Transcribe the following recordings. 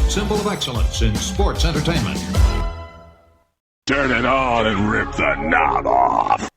symbol of excellence in sports entertainment. Turn it on and rip the knob off.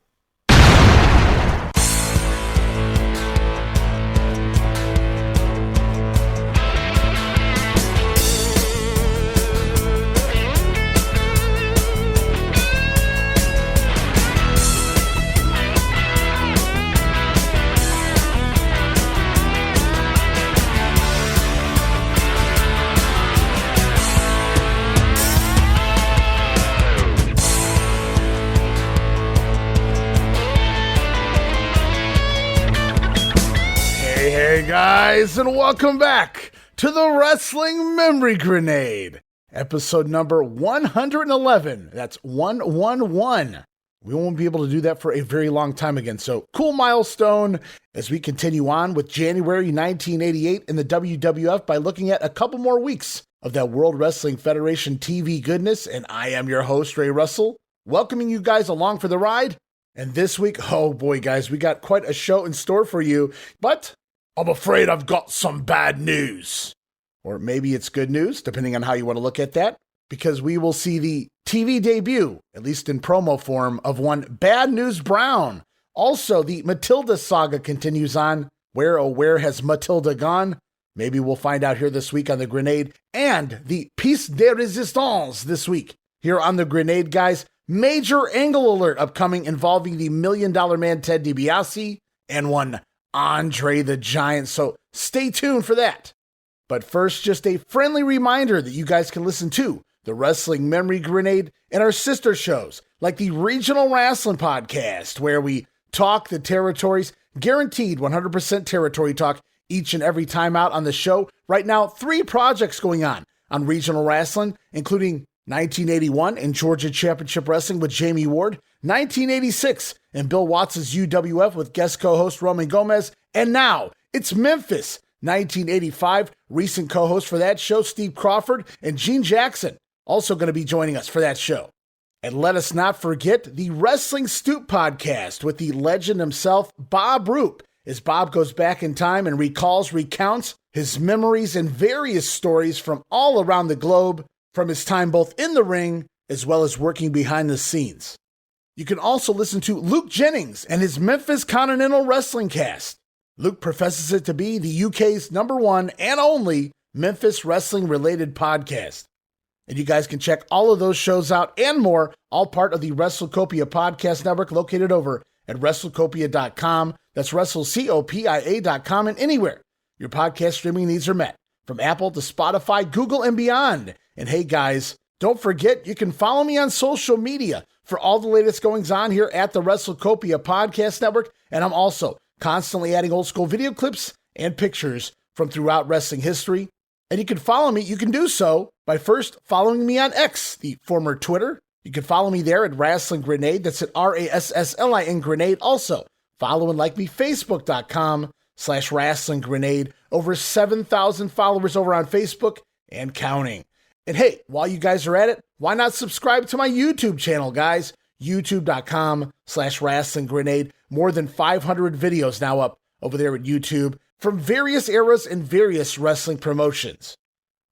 Hey guys, and welcome back to the Wrestling Memory Grenade, episode number 111. That's 111. We won't be able to do that for a very long time again, so cool milestone as we continue on with January 1988 in the WWF by looking at a couple more weeks of that World Wrestling Federation TV goodness, and I am your host, Ray Russell, welcoming you guys along for the ride. And this week, oh boy guys, we got quite a show in store for you, but I'm afraid I've got some bad news. Or maybe it's good news, depending on how you want to look at that, because we will see the TV debut, at least in promo form, of one Bad News Brown. Also, the Matilda saga continues on. Where, oh where has Matilda gone? Maybe we'll find out here this week on The Grenade. And the Piece de Resistance this week. Here on The Grenade, guys, major angle alert upcoming involving the $1 Million Man Ted DiBiase and one Andre the Giant, so stay tuned for that. But first, just a friendly reminder that you guys can listen to the Wrestling Memory Grenade and our sister shows, like the Regional Wrestling Podcast, where we talk the territories, guaranteed 100% territory talk each and every time out on the show. Right now, 3 projects going on Regional Wrestling, including 1981 in Georgia Championship Wrestling with Jamie Ward, 1986 in Bill Watts' UWF with guest co-host Roman Gomez, and now it's Memphis, 1985, recent co-host for that show, Steve Crawford, and Gene Jackson, also going to be joining us for that show. And let us not forget the Wrestling Stoop podcast with the legend himself, Bob Roop, as Bob goes back in time and recounts his memories and various stories from all around the globe, from his time both in the ring as well as working behind the scenes. You can also listen to Luke Jennings and his Memphis Continental Wrestling Cast. Luke professes it to be the UK's #1 and only Memphis wrestling-related podcast. And you guys can check all of those shows out and more, all part of the WrestleCopia Podcast Network located over at WrestleCopia.com. That's WrestleCopia.com, and anywhere your podcast streaming needs are met, from Apple to Spotify, Google, and beyond. And hey guys, don't forget you can follow me on social media for all the latest goings on here at the WrestleCopia Podcast Network. And I'm also constantly adding old school video clips and pictures from throughout wrestling history. And you can follow me. You can do so by first following me on X, the former Twitter. You can follow me there at Wrestling Grenade. That's at RASSLIN Grenade. Also, follow and like me, Facebook.com/Wrestling Grenade. Over 7,000 followers over on Facebook and counting. And hey, while you guys are at it, why not subscribe to my YouTube channel, guys? YouTube.com/Wrestling Grenade. More than 500 videos now up over there at YouTube from various eras and various wrestling promotions.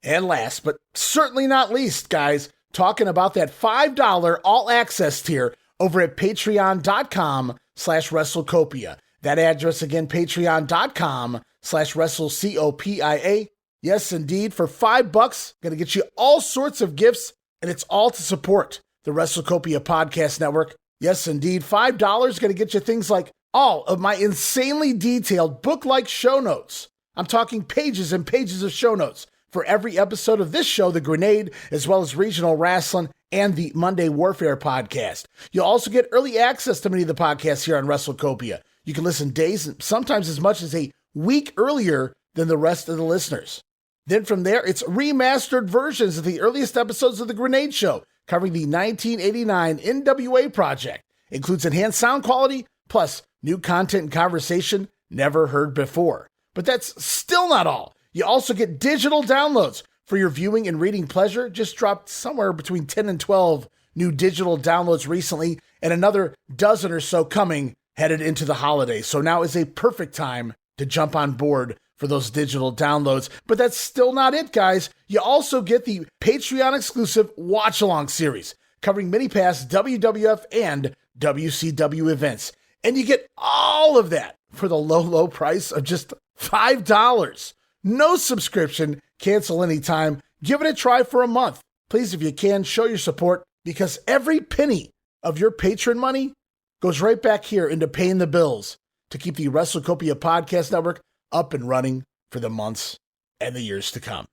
And last, but certainly not least, guys, talking about that $5 all-access tier over at Patreon.com/WrestleCopia. That address again, Patreon.com/WrestleCopia. Yes, indeed, for $5, going to get you all sorts of gifts, and it's all to support the WrestleCopia Podcast Network. Yes, indeed, $5 going to get you things like all of my insanely detailed book-like show notes. I'm talking pages and pages of show notes for every episode of this show, The Grenade, as well as Regional Wrestling and the Monday Warfare Podcast. You'll also get early access to many of the podcasts here on WrestleCopia. You can listen days and sometimes as much as a week earlier than the rest of the listeners. Then from there, it's remastered versions of the earliest episodes of The Grenade Show, covering the 1989 NWA project. Includes enhanced sound quality, plus new content and conversation never heard before. But that's still not all. You also get digital downloads for your viewing and reading pleasure. Just dropped somewhere between 10 and 12 new digital downloads recently, and another dozen or so coming headed into the holidays. So now is a perfect time to jump on board for those digital downloads. But that's still not it, guys. You also get the Patreon-exclusive watch-along series covering many past WWF and WCW events. And you get all of that for the low, low price of just $5. No subscription, cancel anytime. Give it a try for a month. Please, if you can, show your support, because every penny of your patron money goes right back here into paying the bills to keep the WrestleCopia Podcast Network up and running for the months and the years to come.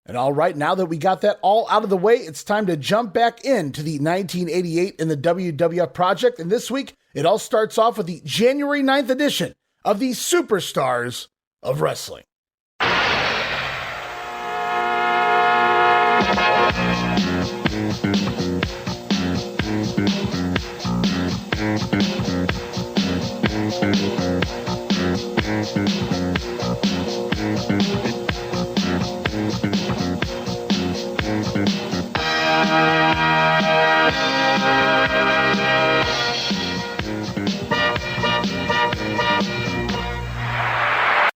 And all right, now that we got that all out of the way, it's time to jump back into the 1988 in the WWF project. And this week, it all starts off with the January 9th edition of the Superstars of Wrestling.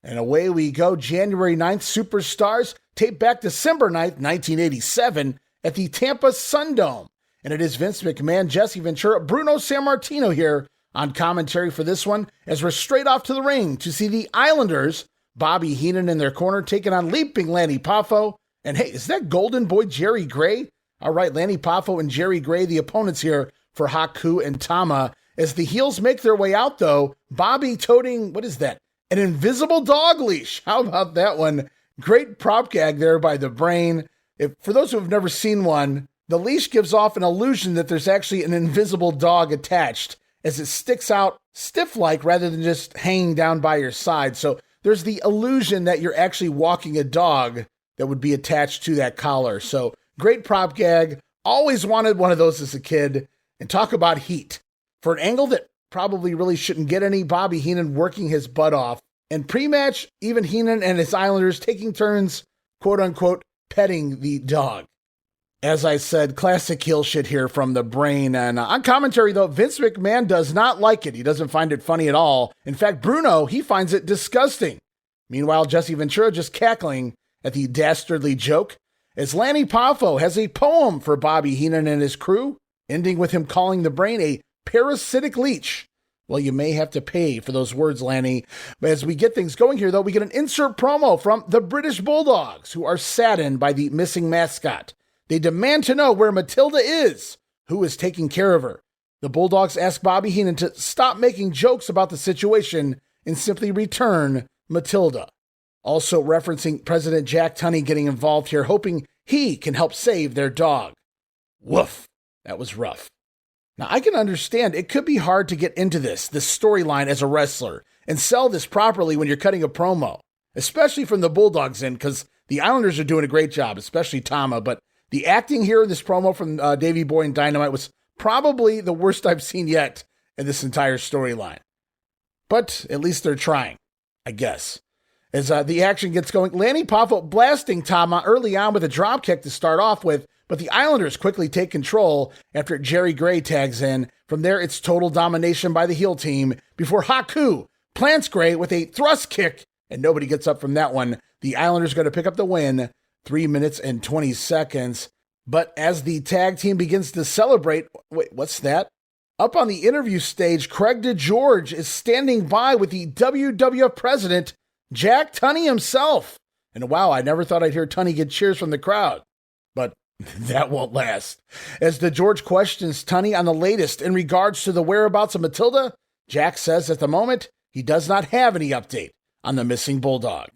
And away we go, January 9th, Superstars, taped back December 9th, 1987, at the Tampa Sundome. And it is Vince McMahon, Jesse Ventura, Bruno Sammartino here on commentary for this one, as we're straight off to the ring to see the Islanders, Bobby Heenan in their corner, taking on Leaping Lanny Poffo. And hey, is that Golden Boy Jerry Gray? All right, Lanny Poffo and Jerry Gray, the opponents here for Haku and Tama. As the heels make their way out, though, Bobby toting, what is that? An invisible dog leash. How about that one? Great prop gag there by the Brain. For those who have never seen one, the leash gives off an illusion that there's actually an invisible dog attached, as it sticks out stiff-like rather than just hanging down by your side. So there's the illusion that you're actually walking a dog that would be attached to that collar. So great prop gag. Always wanted one of those as a kid. And talk about heat. For an angle that probably really shouldn't get any, Bobby Heenan working his butt off. And pre-match, even Heenan and his Islanders taking turns, quote-unquote, petting the dog. As I said, classic heel shit here from the Brain. And on commentary, though, Vince McMahon does not like it. He doesn't find it funny at all. In fact, Bruno, he finds it disgusting. Meanwhile, Jesse Ventura just cackling at the dastardly joke, as Lanny Poffo has a poem for Bobby Heenan and his crew, ending with him calling the Brain a parasitic leech. Well, you may have to pay for those words, Lanny. But as we get things going here, though, we get an insert promo from the British Bulldogs, who are saddened by the missing mascot. They demand to know where Matilda is, who is taking care of her. The Bulldogs ask Bobby Heenan to stop making jokes about the situation and simply return Matilda. Also referencing President Jack Tunney getting involved here, hoping he can help save their dog. Woof, that was rough. Now, I can understand it could be hard to get into this storyline as a wrestler and sell this properly when you're cutting a promo, especially from the Bulldogs end, because the Islanders are doing a great job, especially Tama. But the acting here in this promo from Davey Boy and Dynamite was probably the worst I've seen yet in this entire storyline. But at least they're trying, I guess. As the action gets going, Lanny Poffo blasting Tama early on with a dropkick to start off with, but the Islanders quickly take control after Jerry Gray tags in. From there, it's total domination by the heel team before Haku plants Gray with a thrust kick, and nobody gets up from that one. The Islanders going to pick up the win, 3 minutes and 20 seconds. But as the tag team begins to celebrate, wait, what's that? Up on the interview stage, Craig DeGeorge is standing by with the WWF president, Jack Tunney himself. And wow, I never thought I'd hear Tunney get cheers from the crowd. But that won't last. As DeGeorge questions Tunney on the latest in regards to the whereabouts of Matilda, Jack says at the moment he does not have any update on the missing Bulldog.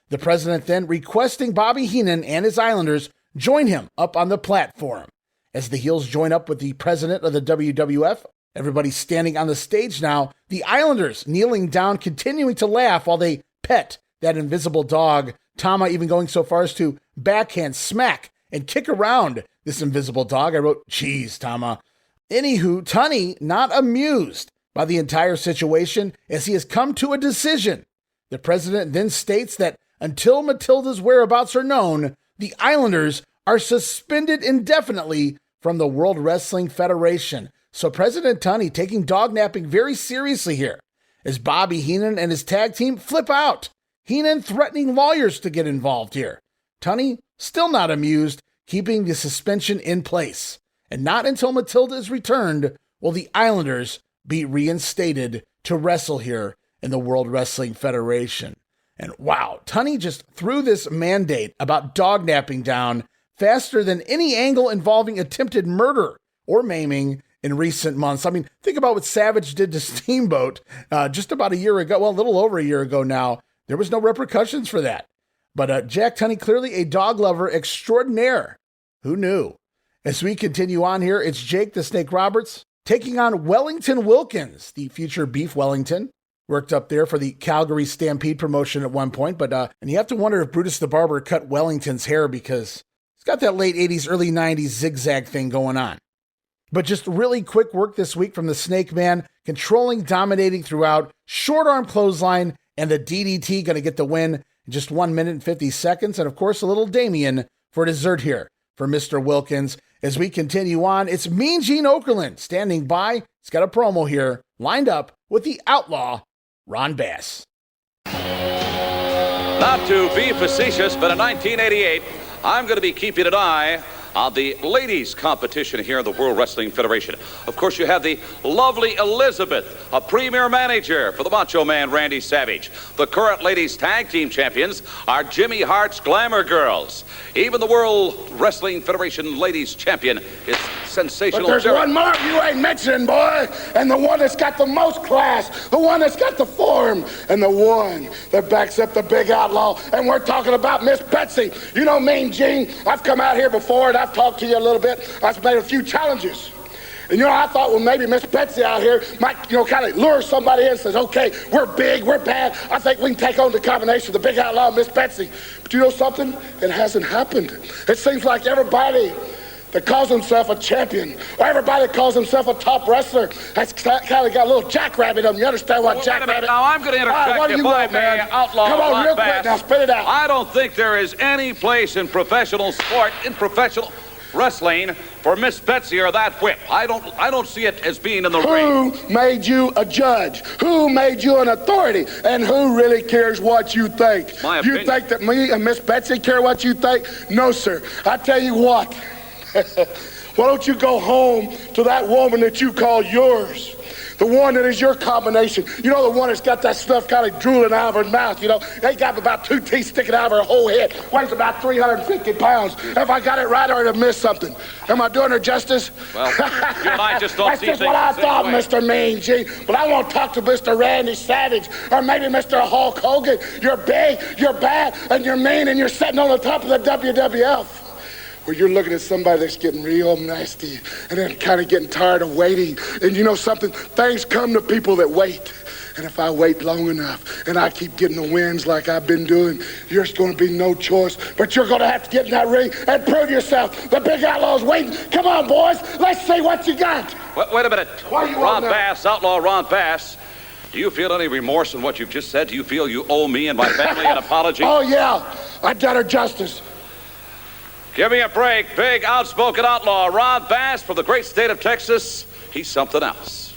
The president then requesting Bobby Heenan and his Islanders join him up on the platform. As the heels join up with the president of the WWF, everybody's standing on the stage now, the Islanders kneeling down, continuing to laugh while they pet that invisible dog. Tama even going so far as to backhand, smack, and kick around this invisible dog. I wrote, geez, Tama. Anywho, Tunney not amused by the entire situation as he has come to a decision. The president then states that until Matilda's whereabouts are known, the Islanders are suspended indefinitely from the World Wrestling Federation. So President Tunney taking dog napping very seriously here, as Bobby Heenan and his tag team flip out, Heenan threatening lawyers to get involved here. Tunney still not amused, keeping the suspension in place. And not until Matilda is returned will the Islanders be reinstated to wrestle here in the World Wrestling Federation. And wow, Tunney just threw this mandate about dog-napping down faster than any angle involving attempted murder or maiming in recent months. I mean, think about what Savage did to Steamboat just about a year ago. Well, a little over a year ago now. There was no repercussions for that. But Jack Tunney, clearly a dog lover extraordinaire. Who knew? As we continue on here, it's Jake the Snake Roberts taking on Wellington Wilkins, the future Beef Wellington. Worked up there for the Calgary Stampede promotion at one point. But and you have to wonder if Brutus the Barber cut Wellington's hair because he's got that late 80s, early 90s zigzag thing going on. But just really quick work this week from the Snake Man, controlling, dominating throughout, short arm clothesline, and the DDT going to get the win in just 1 minute and 50 seconds. And of course, a little Damien for dessert here for Mr. Wilkins. As we continue on, it's Mean Gene Okerlund standing by. He's got a promo here lined up with the Outlaw, Ron Bass. Not to be facetious, but in 1988, I'm going to be keeping an eye on the ladies competition here in the World Wrestling Federation. Of course, you have the lovely Elizabeth, a premier manager for the Macho Man, Randy Savage. The current ladies tag team champions are Jimmy Hart's Glamour Girls. Even the World Wrestling Federation ladies champion is sensational. But there's one more you ain't mentioning, boy, and the one that's got the most class, the one that's got the form, and the one that backs up the big outlaw. And we're talking about Miss Betsy. You know, Mean Gene, I've come out here before and I've talked to you a little bit. I've made a few challenges. And I thought, well, maybe Miss Betsy out here might, kind of lure somebody in and says, okay, we're big, we're bad. I think we can take on the combination of the big outlaw and Miss Betsy. But you know something? It hasn't happened. It seems like everybody that calls himself a champion, or everybody that calls himself a top wrestler, has kind of got a little jackrabbit on them. You understand what jackrabbit? Now I'm going to interject. What do you want, man? Outlaw, come on, real Bass. quick now, spit it out. I don't think there is any place in professional sport, in professional wrestling, for Miss Betsy or that whip. I don't see it as being in the ring. Who made you a judge? Who made you an authority? And who really cares what you think? My you opinion. think that me and Miss Betsy care what you think? No, sir. I tell you what. Why don't you go home to that woman that you call yours? The one that is your combination. The one that's got that stuff kind of drooling out of her mouth, They got about 2 teeth sticking out of her whole head. Weighs about 350 pounds. If I got it right, or I'd missed something. Am I doing her justice? Well, you and I just don't That's see just things what I the same thought, way. Mr. Mean Gene. But I want to talk to Mr. Randy Savage, or maybe Mr. Hulk Hogan. You're big, you're bad, and you're mean, and you're sitting on the top of the WWF. Where you're looking at somebody that's getting real nasty and then kind of getting tired of waiting. And you know something? Things come to people that wait. And if I wait long enough and I keep getting the wins like I've been doing, there's going to be no choice. But you're going to have to get in that ring and prove yourself. The big outlaw's waiting. Come on, boys. Let's see what you got. Wait a minute. Why you Ron on that? Bass, Outlaw Ron Bass. Do you feel any remorse in what you've just said? Do you feel you owe me and my family an apology? Oh, yeah. I done her justice. Give me a break. Big, outspoken outlaw Ron Bass from the great state of Texas. He's something else.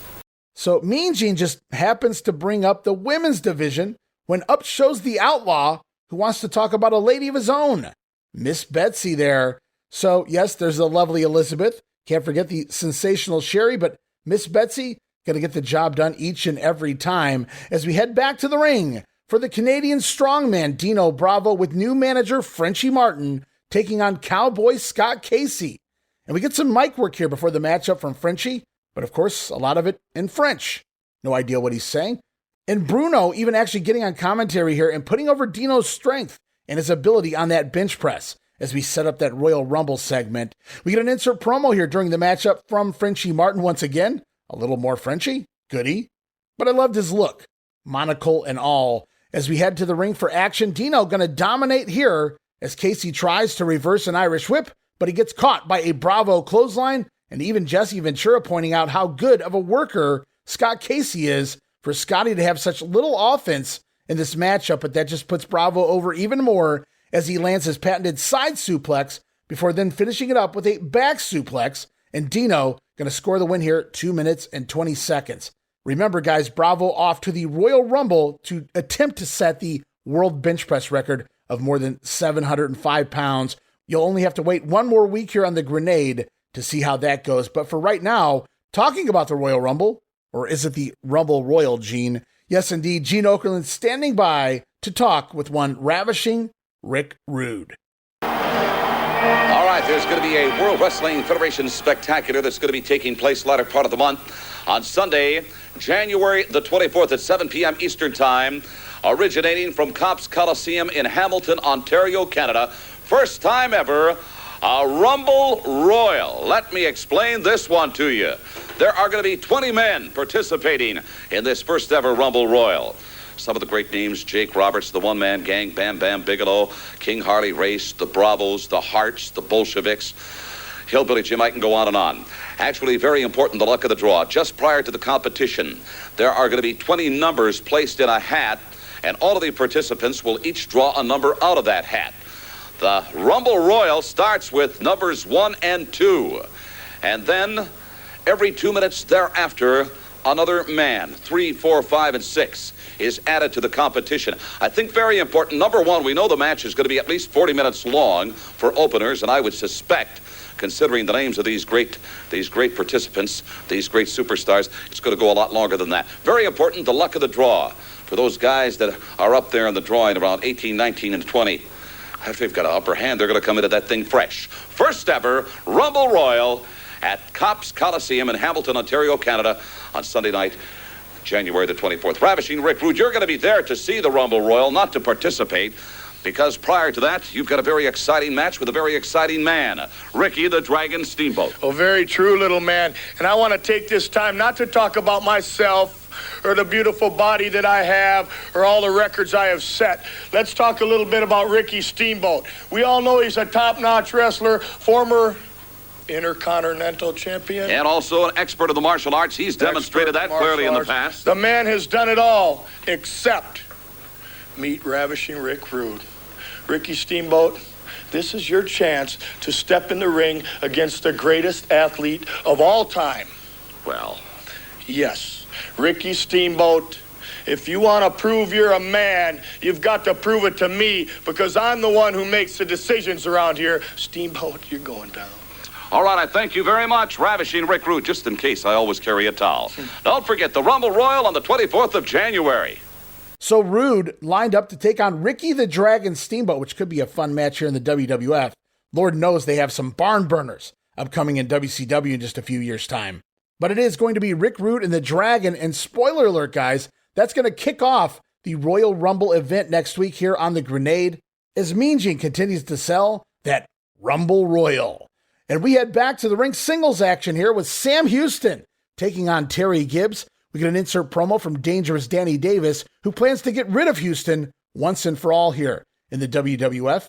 So Mean Gene just happens to bring up the women's division when up shows the Outlaw, who wants to talk about a lady of his own, Miss Betsy there. So yes, there's the lovely Elizabeth. Can't forget the sensational Sherry, but Miss Betsy gonna get the job done each and every time as we head back to the ring for the Canadian strongman Dino Bravo with new manager Frenchie Martin taking on Cowboy Scott Casey. And we get some mic work here before the matchup from Frenchie, but of course, a lot of it in French. No idea what he's saying. And Bruno even actually getting on commentary here and putting over Dino's strength and his ability on that bench press as we set up that Royal Rumble segment. We get an insert promo here during the matchup from Frenchie Martin once again. A little more Frenchie, goody. But I loved his look, monocle and all. As we head to the ring for action, Dino gonna dominate here as Casey tries to reverse an Irish whip, but he gets caught by a Bravo clothesline, and even Jesse Ventura pointing out how good of a worker Scott Casey is for Scotty to have such little offense in this matchup, but that just puts Bravo over even more as he lands his patented side suplex before then finishing it up with a back suplex, and Dino going to score the win here, 2 minutes and 20 seconds. Remember, guys, Bravo off to the Royal Rumble to attempt to set the world bench press record of more than 705 pounds. You'll only have to wait one more week here on the Grenade to see how that goes. But for right now, talking about the Royal Rumble, or is it the Rumble Royal, Gene? Yes, indeed, Gene Okerlund standing by to talk with one ravishing Rick Rude. All right, there's going to be a World Wrestling Federation Spectacular that's going to be taking place latter part of the month on Sunday, January the 24th at 7 p.m. Eastern Time, originating from Copps Coliseum in Hamilton, Ontario, Canada. First time ever, a Rumble Royal. Let me explain this one to you. There are going to be 20 men participating in this first ever Rumble Royal. Some of the great names: Jake Roberts, the One-Man Gang, Bam Bigelow, King Harley Race, the Bravos, the Hearts, the Bolsheviks, Hillbilly Jim. I can go on and on. Actually, very important, the luck of the draw. Just prior to the competition, there are going to be 20 numbers placed in a hat, and all of the participants will each draw a number out of that hat. The Rumble Royal starts with numbers 1 and 2, and then every 2 minutes thereafter, another man, 3, 4, 5, and 6, is added to the competition. I think very important, number 1, we know the match is going to be at least 40 minutes long for openers, and I would suspect, considering the names of these great participants, these great superstars, it's going to go a lot longer than that. Very important, the luck of the draw. For those guys that are up there in the drawing around 18, 19, and 20, if they've got an upper hand, they're going to come into that thing fresh. First ever Rumble Royal at Copps Coliseum in Hamilton, Ontario, Canada on Sunday night, January the 24th. Ravishing Rick Rude, you're going to be there to see the Rumble Royal, not to participate, because prior to that, you've got a very exciting match with a very exciting man, Ricky the Dragon Steamboat. Oh, very true, little man. And I want to take this time not to talk about myself or the beautiful body that I have or all the records I have set. Let's talk a little bit about Ricky Steamboat. We all know he's a top-notch wrestler, former Intercontinental Champion. And also an expert of the martial arts. He's demonstrated that clearly in the past. The man has done it all except meet ravishing Rick Rude. Ricky Steamboat, this is your chance to step in the ring against the greatest athlete of all time. Well, yes, Ricky Steamboat, if you want to prove you're a man, you've got to prove it to me, because I'm the one who makes the decisions around here. Steamboat, you're going down. all right, I thank you very much, Ravishing Rick Rude. Just in case, I always carry a towel. Don't forget the Rumble Royal on the 24th of January. So Rude lined up to take on Ricky the Dragon Steamboat, which could be a fun match here in the WWF. Lord knows they have some barn burners upcoming in WCW in just a few years' time. But it is going to be Rick Rude and the Dragon, and spoiler alert, guys, that's going to kick off the Royal Rumble event next week here on the Grenade, as Mean Gene continues to sell that Rumble Royal. And we head back to the ring singles action here with Sam Houston taking on Terry Gibbs. We get an insert promo from Dangerous Danny Davis, who plans to get rid of Houston once and for all here in the WWF.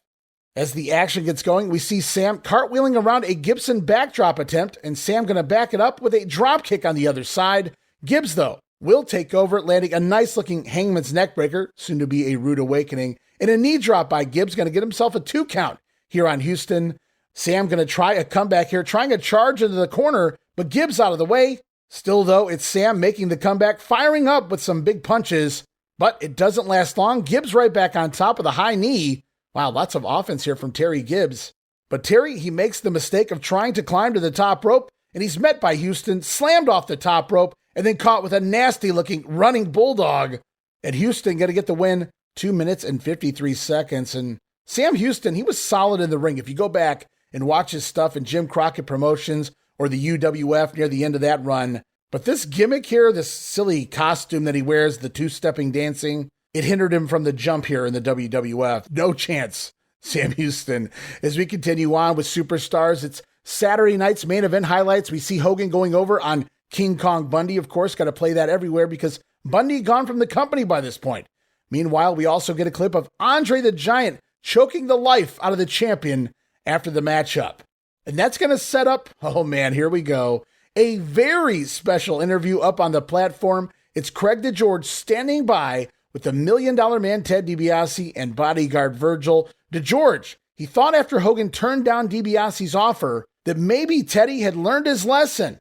As the action gets going, we see Sam cartwheeling around a Gibson backdrop attempt, and Sam going to back it up with a drop kick on the other side. Gibbs, though, will take over, landing a nice-looking Hangman's Neckbreaker, soon to be a Rude Awakening, and a knee drop by Gibbs, going to get himself a 2 count here on Houston. Sam going to try a comeback here, trying a charge into the corner, but Gibbs out of the way. Still, though, it's Sam making the comeback, firing up with some big punches, but it doesn't last long. Gibbs right back on top with a high knee. Wow, lots of offense here from Terry Gibbs. But Terry, he makes the mistake of trying to climb to the top rope, and he's met by Houston, slammed off the top rope, and then caught with a nasty-looking running bulldog. And Houston going to get the win, 2 minutes and 53 seconds. And Sam Houston, he was solid in the ring. If you go back and watch his stuff in Jim Crockett Promotions or the UWF near the end of that run. But this gimmick here, this silly costume that he wears, the two-stepping dancing, it hindered him from the jump here in the WWF. No chance, Sam Houston. As we continue on with Superstars, it's Saturday night's main event highlights. We see Hogan going over on King Kong Bundy. Of course, got to play that everywhere because Bundy gone from the company by this point. Meanwhile, we also get a clip of Andre the Giant choking the life out of the champion after the matchup. And that's going to set up, oh man, here we go, a very special interview up on the platform. It's Craig DeGeorge standing by with the $1 Million Man Ted DiBiase and bodyguard Virgil. DeGeorge, he thought after Hogan turned down DiBiase's offer that maybe Teddy had learned his lesson.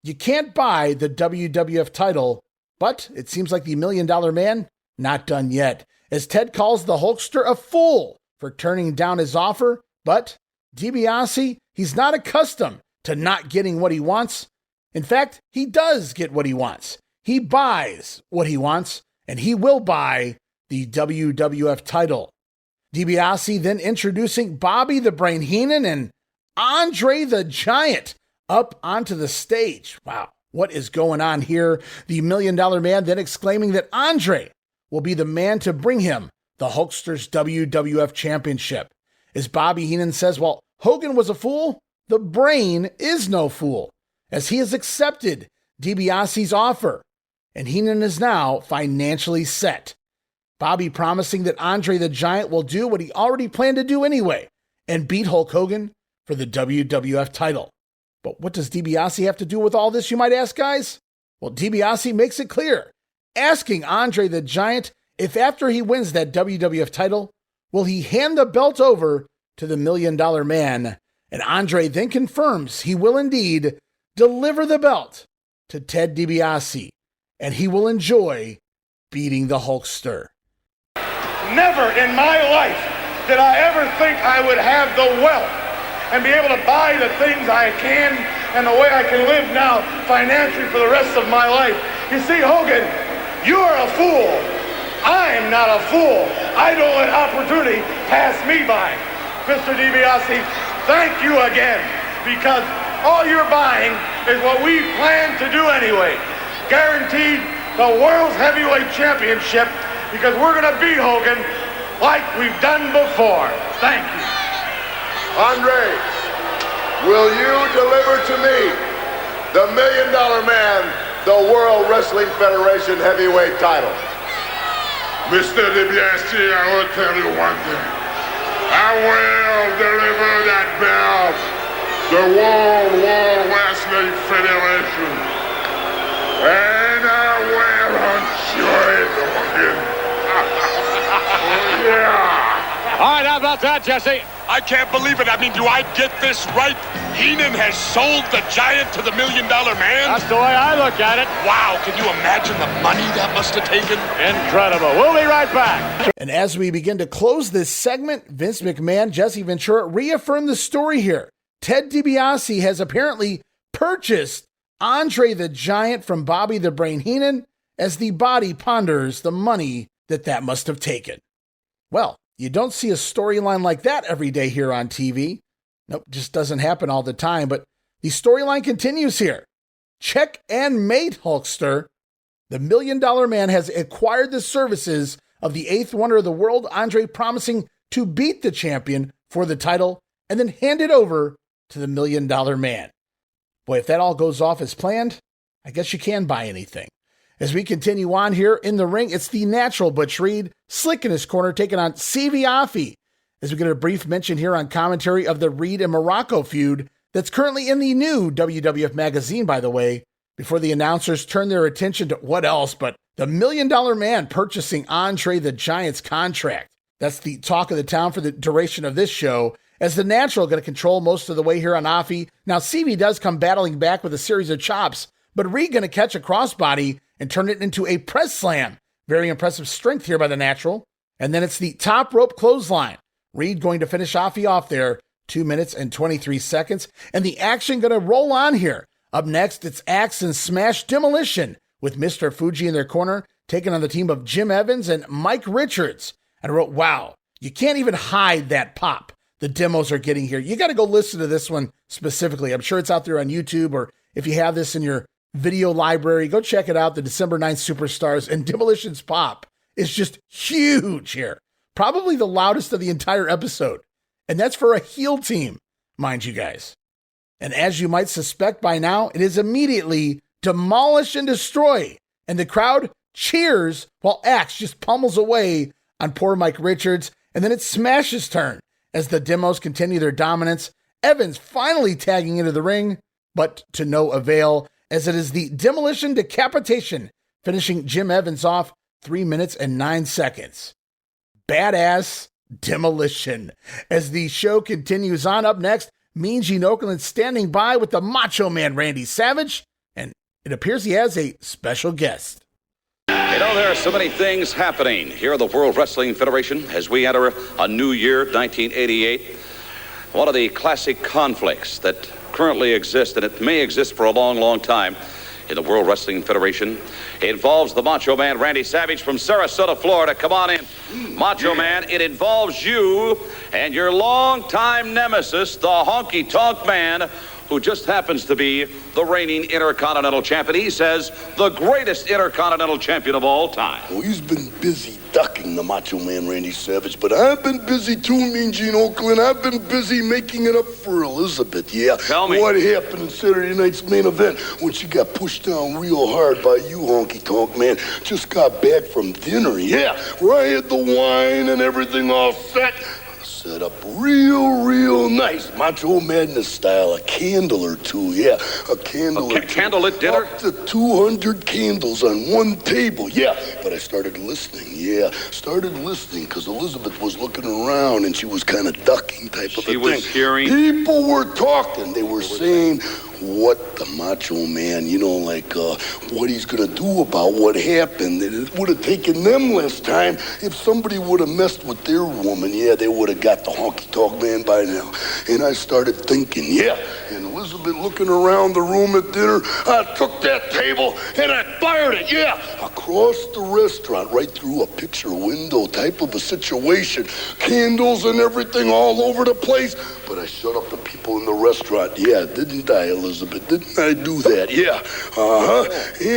You can't buy the WWF title, but it seems like the $1 Million Man, not done yet. as Ted calls the Hulkster a fool for turning down his offer, but Dibiase, he's not accustomed to not getting what he wants. In fact, he does get what he wants. He buys what he wants, and he will buy the WWF title. Dibiase then introducing Bobby the Brain Heenan and Andre the Giant up onto the stage. Wow, what is going on here? The $1 Million Man then exclaiming that Andre will be the man to bring him the Hulkster's WWF Championship. As Bobby Heenan says, well, Hogan was a fool, the Brain is no fool, as he has accepted Dibiase's offer, and Heenan is now financially set. Bobby promising that Andre the Giant will do what he already planned to do anyway, and beat Hulk Hogan for the WWF title. But what does Dibiase have to do with all this, you might ask, guys? Well, Dibiase makes it clear, asking Andre the Giant if after he wins that WWF title, will he hand the belt over to the $1 Million Man? And Andre then confirms he will indeed deliver the belt to Ted DiBiase, and he will enjoy beating the Hulkster. Never in my life did I ever think I would have the wealth and be able to buy the things I can and the way I can live now financially for the rest of my life. You see, Hogan, you're a fool. I'm not a fool. I don't let opportunity pass me by. Mr. DiBiase, thank you again, because all you're buying is what we plan to do anyway. Guaranteed the World's Heavyweight Championship, because we're going to beat Hogan like we've done before. Thank you. Andre, will you deliver to me, the $1 Million Man, the World Wrestling Federation heavyweight title? Mr. Dibiase, I will tell you one thing. I will deliver that belt, the World Wrestling Federation, and I will enjoy it, Hogan. Oh, yeah. All right, how about that, Jesse? I can't believe it. I mean, do I get this right? Heenan has sold the Giant to the $1 Million Man? That's the way I look at it. Wow, can you imagine the money that must have taken? Incredible. We'll be right back. And as we begin to close this segment, Vince McMahon, Jesse Ventura reaffirmed the story here. Ted DiBiase has apparently purchased Andre the Giant from Bobby the Brain Heenan as the body ponders the money that must have taken. Well, you don't see a storyline like that every day here on TV. Nope, just doesn't happen all the time, but the storyline continues here. Check and mate, Hulkster. The $1 Million Man has acquired the services of the eighth wonder of the world, Andre, promising to beat the champion for the title and then hand it over to the $1 Million Man. Boy, if that all goes off as planned, I guess you can buy anything. As we continue on here in the ring, it's the natural Butch Reed, slick in his corner, taking on CV Afi. As we get a brief mention here on commentary of the Reed and Muraco feud that's currently in the new WWF magazine, by the way, before the announcers turn their attention to what else but the $1 Million Man purchasing Andre the Giant's contract. That's the talk of the town for the duration of this show, as the natural going to control most of the way here on Afi. Now, CV does come battling back with a series of chops, but Reed going to catch a crossbody and turn it into a press slam. Very impressive strength here by the natural. And then it's the top rope clothesline. Reed going to finish Afi off there, 2 minutes and 23 seconds. And the action going to roll on here. Up next, it's Axe and Smash Demolition with Mr. Fuji in their corner, taking on the team of Jim Evans and Mike Richards. And I wrote, wow, you can't even hide that pop the demos are getting here. You got to go listen to this one specifically. I'm sure it's out there on YouTube, or if you have this in your video library, go check it out. The December 9th Superstars, and Demolition's pop is just huge here. Probably the loudest of the entire episode. And that's for a heel team, mind you guys. And as you might suspect by now, it is immediately demolish and destroy. And the crowd cheers while Axe just pummels away on poor Mike Richards. And then it's Smash's turn as the demos continue their dominance. Evans finally tagging into the ring, but to no avail, as it is the Demolition Decapitation, finishing Jim Evans off 3 minutes and 9 seconds. Badass Demolition. As the show continues on, up next, Mean Gene Okerlund standing by with the Macho Man Randy Savage, and it appears he has a special guest. You know, there are so many things happening here at the World Wrestling Federation as we enter a new year, 1988. One of the classic conflicts that currently exists, and it may exist for a long, long time in the World Wrestling Federation, involves the Macho Man, Randy Savage from Sarasota, Florida. Come on in, Macho Man. It involves you and your longtime nemesis, the Honky Tonk Man, who just happens to be the reigning Intercontinental Champion. He says the greatest Intercontinental Champion of all time. Well, he's been busy ducking the Macho Man Randy Savage, but I've been busy too, Mean Gene Okerlund. I've been busy making it up for Elizabeth, yeah. Tell me. What happened in Saturday night's main event when she got pushed down real hard by you, Honky Tonk Man. Just got back from dinner, yeah, where I had the wine and everything all set up real nice, Macho Madness style, a candle or two, yeah, a candle or two. Candlelit dinner? Up to 200 candles on one table, yeah. But I started listening, because Elizabeth was looking around and she was kind of ducking type of a thing. She was hearing? People were talking. They were saying what the Macho Man, what he's going to do about what happened. It would have taken them less time if somebody would have messed with their woman. Yeah, they would have got the Honky Tonk Man by now. And I started thinking, and Elizabeth looking around the room at dinner, I took that table and I fired it, across the restaurant, right through a picture window type of a situation. Candles and everything all over the place. But I shut up the people in the restaurant. Yeah, didn't I, Elizabeth? Didn't I do that? Yeah.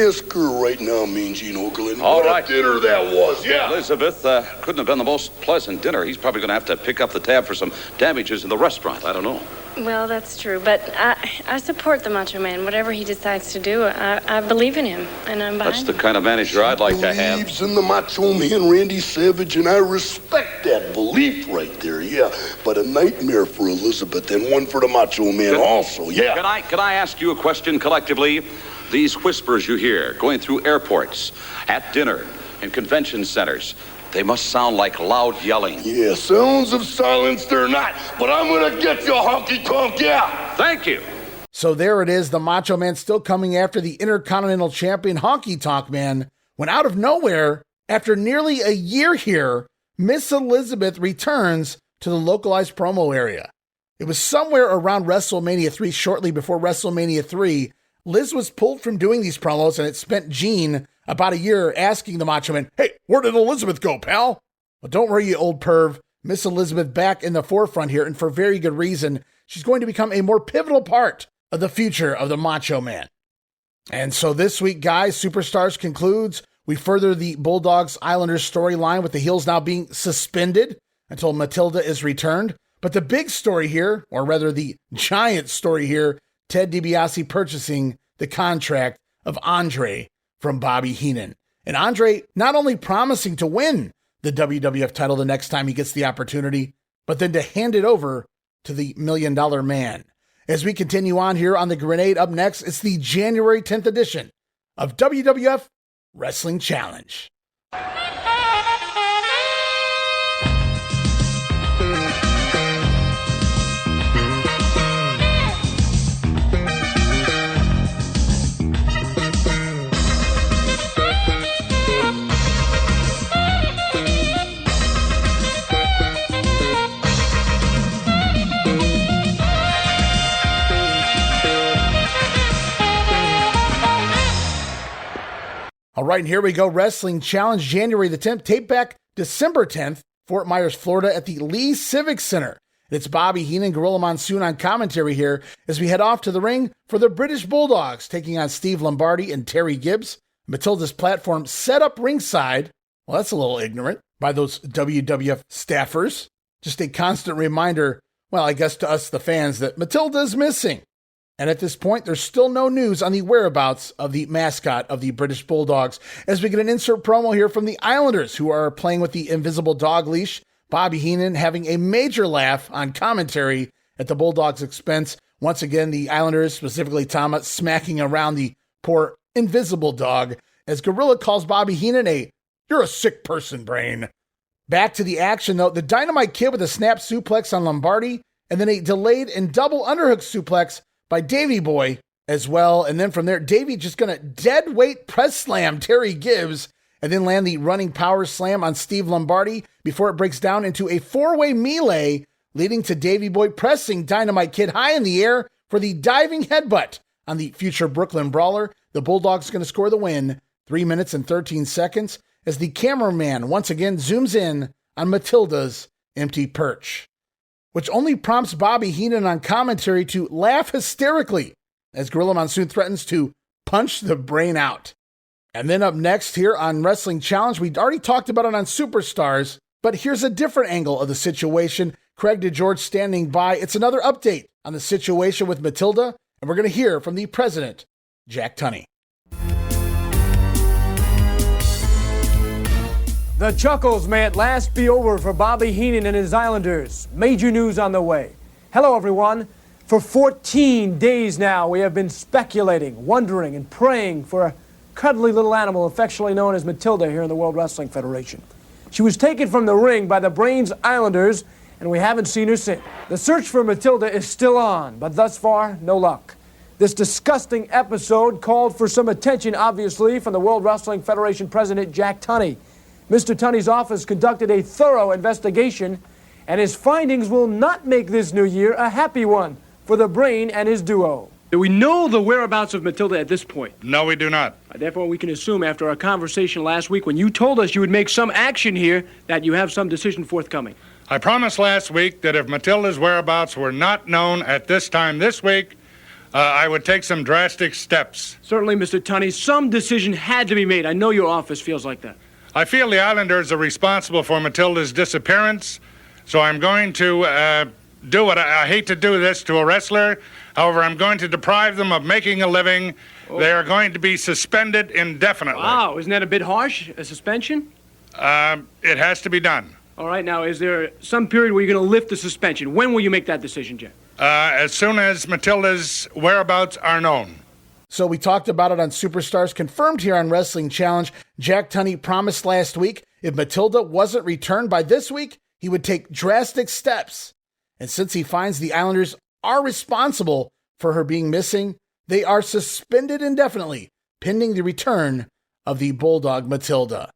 Ask her right now, Mean Gene Okerlund. All right. What a dinner that was, yeah. Elizabeth, couldn't have been the most pleasant dinner. He's probably going to have to pick up the tab for some damages in the restaurant. I don't know. Well, that's true, but I support the Macho Man. Whatever he decides to do, I believe in him, and I'm behind That's the kind of manager I'd like to have. Believes in the Macho Man, Randy Savage, and I respect that belief right there, yeah. But a nightmare for Elizabeth and one for the Macho Man also, yeah. Can I ask you a question collectively? These whispers you hear going through airports, at dinner, in convention centers, they must sound like loud yelling. Yeah, sounds of silence they're not, but I'm gonna get you, Honky Tonk, yeah. Thank you. So there it is, the Macho Man still coming after the Intercontinental Champion Honky Tonk Man, when out of nowhere, after nearly a year here, Miss Elizabeth returns to the localized promo area. It was somewhere around WrestleMania 3, shortly before WrestleMania 3, Liz was pulled from doing these promos, and it spent Gene about a year asking the Macho Man, hey, where did Elizabeth go, pal? Well, don't worry, you old perv. Miss Elizabeth back in the forefront here, and for very good reason. She's going to become a more pivotal part of the future of the Macho Man. And so this week, guys, Superstars concludes. We further the Bulldogs Islanders storyline with the heels now being suspended until Matilda is returned. But the big story here, or rather the giant story here, Ted Dibiase purchasing the contract of Andre from Bobby Heenan. And Andre not only promising to win the WWF title the next time he gets the opportunity, but then to hand it over to the $1 Million Man. As we continue on here on the Grenade, up next, it's the January 10th edition of WWF Wrestling Challenge. All right, and here we go. Wrestling Challenge, January the 10th. Tape back December 10th, Fort Myers, Florida, at the Lee Civic Center. It's Bobby Heenan, Gorilla Monsoon on commentary here as we head off to the ring for the British Bulldogs, taking on Steve Lombardi and Terry Gibbs. Matilda's platform set up ringside. Well, that's a little ignorant by those WWF staffers. Just a constant reminder, well, I guess to us, the fans, that Matilda is missing. And at this point, there's still no news on the whereabouts of the mascot of the British Bulldogs, as we get an insert promo here from the Islanders, who are playing with the invisible dog leash. Bobby Heenan having a major laugh on commentary at the Bulldogs' expense. Once again, the Islanders, specifically Tama, smacking around the poor invisible dog, as Gorilla calls Bobby Heenan you're a sick person, Brain. Back to the action, though. The Dynamite Kid with a snap suplex on Lombardi, and then a delayed and double underhook suplex by Davey Boy as well. And then from there, Davey just going to dead weight press slam Terry Gibbs and then land the running power slam on Steve Lombardi before it breaks down into a four-way melee, leading to Davey Boy pressing Dynamite Kid high in the air for the diving headbutt on the future Brooklyn Brawler. The Bulldog's going to score the win, 3 minutes and 13 seconds, as the cameraman once again zooms in on Matilda's empty perch, which only prompts Bobby Heenan on commentary to laugh hysterically as Gorilla Monsoon threatens to punch the brain out. And then up next here on Wrestling Challenge, we'd already talked about it on Superstars, but here's a different angle of the situation. Craig DeGeorge standing by. It's another update on the situation with Matilda, and we're going to hear from the president, Jack Tunney. The chuckles may at last be over for Bobby Heenan and his Islanders. Major news on the way. Hello, everyone. For 14 days now, we have been speculating, wondering, and praying for a cuddly little animal affectionately known as Matilda here in the World Wrestling Federation. She was taken from the ring by the Brains Islanders, and we haven't seen her since. The search for Matilda is still on, but thus far, no luck. This disgusting episode called for some attention, obviously, from the World Wrestling Federation President Jack Tunney. Mr. Tunney's office conducted a thorough investigation, and his findings will not make this new year a happy one for the Brain and his duo. Do we know the whereabouts of Matilda at this point? No, we do not. Therefore, we can assume after our conversation last week when you told us you would make some action here that you have some decision forthcoming. I promised last week that if Matilda's whereabouts were not known at this time this week, I would take some drastic steps. Certainly, Mr. Tunney, some decision had to be made. I know your office feels like that. I feel the Islanders are responsible for Matilda's disappearance, so I'm going to do what I hate to do this to a wrestler. However, I'm going to deprive them of making a living. Oh. They are going to be suspended indefinitely. Wow, isn't that a bit harsh, a suspension? It has to be done. All right, now, is there some period where you're going to lift the suspension? When will you make that decision, Jack? As soon as Matilda's whereabouts are known. So we talked about it on Superstars, confirmed here on Wrestling Challenge. Jack Tunney promised last week if Matilda wasn't returned by this week, he would take drastic steps. And since he finds the Islanders are responsible for her being missing, they are suspended indefinitely, pending the return of the Bulldog Matilda.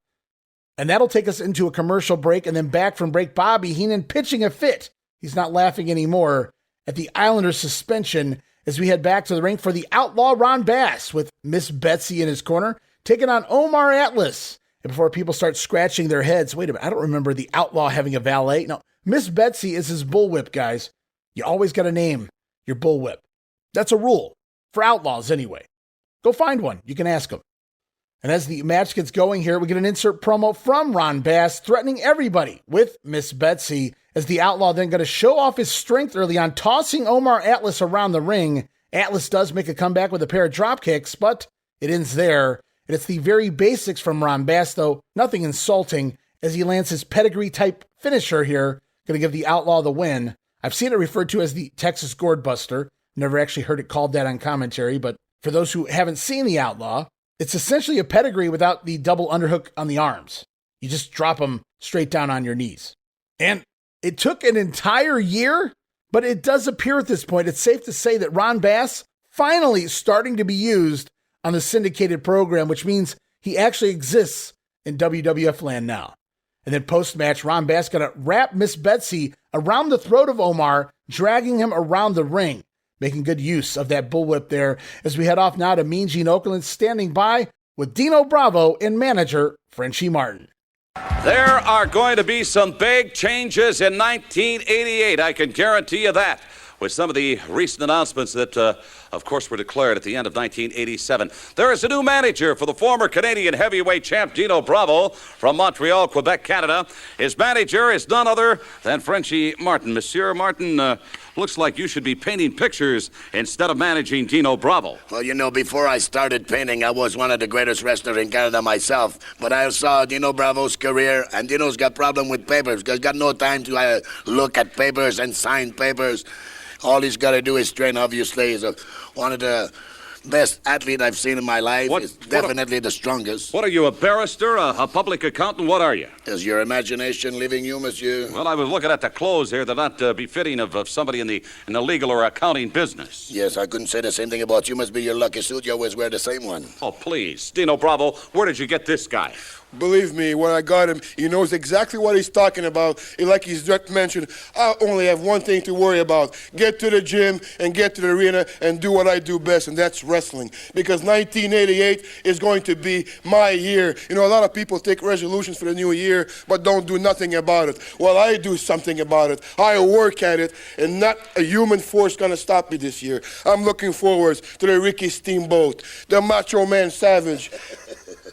And that'll take us into a commercial break, and then back from break, Bobby Heenan pitching a fit. He's not laughing anymore at the Islanders' suspension as we head back to the ring for the Outlaw Ron Bass with Miss Betsy in his corner, taking on Omar Atlas. And before people start scratching their heads, wait a minute, I don't remember the Outlaw having a valet. No, Miss Betsy is his bullwhip, guys. You always got to name your bullwhip. That's a rule, for Outlaws anyway. Go find one. You can ask them. And as the match gets going here, we get an insert promo from Ron Bass threatening everybody with Miss Betsy, as the Outlaw then going to show off his strength early on, tossing Omar Atlas around the ring. Atlas does make a comeback with a pair of drop kicks, but it ends there. And it's the very basics from Ron Bass, though nothing insulting, as he lands his pedigree-type finisher here, going to give the Outlaw the win. I've seen it referred to as the Texas Gourd Buster. Never actually heard it called that on commentary, but for those who haven't seen the Outlaw, it's essentially a pedigree without the double underhook on the arms. You just drop them straight down on your knees. And it took an entire year, but it does appear at this point, it's safe to say that Ron Bass finally starting to be used on the syndicated program, which means he actually exists in WWF land now. And then post-match, Ron Bass going to wrap Miss Betsy around the throat of Omar, dragging him around the ring, making good use of that bullwhip there as we head off now to Mean Gene Okerlund standing by with Dino Bravo and manager Frenchie Martin. There are going to be some big changes in 1988, I can guarantee you that, with some of the recent announcements that, of course, were declared at the end of 1987. There is a new manager for the former Canadian heavyweight champ Dino Bravo from Montreal, Quebec, Canada. His manager is none other than Frenchie Martin. Monsieur Martin, looks like you should be painting pictures instead of managing Dino Bravo. Well, you know, before I started painting, I was one of the greatest wrestlers in Canada myself. But I saw Dino Bravo's career, and Dino's got problem with papers because he's got no time to look at papers and sign papers. All he's got to do is train, obviously. He's one of the best athlete I've seen in my life. He's definitely the strongest. What are you, a barrister, a public accountant? What are you? Is your imagination leaving you, monsieur? Well, I was looking at the clothes here. They're not befitting of somebody in the legal or accounting business. Yes, I couldn't say the same thing about you. Must be your lucky suit. You always wear the same one. Oh, please. Dino Bravo, where did you get this guy? Believe me, when I got him, he knows exactly what he's talking about. Like he's just mentioned, I only have one thing to worry about. Get to the gym and get to the arena and do what I do best, and that's wrestling. Because 1988 is going to be my year. You know, a lot of people take resolutions for the new year, but don't do nothing about it. Well, I do something about it. I work at it, and not a human force going to stop me this year. I'm looking forward to the Ricky Steamboat, the Macho Man Savage,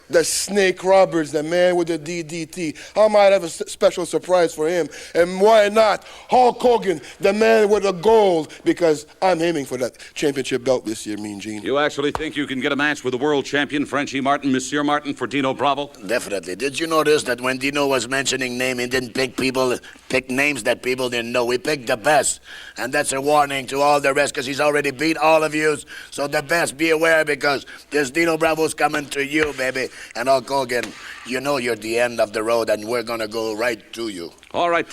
the Snake Roberts, the man with the DDT. I might have a special surprise for him. And why not Hulk Hogan, the man with the gold, because I'm aiming for that championship belt this year, Mean Gene. You actually think you can get a match with the world champion, Frenchie Martin, Monsieur Martin, for Dino Bravo? Definitely. Did you notice that when Dino was mentioning name, he didn't pick names that people didn't know. He picked the best. And that's a warning to all the rest, because he's already beat all of you. So the best, be aware, because this Dino Bravo's coming to you, baby. And Hulk Hogan, you know you're the end of the road, and we're going to go right to you. All right,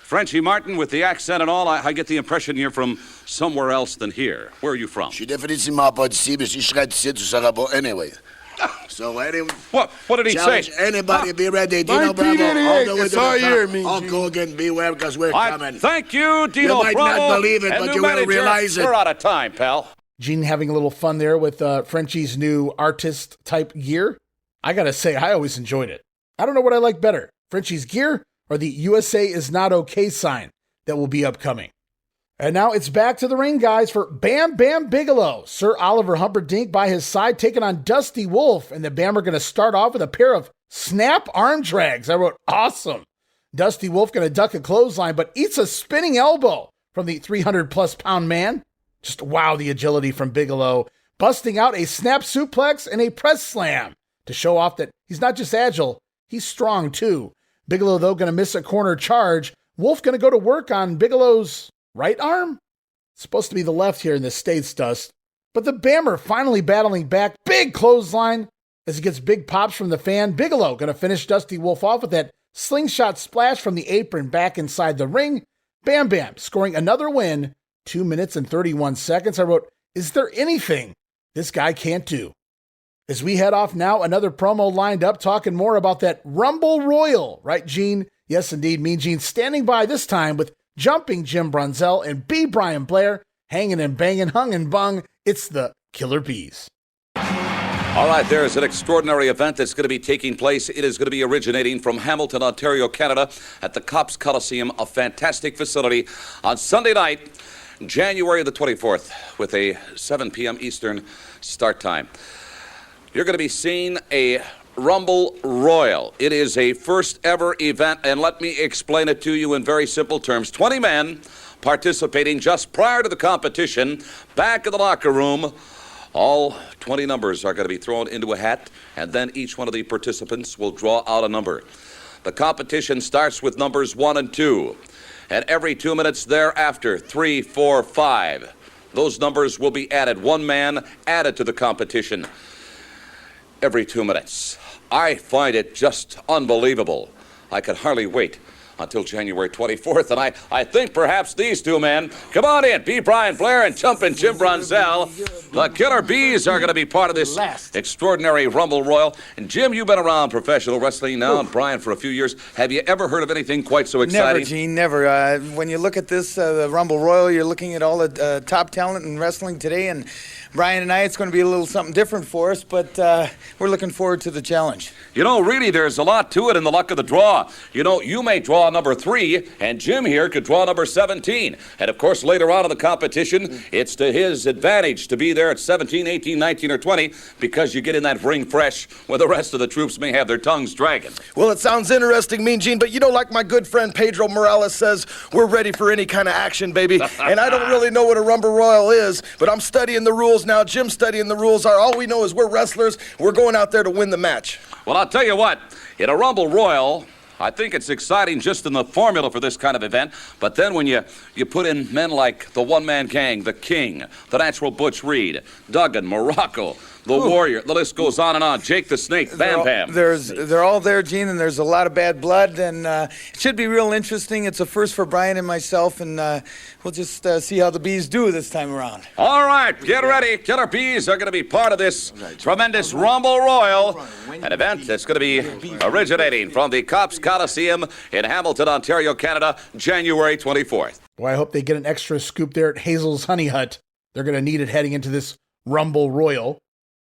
Frenchie Martin, with the accent and all, I get the impression you're from somewhere else than here. Where are you from? Je suis définitivement pas d'ici, mais si je serais d'ici, tu seras pas anyway. So anyway, what did he say? Anybody be ready? Dino Bravo, all the way it's to our the top. year, Mean Hulk Gene. Hogan, beware, because we're coming. Thank you, Dino You Bravo. might not believe it, and but new you will manager. realize it. We're out of time, pal. Gene having a little fun there with Frenchie's new artist-type gear. I gotta say, I always enjoyed it. I don't know what I like better, Frenchie's gear or the USA is not okay sign that will be upcoming. And now it's back to the ring, guys, for Bam Bigelow. Sir Oliver Humperdinck by his side taking on Dusty Wolf, and the Bam are going to start off with a pair of snap arm drags. I wrote, awesome. Dusty Wolf going to duck a clothesline, but eats a spinning elbow from the 300-plus pound man. Just wow, the agility from Bigelow, busting out a snap suplex and a press slam to show off that he's not just agile, he's strong too. Bigelow, though, going to miss a corner charge. Wolf going to go to work on Bigelow's right arm? It's supposed to be the left here in the States, Dust. But the Bammer finally battling back. Big clothesline as he gets big pops from the fan. Bigelow going to finish Dusty Wolf off with that slingshot splash from the apron back inside the ring. Bam scoring another win. 2 minutes and 31 seconds. I wrote, is there anything this guy can't do? As we head off now, another promo lined up talking more about that Rumble Royal. Right, Gene? Yes, indeed. Mean Gene standing by this time with Jumping Jim Brunzell and B. Brian Blair, hanging and banging, hung and bung. It's the Killer Bees. All right, there's an extraordinary event that's going to be taking place. It is going to be originating from Hamilton, Ontario, Canada, at the Cops Coliseum, a fantastic facility, on Sunday night, January the 24th, with a 7 p.m. Eastern start time. You're going to be seeing a Rumble Royal. It is a first ever event, and let me explain it to you in very simple terms. 20 men participating just prior to the competition, back in the locker room. All 20 numbers are going to be thrown into a hat, and then each one of the participants will draw out a number. The competition starts with numbers 1 and 2, and every 2 minutes thereafter, 3, 4, 5. Those numbers will be added. One man added to the competition every 2 minutes. I find it just unbelievable. I can hardly wait until January 24th, and I think perhaps these two men, come on in, B. Brian Blair and Jumpin' Jim Brunzell, the Killer Bees are going to be part of this extraordinary Rumble Royal. And Jim, you've been around professional wrestling now, and Brian for a few years. Have you ever heard of anything quite so exciting? Never, Gene, never. When you look at this, the Rumble Royal, you're looking at all the top talent in wrestling today, and Brian and I, it's going to be a little something different for us, but we're looking forward to the challenge. You know, really, there's a lot to it in the luck of the draw. You know, you may draw number 3, and Jim here could draw number 17. And, of course, later on in the competition, it's to his advantage to be there at 17, 18, 19, or 20 because you get in that ring fresh where the rest of the troops may have their tongues dragging. Well, it sounds interesting, Mean Gene, but you know, like my good friend Pedro Morales says, we're ready for any kind of action, baby. And I don't really know what a Rumble Royal is, but I'm studying the rules now. Jim's studying the rules. All we know is we're wrestlers. We're going out there to win the match. Well, I'll tell you what, in a Rumble Royal, I think it's exciting just in the formula for this kind of event, but then when you put in men like the one-man gang, the King, the Natural Butch Reed, Duggan, Muraco, the Warrior. The list goes on and on. Jake the Snake, Bam Bam. They're all there, Gene, and there's a lot of bad blood, and it should be real interesting. It's a first for Brian and myself, and we'll just see how the Bees do this time around. All right, get ready. Killer Bees are going to be part of this tremendous Rumble Royal, an event that's going to be originating from the Cops Coliseum in Hamilton, Ontario, Canada, January 24th. Boy, I hope they get an extra scoop there at Hazel's Honey Hut. They're going to need it heading into this Rumble Royal.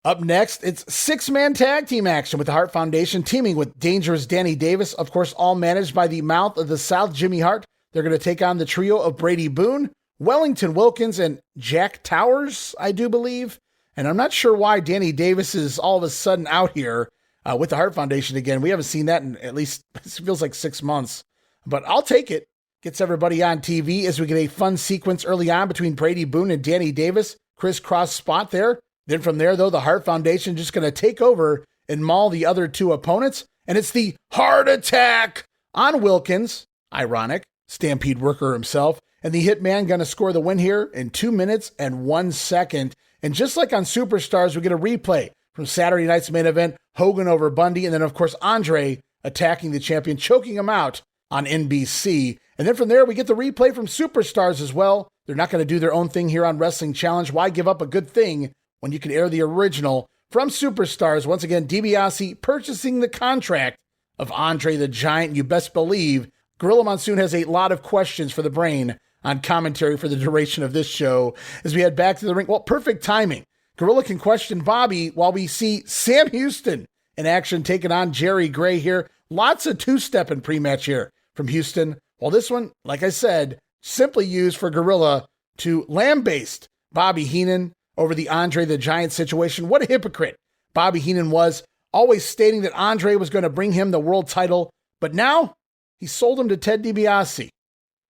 Up next, it's 6-man tag team action with the Hart Foundation teaming with Dangerous Danny Davis, of course, all managed by the Mouth of the South, Jimmy Hart. They're going to take on the trio of Brady Boone, Wellington Wilkins, and Jack Towers, I do believe. And I'm not sure why Danny Davis is all of a sudden out here with the Hart Foundation again. We haven't seen that in at least, it feels like 6 months. But I'll take it. Gets everybody on TV as we get a fun sequence early on between Brady Boone and Danny Davis. Crisscross spot there. Then from there, though, the Hart Foundation just going to take over and maul the other two opponents. And it's the Heart Attack on Wilkins. Ironic. Stampede worker himself. And the Hitman going to score the win here in 2 minutes and 1 second. And just like on Superstars, we get a replay from Saturday night's main event, Hogan over Bundy. And then, of course, Andre attacking the champion, choking him out on NBC. And then from there, we get the replay from Superstars as well. They're not going to do their own thing here on Wrestling Challenge. Why give up a good thing when you can air the original from Superstars? Once again, Dibiase purchasing the contract of Andre the Giant. You best believe Gorilla Monsoon has a lot of questions for the brain on commentary for the duration of this show as we head back to the ring. Well, perfect timing. Gorilla can question Bobby while we see Sam Houston in action taking on Jerry Gray here. Lots of two-step in pre-match here from Houston. Well, this one, like I said, simply used for Gorilla to lambaste Bobby Heenan over the Andre the Giant situation. What a hypocrite Bobby Heenan was, always stating that Andre was going to bring him the world title, but now he sold him to Ted DiBiase.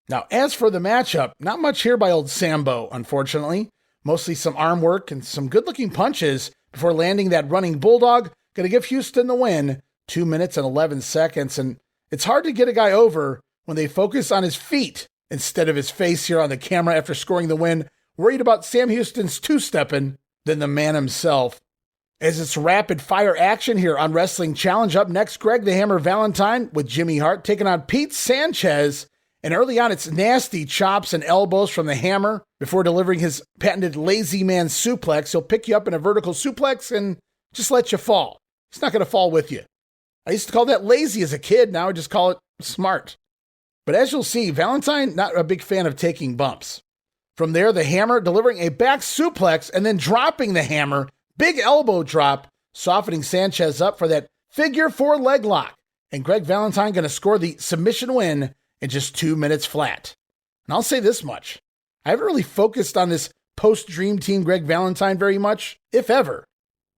Now, as for the matchup, not much here by old Sambo, unfortunately. Mostly some arm work and some good-looking punches before landing that running bulldog. Going to give Houston the win, 2 minutes and 11 seconds. And it's hard to get a guy over when they focus on his feet instead of his face here on the camera after scoring the win. Worried about Sam Houston's two-stepping than the man himself. As it's rapid-fire action here on Wrestling Challenge. Up next, Greg the Hammer Valentine with Jimmy Hart taking on Pete Sanchez. And early on, it's nasty chops and elbows from the Hammer before delivering his patented lazy man suplex. He'll pick you up in a vertical suplex and just let you fall. He's not going to fall with you. I used to call that lazy as a kid. Now I just call it smart. But as you'll see, Valentine, not a big fan of taking bumps. From there, the Hammer delivering a back suplex and then dropping the Hammer. Big elbow drop, softening Sanchez up for that figure 4 leg lock. And Greg Valentine going to score the submission win in just 2 minutes flat. And I'll say this much. I haven't really focused on this post-Dream Team Greg Valentine very much, if ever.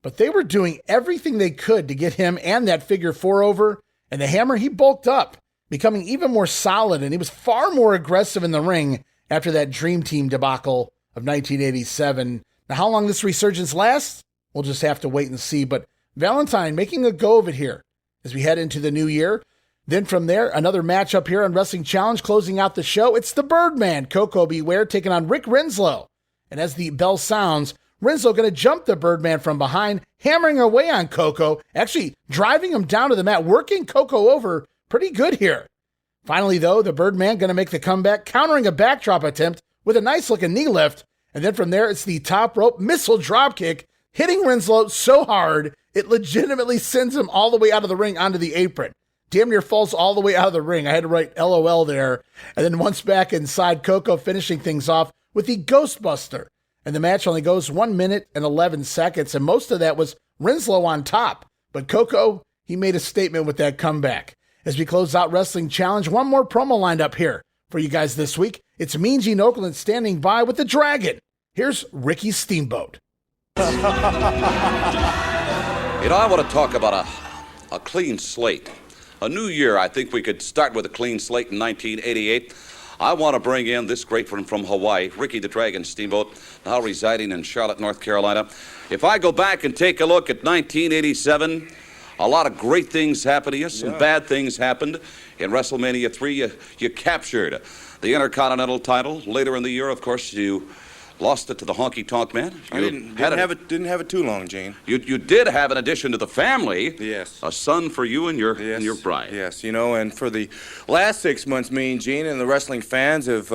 But they were doing everything they could to get him and that figure 4 over. And the Hammer, he bulked up, becoming even more solid. And he was far more aggressive in the ring after that Dream Team debacle of 1987. Now, how long this resurgence lasts, we'll just have to wait and see. But Valentine making a go of it here as we head into the new year. Then from there, another matchup here on Wrestling Challenge, closing out the show. It's the Birdman, Coco Beware, taking on Rick Rinslow. And as the bell sounds, Rinslow going to jump the Birdman from behind, hammering away on Coco, actually driving him down to the mat, working Coco over pretty good here. Finally, though, the Birdman going to make the comeback, countering a backdrop attempt with a nice-looking knee lift. And then from there, it's the top rope missile dropkick, hitting Rinslow so hard, it legitimately sends him all the way out of the ring onto the apron. Damn near falls all the way out of the ring. I had to write LOL there. And then once back inside, Coco finishing things off with the Ghostbuster. And the match only goes 1 minute and 11 seconds. And most of that was Rinslow on top. But Coco, he made a statement with that comeback. As we close out Wrestling Challenge, one more promo lined up here for you guys this week. It's Mean Gene Okerlund standing by with the Dragon. Here's Ricky Steamboat. I want to talk about a clean slate. A new year, I think we could start with a clean slate in 1988. I want to bring in this great one from Hawaii, Ricky the Dragon Steamboat, now residing in Charlotte, North Carolina. If I go back and take a look at 1987, a lot of great things happened here. Some bad things happened. In WrestleMania 3, you captured the Intercontinental title. Later in the year, of course, you lost it to the Honky Tonk Man. I didn't have it too long, Gene. You did have an addition to the family. Yes. A son for you and your bride. Yes, and for the last 6 months, me and Gene and the wrestling fans have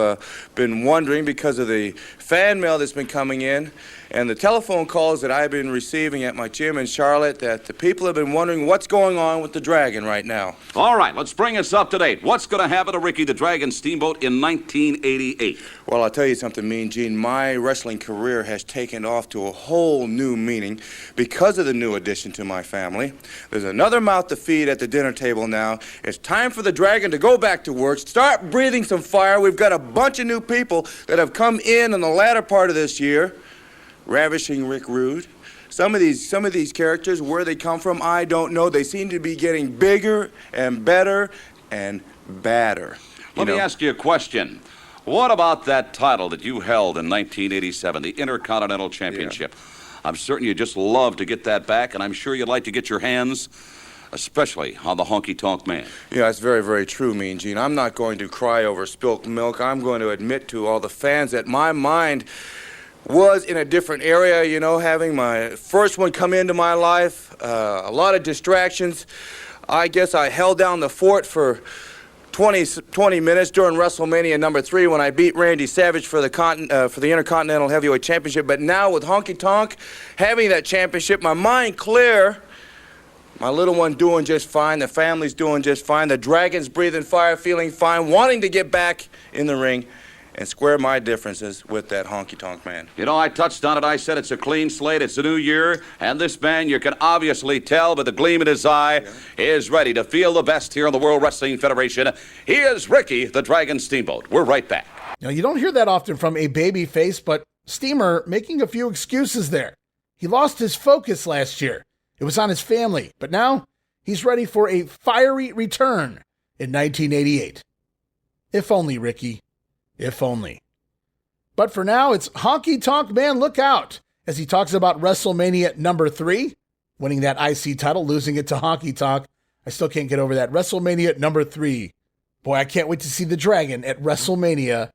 been wondering because of the fan mail that's been coming in and the telephone calls that I've been receiving at my gym in Charlotte that the people have been wondering what's going on with the Dragon right now. All right, let's bring us up to date. What's going to happen to Ricky the Dragon Steamboat in 1988? Well, I'll tell you something, Mean Gene. My wrestling career has taken off to a whole new meaning because of the new addition to my family. There's another mouth to feed at the dinner table now. It's time for the Dragon to go back to work, start breathing some fire. We've got a bunch of new people that have come in the latter part of this year. Ravishing Rick Rude. Some of these characters, where they come from, I don't know. They seem to be getting bigger and better and badder. Let me ask you a question. What about that title that you held in 1987, the Intercontinental Championship? Yeah. I'm certain you'd just love to get that back, and I'm sure you'd like to get your hands, especially on the Honky Tonk Man. Yeah, that's very, very true, Mean Gene. I'm not going to cry over spilt milk. I'm going to admit to all the fans that my mind was in a different area, having my first one come into my life, a lot of distractions. I guess I held down the fort for 20 minutes during WrestleMania number 3 when I beat Randy Savage for the Intercontinental Heavyweight Championship. But now with Honky Tonk having that championship, my mind clear, my little one doing just fine, the family's doing just fine, the Dragon's breathing fire, feeling fine, wanting to get back in the ring and square my differences with that Honky Tonk Man. I touched on it. I said it's a clean slate. It's a new year. And this man, you can obviously tell by the gleam in his eye, is ready to feel the best here in the World Wrestling Federation. He is Ricky the Dragon Steamboat. We're right back. Now, you don't hear that often from a baby face, but Steamer making a few excuses there. He lost his focus last year. It was on his family. But now he's ready for a fiery return in 1988. If only, Ricky. If only. But for now, it's Honky Tonk Man look out as he talks about WrestleMania number 3, winning that IC title, losing it to Honky Tonk. I still can't get over that. WrestleMania number 3. Boy, I can't wait to see the Dragon at WrestleMania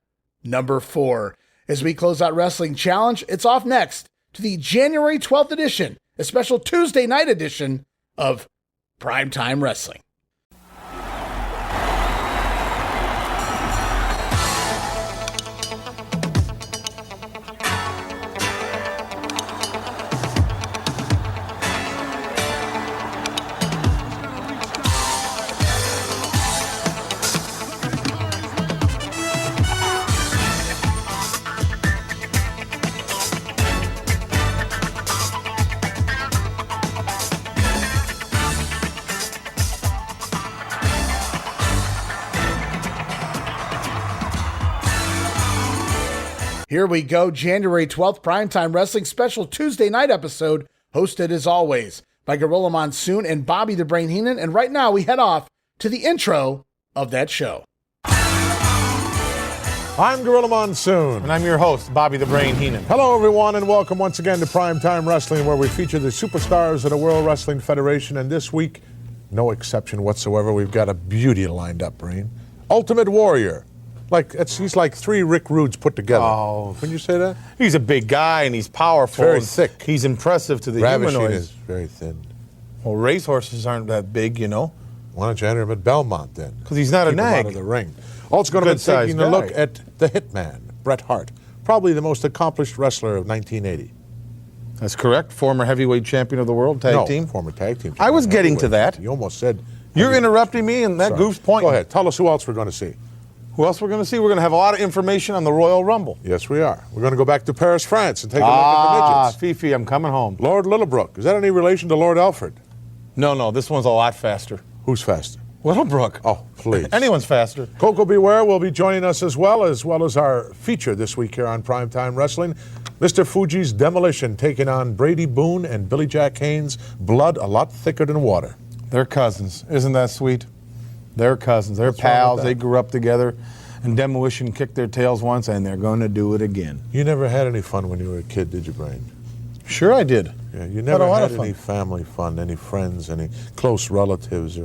number 4. As we close out Wrestling Challenge, it's off next to the January 12th edition, a special Tuesday night edition of Primetime Wrestling. Here we go, January 12th, Primetime Wrestling special Tuesday night episode, hosted as always by Gorilla Monsoon and Bobby the Brain Heenan. And right now we head off to the intro of that show. I'm Gorilla Monsoon. And I'm your host, Bobby the Brain Heenan. Hello, everyone, and welcome once again to Primetime Wrestling, where we feature the superstars of the World Wrestling Federation. And this week, no exception whatsoever, we've got a beauty lined up, Brain. Ultimate Warrior. He's like 3 Rick Rudes put together. Oh. Can you say that? He's a big guy, and he's powerful. Very thick. He's impressive to the Ravishing humanoids. is very thin. Well, racehorses aren't that big, Why don't you enter him at Belmont, then? Because he's not a Keep him nag. out of the ring. Also going to be taking a look at the Hitman, Bret Hart. Probably the most accomplished wrestler of 1980. That's correct. Former heavyweight champion of the world, tag team. Former tag team. I was getting to that. You almost said. You're interrupting me, and that goof's pointing. Go ahead. Tell us who else we're going to see. Who else we're going to see? We're going to have a lot of information on the Royal Rumble. Yes, we are. We're going to go back to Paris, France, and take a look at the midgets. Fifi, I'm coming home. Lord Littlebrook. Is that any relation to Lord Alfred? No, this one's a lot faster. Who's faster? Littlebrook. Oh, please. Anyone's faster. Coco Beware will be joining us as well as our feature this week here on Primetime Wrestling. Mr. Fuji's Demolition taking on Brady Boone and Billy Jack Haynes. Blood a lot thicker than water. They're cousins. Isn't that sweet? They're cousins. They're pals. They grew up together. And Demolition kicked their tails once, and they're going to do it again. You never had any fun when you were a kid, did you, Brain? Sure I did. Yeah, you never had any family fun, any friends, any close relatives?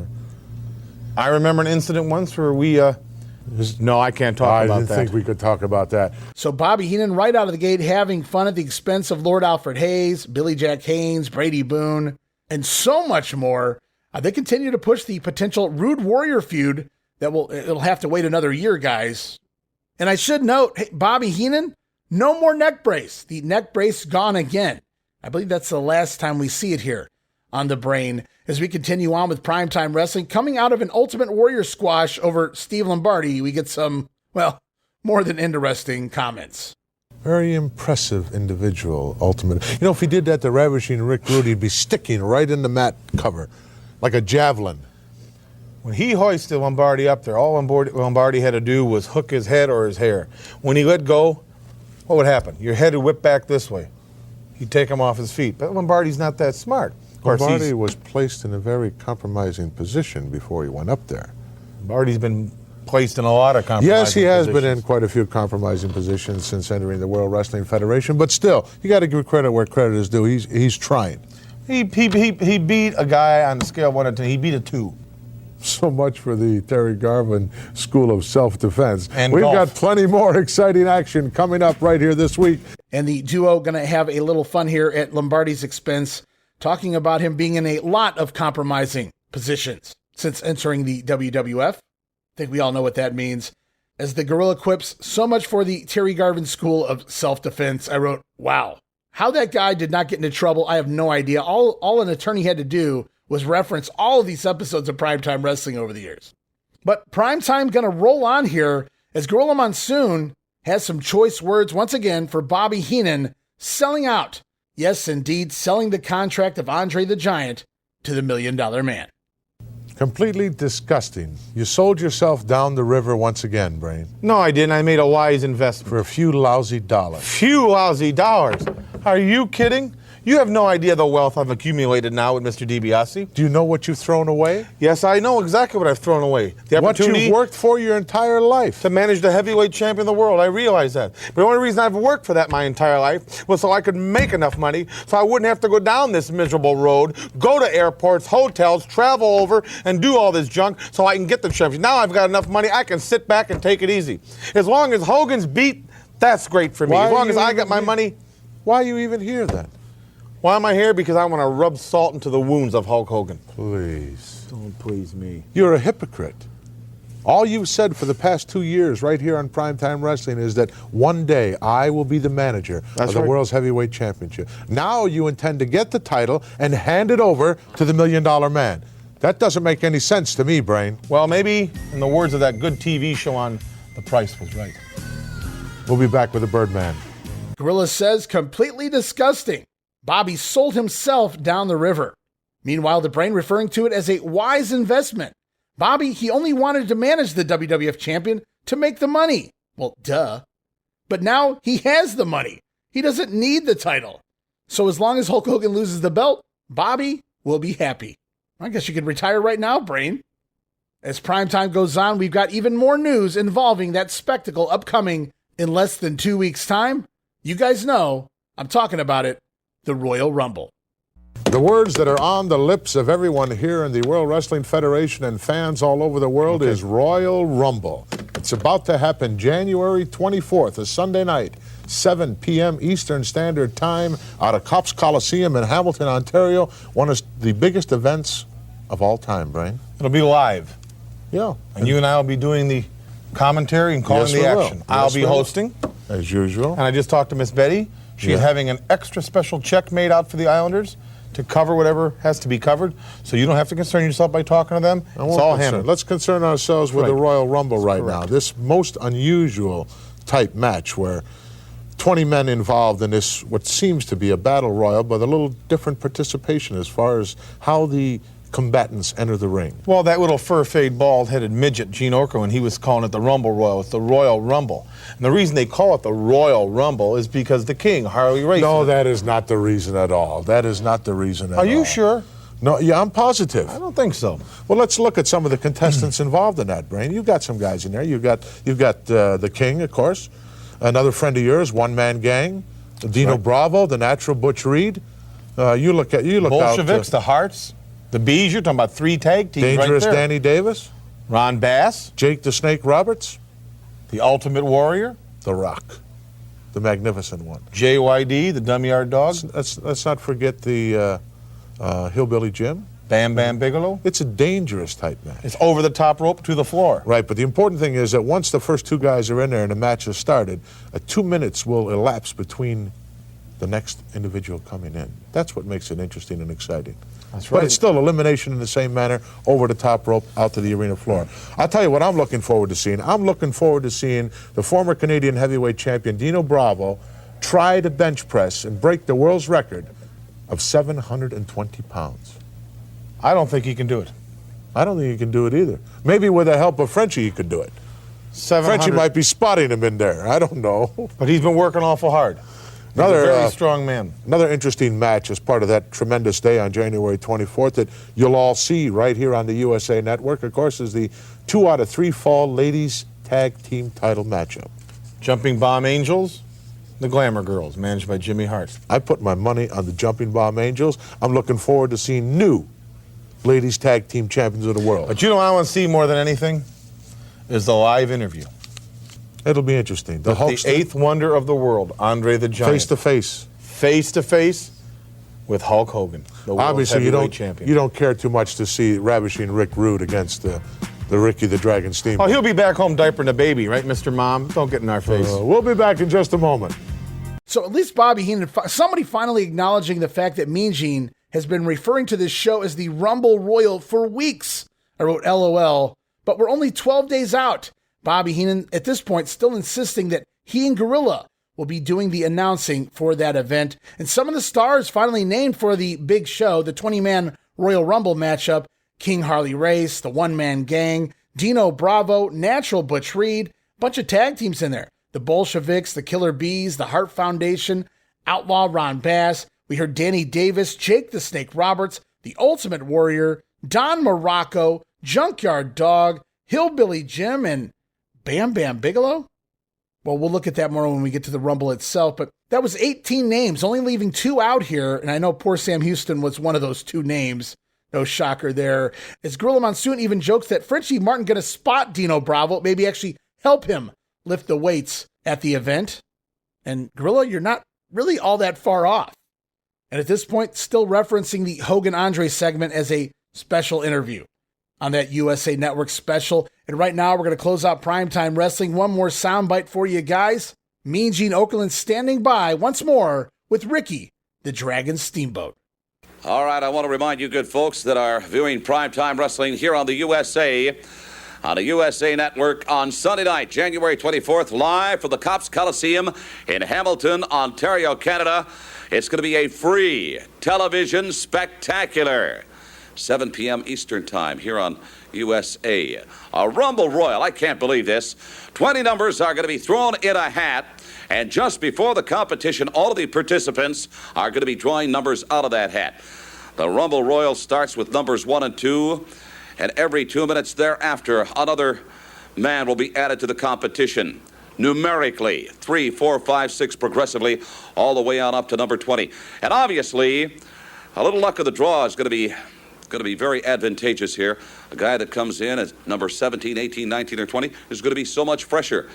I remember an incident once where we No, I can't talk about I didn't think we could talk about that. So Bobby Heenan right out of the gate having fun at the expense of Lord Alfred Hayes, Billy Jack Haynes, Brady Boone, and so much more. They continue to push the potential Rude Warrior feud it'll have to wait another year, guys. And I should note, hey, Bobby Heenan, no more neck brace. The neck brace gone again. I believe that's the last time we see it here on the brain as we continue on with Primetime Wrestling. Coming out of an Ultimate Warrior squash over Steve Lombardi, we get some, more than interesting comments. Very impressive individual, Ultimate. You know, if he did that to Ravishing Rick Rude, he'd be sticking right in the mat cover like a javelin. When he hoisted Lombardi up there, all Lombardi had to do was hook his head or his hair. When he let go, what would happen? Your head would whip back this way. He'd take him off his feet. But Lombardi's not that smart. Of course, Lombardi was placed in a very compromising position before he went up there. Lombardi's been placed in a lot of compromising positions. Yes, he has positions. been in quite a few compromising positions since entering the World Wrestling Federation, but still, you got to give credit where credit is due. He's trying. He beat a guy on the scale of 1 to 10. He beat a 2. So much for the Terry Garvin School of Self-Defense. And We've golf. got plenty more exciting action coming up right here this week. And the duo going to have a little fun here at Lombardi's expense, talking about him being in a lot of compromising positions since entering the WWF. I think we all know what that means. As the Gorilla quips, so much for the Terry Garvin School of Self-Defense. I wrote, wow. How that guy did not get into trouble, I have no idea. All an attorney had to do was reference all of these episodes of Primetime Wrestling over the years. But Primetime going to roll on here as Gorilla Monsoon has some choice words once again for Bobby Heenan selling out. Yes, indeed, selling the contract of Andre the Giant to the $1 Million Man. Completely disgusting. You sold yourself down the river once again, Brain. No, I didn't. I made a wise investment. For a few lousy dollars. Few lousy dollars? Are you kidding? You have no idea the wealth I've accumulated now with Mr. Dibiase. Do you know what you've thrown away? Yes, I know exactly what I've thrown away. The what you've worked for your entire life. To manage the heavyweight champion of the world. I realize that. But the only reason I've worked for that my entire life was so I could make enough money so I wouldn't have to go down this miserable road, go to airports, hotels, travel over, and do all this junk so I can get the championship. Now I've got enough money, I can sit back and take it easy. As long as Hogan's beat, that's great for me. As long as I get my money. Why are you even here then? Why am I here? Because I want to rub salt into the wounds of Hulk Hogan. Please. Don't please me. You're a hypocrite. All you've said for the past 2 years right here on Primetime Wrestling is that one day I will be the manager of the World's Heavyweight Championship. Now you intend to get the title and hand it over to the $1 Million Man. That doesn't make any sense to me, Brain. Well, maybe in the words of that good TV show on The Price Was Right. We'll be back with the Birdman. Gorilla says completely disgusting. Bobby sold himself down the river. Meanwhile, the Brain referring to it as a wise investment. Bobby, he only wanted to manage the WWF champion to make the money. Well, duh. But now he has the money. He doesn't need the title. So as long as Hulk Hogan loses the belt, Bobby will be happy. I guess you could retire right now, Brain. As Primetime goes on, we've got even more news involving that spectacle upcoming in less than 2 weeks' time. You guys know I'm talking about it. The Royal Rumble. The words that are on the lips of everyone here in the World Wrestling Federation and fans all over the world is Royal Rumble. It's about to happen January 24th, a Sunday night, 7 p.m. Eastern Standard Time out of Copps Coliseum in Hamilton, Ontario. One of the biggest events of all time, Brain. It'll be live. Yeah. And you and I will be doing the commentary and calling the action. I'll be hosting. As usual. And I just talked to Miss Betty. She's having an extra special check made out for the Islanders to cover whatever has to be covered, so you don't have to concern yourself by talking to them. It's all handled. Let's concern ourselves with the Royal Rumble right now. This most unusual type match where 20 men involved in this, what seems to be a battle royal, but a little different participation as far as how the combatants enter the ring. Well, that little fur-fade, bald-headed midget, Gene Orko, and he was calling it the Rumble Royal. It's the Royal Rumble. And the reason they call it the Royal Rumble is because the king, Harley Race. No, that is not the reason at all. That is not the reason at all. Are you sure? No, yeah, I'm positive. I don't think so. Well, let's look at some of the contestants involved in that, Brain. You've got some guys in there. You've got the king, of course, another friend of yours, One Man Gang, Dino Bravo, the Natural Butch Reed. You look out. Bolsheviks, the Hearts. The Bees, you're talking about 3 tag teams Dangerous right there. Danny Davis? Ron Bass. Jake the Snake Roberts. The Ultimate Warrior. The Rock. The magnificent one. JYD, the Dumb Yard Dog. Let's not forget the Hillbilly Jim. Bam Bigelow. It's a dangerous type match. It's over the top rope to the floor. Right, but the important thing is that once the first two guys are in there and the match has started, 2 minutes will elapse between the next individual coming in. That's what makes it interesting and exciting. That's right. But it's still elimination in the same manner, over the top rope, out to the arena floor. I'll tell you what I'm looking forward to seeing. I'm looking forward to seeing the former Canadian heavyweight champion, Dino Bravo, try to bench press and break the world's record of 720 pounds. I don't think he can do it. I don't think he can do it either. Maybe with the help of Frenchie he could do it. Frenchie might be spotting him in there. I don't know. But he's been working awful hard. He's a very strong man. Another interesting match as part of that tremendous day on January 24th that you'll all see right here on the USA Network, of course, is the 2 out of 3 fall ladies tag team title matchup. Jumping Bomb Angels, the Glamour Girls, managed by Jimmy Hart. I put my money on the Jumping Bomb Angels. I'm looking forward to seeing new ladies tag team champions of the world. But you know what I want to see more than anything? Is the live interview. It'll be interesting. The eighth wonder of the world, Andre the Giant. Face to face. Face to face with Hulk Hogan, the world's Obviously, heavyweight champion. You don't care too much to see ravishing Rick Rude against the Ricky the Dragon Steamboat. Oh, he'll be back home diapering the baby, right, Mr. Mom? Don't get in our face. We'll be back in just a moment. So at least Bobby Heenan, somebody finally acknowledging the fact that Mean Gene has been referring to this show as the Rumble Royal for weeks. I wrote LOL, but we're only 12 days out. Bobby Heenan, at this point, still insisting that he and Gorilla will be doing the announcing for that event. And some of the stars finally named for the big show, the 20-man Royal Rumble matchup, King Harley Race, the One-Man Gang, Dino Bravo, Natural Butch Reed, bunch of tag teams in there. The Bolsheviks, the Killer Bees, the Hart Foundation, Outlaw Ron Bass. We heard Danny Davis, Jake the Snake Roberts, the Ultimate Warrior, Don Muraco, Junkyard Dog, Hillbilly Jim, and Bam Bigelow? Well, we'll look at that more when we get to the Rumble itself, but that was 18 names, only leaving 2 out here, and I know poor Sam Houston was one of those 2 names. No shocker there. As Gorilla Monsoon even jokes that Frenchie Martin going to spot Dino Bravo, maybe actually help him lift the weights at the event. And Gorilla, you're not really all that far off. And at this point, still referencing the Hogan-Andre segment as a special interview on that USA Network special. And right now, we're going to close out Primetime Wrestling. One more soundbite for you guys. Mean Gene Okerlund standing by once more with Ricky, the Dragon Steamboat. All right, I want to remind you good folks that are viewing Primetime Wrestling here on the USA Network on Sunday night, January 24th, live from the Cops Coliseum in Hamilton, Ontario, Canada. It's going to be a free television spectacular. 7 p.m. Eastern Time here on USA. A Rumble Royal. I can't believe this. 20 numbers are going to be thrown in a hat. And just before the competition, all of the participants are going to be drawing numbers out of that hat. The Rumble Royal starts with numbers 1 and 2. And every 2 minutes thereafter, another man will be added to the competition. Numerically, 3, 4, 5, 6, progressively, all the way on up to number 20. And obviously, a little luck of the draw is going to be very advantageous here. A guy that comes in at number 17, 18, 19, or 20 is going to be so much fresher.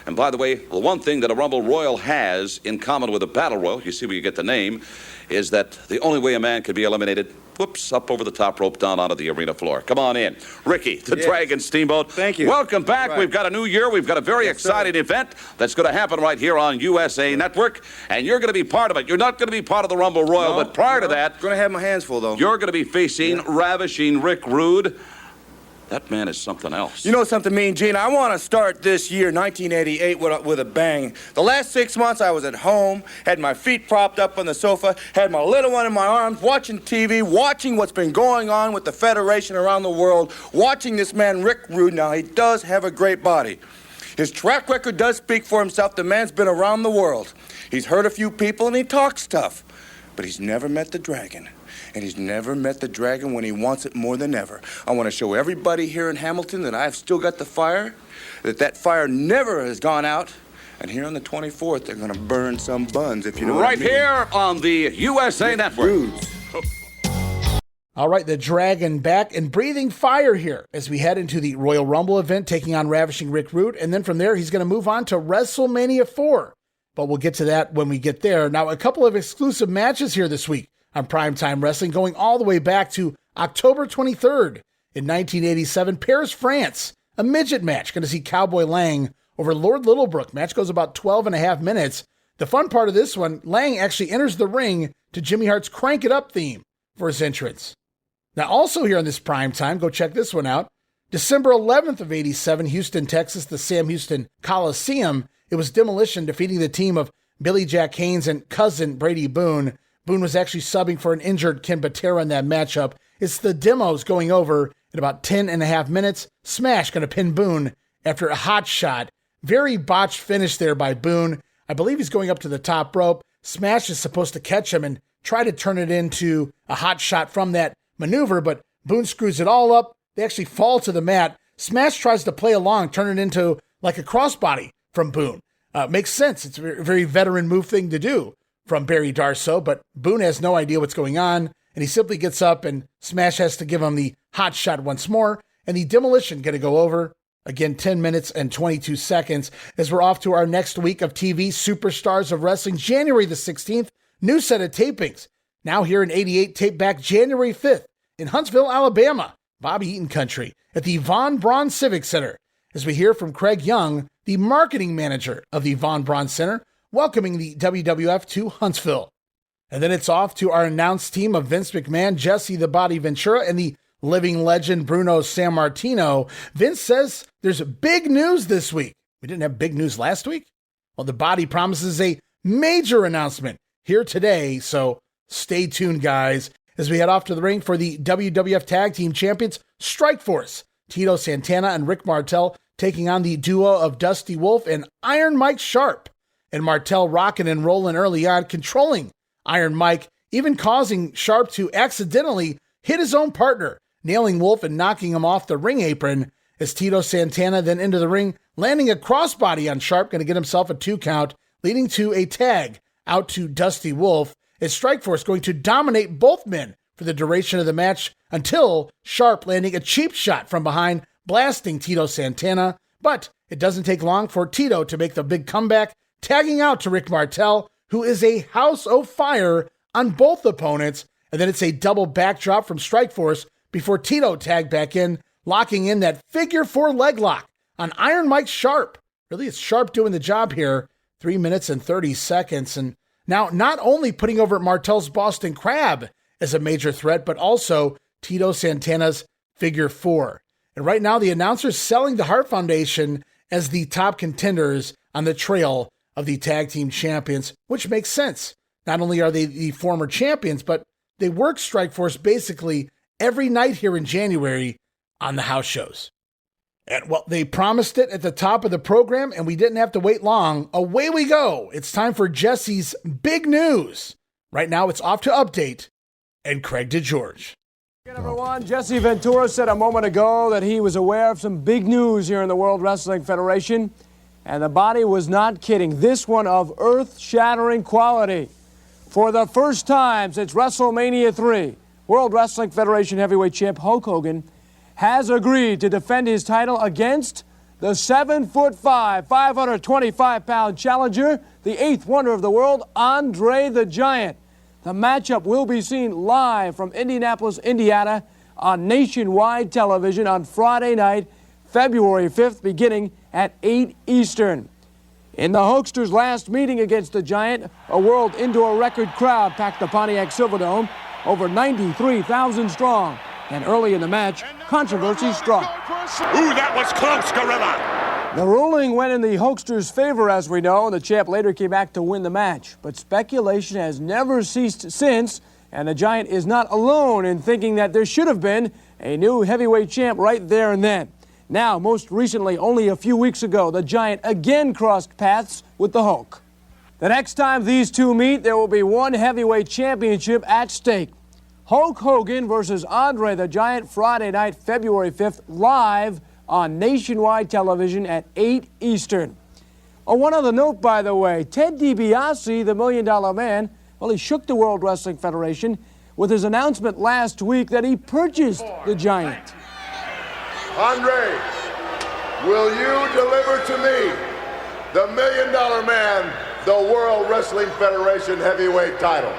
And by the way, the one thing that a Rumble Royal has in common with a Battle Royal, you see where you get the name, is that the only way a man can be eliminated, up over the top rope, down onto the arena floor. Come on in. Ricky, the Dragon Steamboat. Thank you. Welcome back. Right. We've got a new year. We've got a very exciting event that's going to happen right here on USA Network, and you're going to be part of it. You're not going to be part of the Rumble Royal, but prior to that, going to have my hands full, though. You're going to be facing ravishing Rick Rude. That man is something else. You know something, Mean Gene? I want to start this year, 1988, with a bang. The last 6 months, I was at home, had my feet propped up on the sofa, had my little one in my arms, watching TV, watching what's been going on with the Federation around the world, watching this man, Rick Rude. Now, he does have a great body. His track record does speak for himself. The man's been around the world. He's hurt a few people, and he talks tough. But he's never met the Dragon. And he's never met the Dragon when he wants it more than ever. I want to show everybody here in Hamilton that I've still got the fire, that fire never has gone out. And here on the 24th, they're going to burn some buns, if you know what I mean. Right here on the USA Network. All right, the Dragon back and breathing fire here as we head into the Royal Rumble event, taking on Ravishing Rick Rude. And then from there, he's going to move on to WrestleMania 4. But we'll get to that when we get there. Now, a couple of exclusive matches here this week on Primetime Wrestling, going all the way back to October 23rd in 1987, Paris, France. A midget match. Going to see Cowboy Lang over Lord Littlebrook. Match goes about 12 and a half minutes. The fun part of this one, Lang actually enters the ring to Jimmy Hart's Crank It Up theme for his entrance. Now, also here on this prime time, go check this one out. December 11th of 87, Houston, Texas, the Sam Houston Coliseum. It was Demolition defeating the team of Billy Jack Haynes and cousin Brady Boone. Boone was actually subbing for an injured Ken Patera in that matchup. It's the Demos going over in about 10 and a half minutes. Smash going to pin Boone after a hot shot. Very botched finish there by Boone. I believe he's going up to the top rope. Smash is supposed to catch him and try to turn it into a hot shot from that maneuver, but Boone screws it all up. They actually fall to the mat. Smash tries to play along, turn it into like a crossbody from Boone. Makes sense. It's a very veteran move thing to do from Barry Darsow, but Boone has no idea what's going on, and he simply gets up, and Smash has to give him the hot shot once more, and the Demolition going to go over. Again, 10 minutes and 22 seconds as we're off to our next week of TV Superstars of Wrestling, January the 16th. New set of tapings. Now here in 88, tape back January 5th in Huntsville, Alabama, Bobby Eaton country, at the Von Braun Civic Center, as we hear from Craig Young, the marketing manager of the Von Braun Center, welcoming the WWF to Huntsville. And then it's off to our announced team of Vince McMahon, Jesse the Body Ventura, and the living legend Bruno Sammartino. Vince says there's big news this week. We didn't have big news last week? Well, the Body promises a major announcement here today, so stay tuned, guys, as we head off to the ring for the WWF Tag Team Champions, Strikeforce. Tito Santana and Rick Martel taking on the duo of Dusty Wolf and Iron Mike Sharp. And Martel rocking and rolling early on, controlling Iron Mike, even causing Sharp to accidentally hit his own partner, nailing Wolf and knocking him off the ring apron, as Tito Santana then into the ring, landing a crossbody on Sharp, going to get himself a 2 count, leading to a tag out to Dusty Wolf, as Strikeforce going to dominate both men for the duration of the match until Sharp landing a cheap shot from behind, blasting Tito Santana. But it doesn't take long for Tito to make the big comeback, tagging out to Rick Martel, who is a house of fire on both opponents. And then it's a double backdrop from Strikeforce before Tito tagged back in, locking in that figure 4 leg lock on Iron Mike Sharp. Really, it's Sharp doing the job here. 3 minutes and 30 seconds. And now not only putting over Martel's Boston Crab as a major threat, but also Tito Santana's figure 4. And right now, the announcer's selling the Hart Foundation as the top contenders on the trail of the tag team champions, which makes sense. Not only are they the former champions, but they work Strikeforce basically every night here in January on the house shows. And well, they promised it at the top of the program, and we didn't have to wait long. Away we go. It's time for Jesse's big news. Right now, it's off to Update and Craig DeGeorge. Number one, Jesse Ventura said a moment ago that he was aware of some big news here in the World Wrestling Federation, and the Body was not kidding. This one of earth-shattering quality. For the first time since WrestleMania 3, World Wrestling Federation heavyweight champ Hulk Hogan has agreed to defend his title against the 7'5", 525-pound challenger, the 8th wonder of the world, Andre the Giant. The matchup will be seen live from Indianapolis, Indiana, on nationwide television on Friday night, February 5th, beginning at 8 Eastern. In the Hulkster's last meeting against the Giant, a world indoor record crowd packed the Pontiac Silverdome, over 93,000 strong. And early in the match, controversy struck. Ooh, that was close, Gorilla. The ruling went in the Hulkster's favor, as we know, and the champ later came back to win the match. But speculation has never ceased since, and the Giant is not alone in thinking that there should have been a new heavyweight champ right there and then. Now, most recently, only a few weeks ago, the Giant again crossed paths with the Hulk. The next time these two meet, there will be one heavyweight championship at stake. Hulk Hogan versus Andre the Giant, Friday night, February 5th, live on nationwide television at 8 Eastern. Oh, one other note, by the way, Ted DiBiase, the $1 Million Man, well, he shook the World Wrestling Federation with his announcement last week that he purchased the Giant. Andre, will you deliver to me the $1 Million Man, the World Wrestling Federation heavyweight title?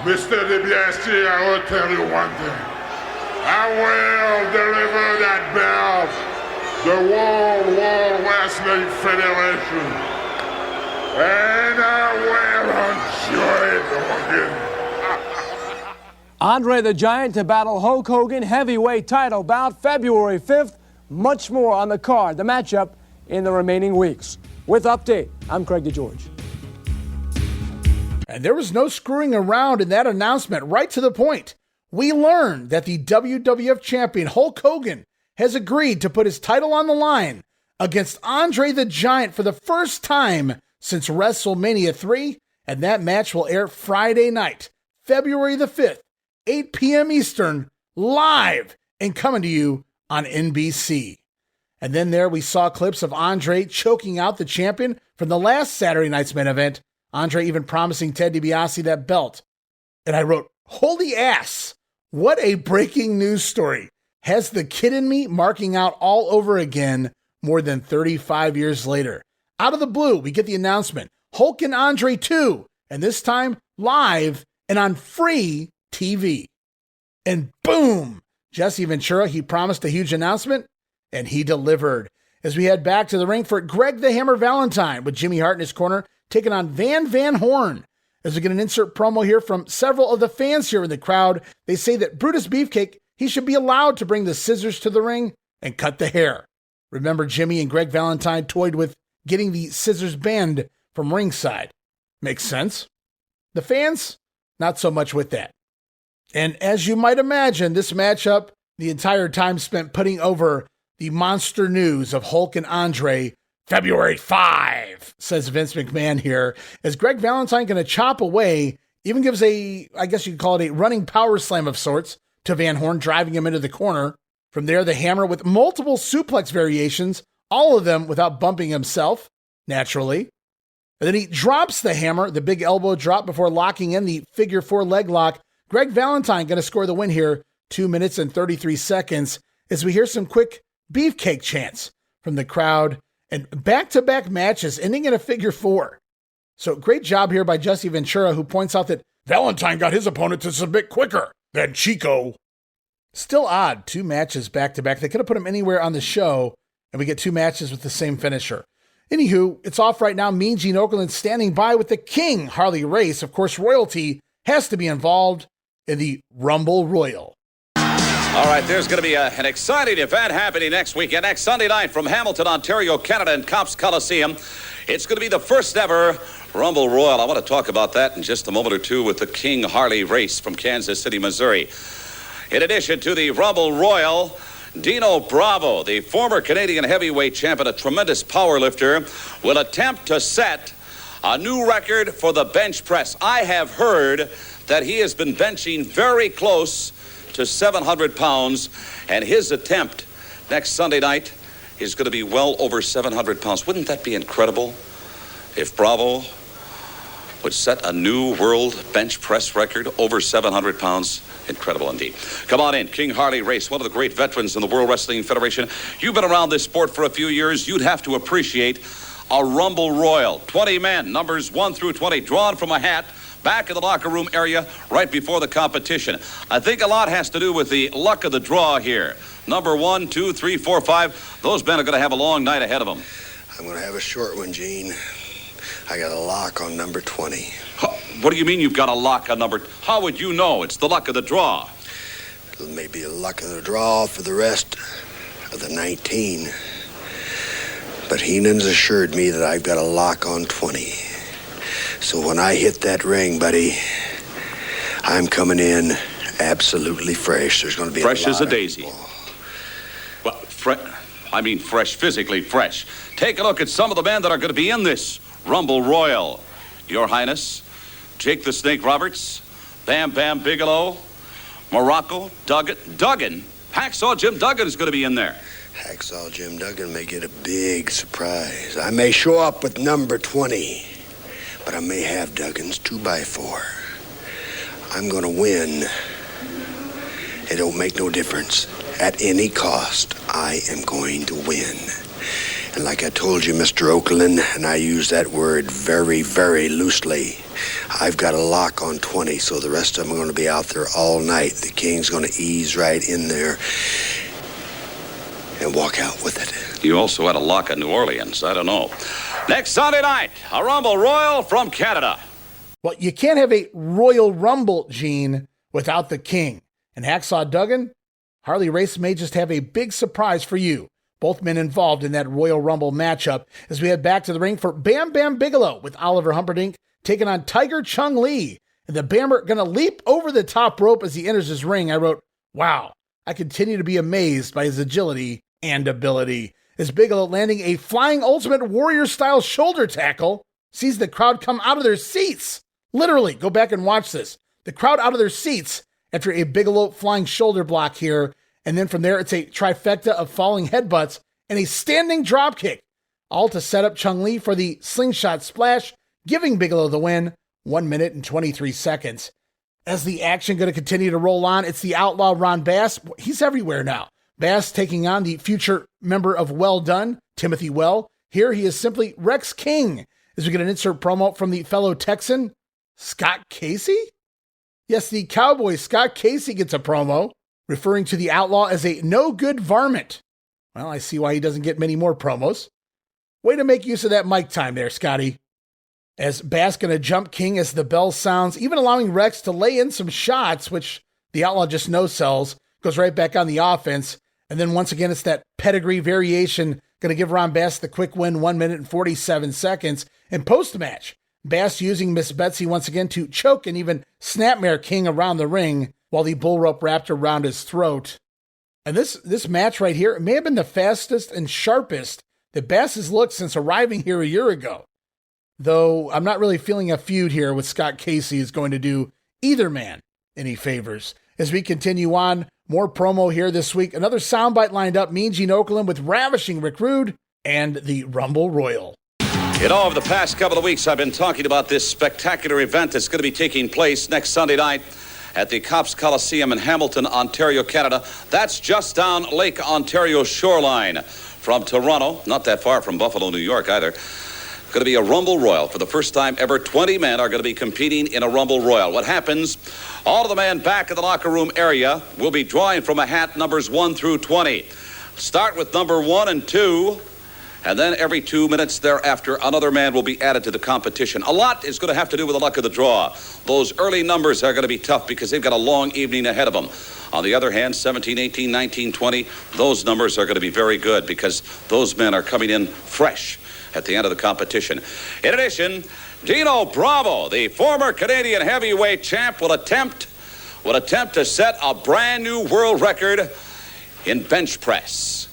Mr. Dibiase, I will tell you one thing. I will deliver that belt, the World Wrestling Federation, and I will enjoy it, Hogan. Andre the Giant to battle Hulk Hogan, heavyweight title bout February 5th. Much more on the card, the matchup in the remaining weeks. With Update, I'm Craig DeGeorge. And there was no screwing around in that announcement, right to the point. We learned that the WWF champion Hulk Hogan has agreed to put his title on the line against Andre the Giant for the first time since WrestleMania 3, and that match will air Friday night, February the 5th, 8 p.m. Eastern, live and coming to you on NBC. And then there we saw clips of Andre choking out the champion from the last Saturday night's main event, Andre even promising Ted DiBiase that belt. And I wrote, holy ass, what a breaking news story. Has the kid in me marking out all over again more than 35 years later. Out of the blue, we get the announcement, Hulk and Andre 2, and this time live and on free TV. And boom, Jesse Ventura, he promised a huge announcement, and he delivered. As we head back to the ring for Greg the Hammer Valentine with Jimmy Hart in his corner, taking on Van Horn. As we get an insert promo here from several of the fans here in the crowd, they say that Brutus Beefcake, he should be allowed to bring the scissors to the ring and cut the hair. Remember, Jimmy and Greg Valentine toyed with getting the scissors banned from ringside. Makes sense. The fans, not so much with that. And as you might imagine, this matchup, the entire time spent putting over the monster news of Hulk and Andre, February 5, says Vince McMahon here, as Greg Valentine going to chop away, even gives I guess you could call it a running power slam of sorts to Van Horn, driving him into the corner. From there, the Hammer with multiple suplex variations, all of them without bumping himself, naturally. And then he drops the Hammer, the big elbow drop before locking in the figure 4 leg lock. Greg Valentine going to score the win here, 2 minutes and 33 seconds, as we hear some quick beefcake chants from the crowd. And back-to-back matches ending in a figure 4. So great job here by Jesse Ventura, who points out that Valentine got his opponent to submit quicker than Chico. Still odd, 2 matches back-to-back. They could have put him anywhere on the show, and we get 2 matches with the same finisher. Anywho, it's off right now. Mean Gene Okerlund standing by with the King, Harley Race. Of course, royalty has to be involved in the Rumble Royal. All right, there's going to be an exciting event happening next weekend, next Sunday night from Hamilton, Ontario, Canada, and Cops Coliseum. It's going to be the first ever Rumble Royal. I want to talk about that in just a moment or two with the King Harley Race from Kansas City, Missouri. In addition to the Rumble Royal, Dino Bravo, the former Canadian heavyweight champion, a tremendous power lifter, will attempt to set a new record for the bench press. I have heard that he has been benching very close to 700 pounds, and his attempt next Sunday night is going to be well over 700 pounds. Wouldn't that be incredible if Bravo would set a new world bench press record over 700 pounds? Incredible indeed. Come on in, King Harley Race, one of the great veterans in the World Wrestling Federation. You've been around this sport for a few years. You'd have to appreciate a Rumble Royal. 20 men, numbers 1 through 20, drawn from a hat, back in the locker room area right before the competition. I think a lot has to do with the luck of the draw here. Number 1, 2, 3, 4, 5. Those men are going to have a long night ahead of them. I'm going to have a short one, Gene. I got a lock on number 20. What do you mean you've got a lock on number? How would you know? It's the luck of the draw. It may be the luck of the draw for the rest of the 19. But Heenan's assured me that I've got a lock on 20. So when I hit that ring, buddy, I'm coming in absolutely fresh. There's going to be fresh a as a daisy. Well, fresh, physically fresh. Take a look at some of the men that are going to be in this Rumble Royal. Your Highness, Jake the Snake Roberts, Bam Bigelow, Muraco, Duggan. Hacksaw Jim Duggan is going to be in there. Hacksaw Jim Duggan may get a big surprise. I may show up with number 20, but I may have Duggan's 2x4. I'm going to win. It don't make no difference. At any cost, I am going to win. And like I told you, Mr. Oakland, and I use that word very, very loosely, I've got a lock on 20, so the rest of them are going to be out there all night. The King's going to ease right in there and walk out with it. You also had a lock at New Orleans. I don't know. Next Sunday night, a Rumble Royal from Canada. Well, you can't have a Royal Rumble, Gene, without the King. And Hacksaw Duggan, Harley Race may just have a big surprise for you. Both men involved in that Royal Rumble matchup as we head back to the ring for Bam Bigelow with Oliver Humperdinck taking on Tiger Chung Lee. And the Bammer going to leap over the top rope as he enters his ring. I wrote, wow, I continue to be amazed by his agility and ability. As Bigelow landing a flying Ultimate Warrior style shoulder tackle, sees the crowd come out of their seats. Literally, go back and watch this. The crowd out of their seats after a Bigelow flying shoulder block here. And then from there, it's a trifecta of falling headbutts and a standing dropkick, all to set up Chung Lee for the slingshot splash, giving Bigelow the win, 1 minute and 23 seconds. As the action going to continue to roll on, it's the Outlaw Ron Bass. He's everywhere now. Bass taking on the future member of Well Done, Timothy Well. Here he is simply Rex King, as we get an insert promo from the fellow Texan, Scott Casey? Yes, the Cowboy Scott Casey gets a promo, referring to the Outlaw as a no-good varmint. Well, I see why he doesn't get many more promos. Way to make use of that mic time there, Scotty. As Bass gonna jump King as the bell sounds, even allowing Rex to lay in some shots, which the Outlaw just no-sells, goes right back on the offense. And then once again, it's that pedigree variation, gonna give Ron Bass the quick win, 1 minute and 47 seconds. And post-match, Bass using Miss Betsy once again to choke and even snapmare King around the ring, while the bull rope wrapped around his throat. And this match right here may have been the fastest and sharpest that Bass has looked since arriving here a year ago. Though I'm not really feeling a feud here with Scott Casey is going to do either man any favors. As we continue on, more promo here this week. Another soundbite lined up, Mean Gene Okerlund with ravishing Rick Rude and the Rumble Royal. You know, over the past couple of weeks, I've been talking about this spectacular event that's going to be taking place next Sunday night at the Cops Coliseum in Hamilton, Ontario, Canada. That's just down Lake Ontario shoreline from Toronto, not that far from Buffalo, New York either. Going to be a Rumble Royal. For the first time ever, 20 men are going to be competing in a Rumble Royal. What happens, all of the men back in the locker room area will be drawing from a hat numbers 1 through 20. Start with number 1 and 2. And then every 2 minutes thereafter, another man will be added to the competition. A lot is going to have to do with the luck of the draw. Those early numbers are going to be tough because they've got a long evening ahead of them. On the other hand, 17, 18, 19, 20, those numbers are going to be very good because those men are coming in fresh at the end of the competition. In addition, Dino Bravo, the former Canadian heavyweight champ, will attempt to set a brand new world record in bench press.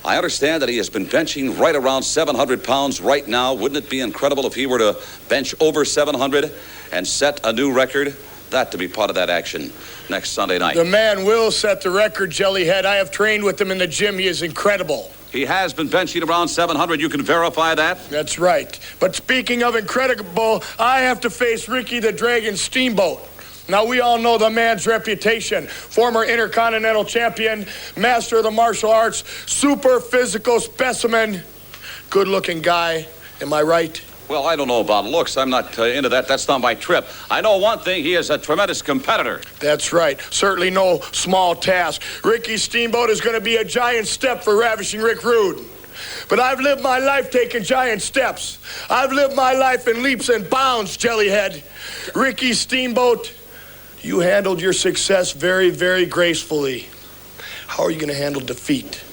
I understand that he has been benching right around 700 pounds right now. Wouldn't it be incredible if he were to bench over 700 and set a new record? That to be part of that action next Sunday night. The man will set the record, Jellyhead. I have trained with him in the gym. He is incredible. He has been benching around 700. You can verify that? That's right. But speaking of incredible, I have to face Ricky the Dragon Steamboat. Now, we all know the man's reputation. Former Intercontinental Champion, master of the martial arts, super physical specimen, good-looking guy. Am I right? Well, I don't know about looks. I'm not into that. That's not my trip. I know one thing. He is a tremendous competitor. That's right. Certainly no small task. Ricky Steamboat is going to be a giant step for ravishing Rick Rude. But I've lived my life taking giant steps. I've lived my life in leaps and bounds, Jellyhead. Ricky Steamboat, you handled your success very, very gracefully. How are you going to handle defeat?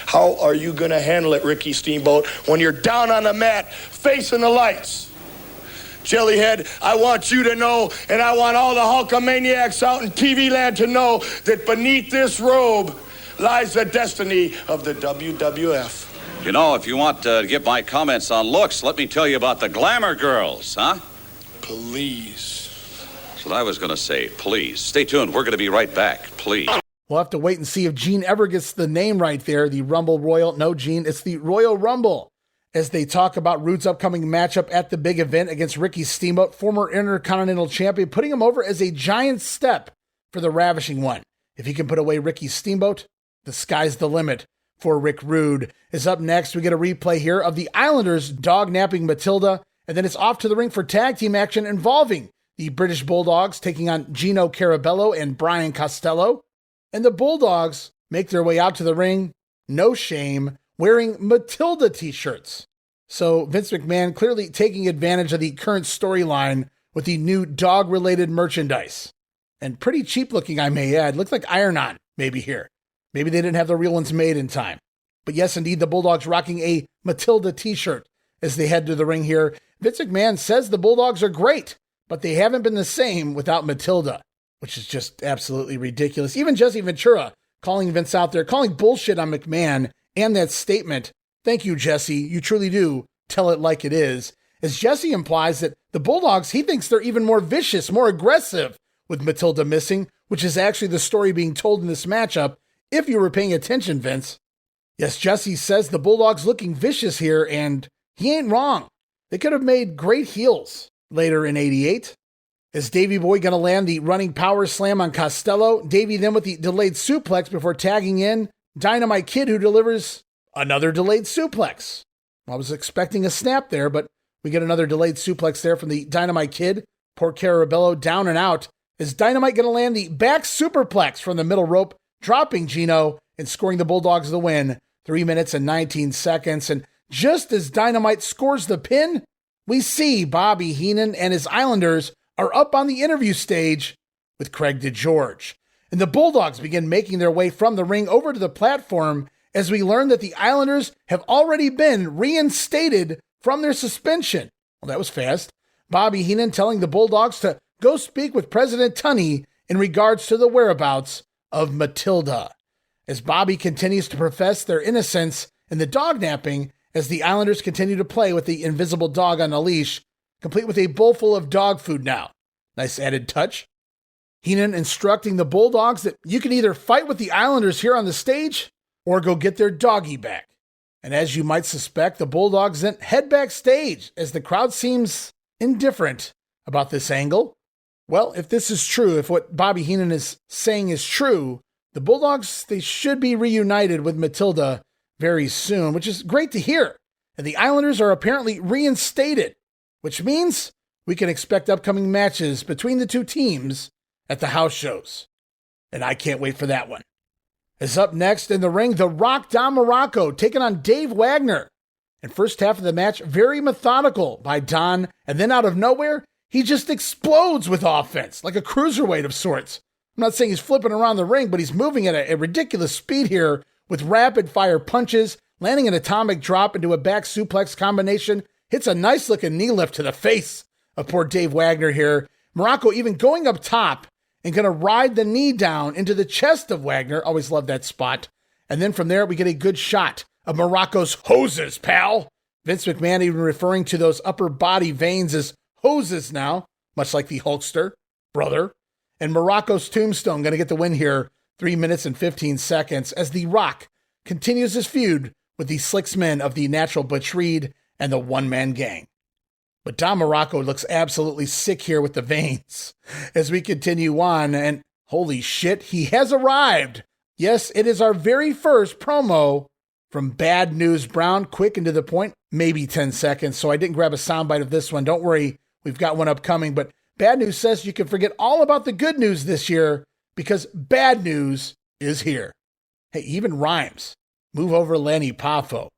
How are you going to handle it, Ricky Steamboat, when you're down on the mat, facing the lights? Jellyhead, I want you to know, and I want all the Hulkamaniacs out in TV land to know that beneath this robe lies the destiny of the WWF. You know, if you want to get my comments on looks, let me tell you about the Glamour Girls, huh? Please. That's what I was going to say. Please. Stay tuned. We're going to be right back. Please. We'll have to wait and see if Gene ever gets the name right there, the Rumble Royal. No, Gene, it's the Royal Rumble. as they talk about Rude's upcoming matchup at the big event against Ricky Steamboat, former Intercontinental Champion, putting him over as a giant step for the Ravishing One. If he can put away Ricky Steamboat, the sky's the limit for Rick Rude. Is up next, we get a replay here of the Islanders dog-napping Matilda, and then it's off to the ring for tag team action involving the British Bulldogs taking on Gino Carabello and Brian Costello. And the Bulldogs make their way out to the ring, no shame, wearing Matilda t-shirts. So Vince McMahon clearly taking advantage of the current storyline with the new dog-related merchandise. And pretty cheap looking, I may add. Looks like iron-on, maybe here. Maybe they didn't have the real ones made in time. But yes, indeed, the Bulldogs rocking a Matilda t-shirt as they head to the ring here. Vince McMahon says the Bulldogs are great, but they haven't been the same without Matilda, which is just absolutely ridiculous. Even Jesse Ventura calling Vince out there, calling bullshit on McMahon and that statement. Thank you, Jesse. You truly do tell it like it is. As Jesse implies that the Bulldogs, he thinks they're even more vicious, more aggressive with Matilda missing, which is actually the story being told in this matchup, if you were paying attention, Vince. Yes, Jesse says the Bulldogs looking vicious here, and he ain't wrong. They could have made great heels later in 88. Is Davey Boy going to land the running power slam on Costello? Davey then with the delayed suplex before tagging in Dynamite Kid, who delivers another delayed suplex. I was expecting a snap there, but we get another delayed suplex there from the Dynamite Kid. Poor Carabello down and out. Is Dynamite going to land the back superplex from the middle rope, dropping Gino and scoring the Bulldogs the win, 3 minutes and 19 seconds. And just as Dynamite scores the pin, we see Bobby Heenan and his Islanders are up on the interview stage with Craig DeGeorge. And the Bulldogs begin making their way from the ring over to the platform as we learn that the Islanders have already been reinstated from their suspension. Well, that was fast. Bobby Heenan telling the Bulldogs to go speak with President Tunney in regards to the whereabouts of Matilda. As Bobby continues to profess their innocence in the dog-napping as the Islanders continue to play with the invisible dog on a leash, complete with a bowl full of dog food now. Nice added touch. Heenan instructing the Bulldogs that you can either fight with the Islanders here on the stage or go get their doggy back. And as you might suspect, the Bulldogs then head backstage as the crowd seems indifferent about this angle. Well, if this is true, if what Bobby Heenan is saying is true, the Bulldogs, they should be reunited with Matilda very soon, which is great to hear. And the Islanders are apparently reinstated, which means we can expect upcoming matches between the two teams at the house shows. And I can't wait for that one. As up next in the ring, The Rock Don Muraco taking on Dave Wagner. And first half of the match, very methodical by Don, and then out of nowhere, he just explodes with offense, like a cruiserweight of sorts. I'm not saying he's flipping around the ring, but he's moving at a ridiculous speed here with rapid-fire punches, landing an atomic drop into a back suplex combination. Hits a nice-looking knee lift to the face of poor Dave Wagner here. Muraco even going up top and going to ride the knee down into the chest of Wagner. Always love that spot. And then from there, we get a good shot of Muraco's hoses, pal. Vince McMahon even referring to those upper body veins as hoses now, much like the Hulkster, brother. And Muraco's tombstone going to get the win here, 3 minutes and 15 seconds, as The Rock continues his feud with the slicks men of the Natural Butch Reed and the one-man gang. But Don Muraco looks absolutely sick here with the veins as we continue on, and holy shit, he has arrived. Yes, it is our very first promo from Bad News Brown, quick and to the point, maybe 10 seconds, so I didn't grab a soundbite of this one. Don't worry, we've got one upcoming, but Bad News says you can forget all about the good news this year because bad news is here. Hey, even rhymes. Move over Lanny Poffo.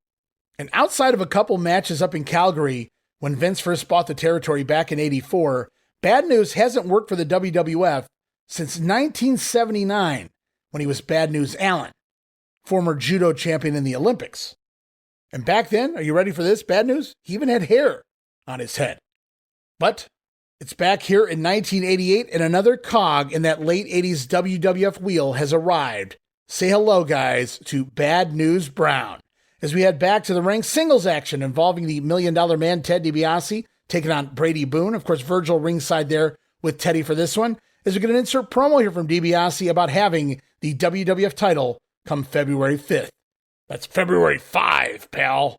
And outside of a couple matches up in Calgary, when Vince first bought the territory back in '84, Bad News hasn't worked for the WWF since 1979, when he was Bad News Allen, former judo champion in the Olympics. And back then, are you ready for this, Bad News? He even had hair on his head. But it's back here in 1988, and another cog in that late 80s WWF wheel has arrived. Say hello, guys, to Bad News Brown. As we head back to the ring, singles action involving the $1 Million Man, Ted DiBiase, taking on Brady Boone. Of course, Virgil ringside there with Teddy for this one. As we get an insert promo here from DiBiase about having the WWF title come February 5th. That's February 5, pal.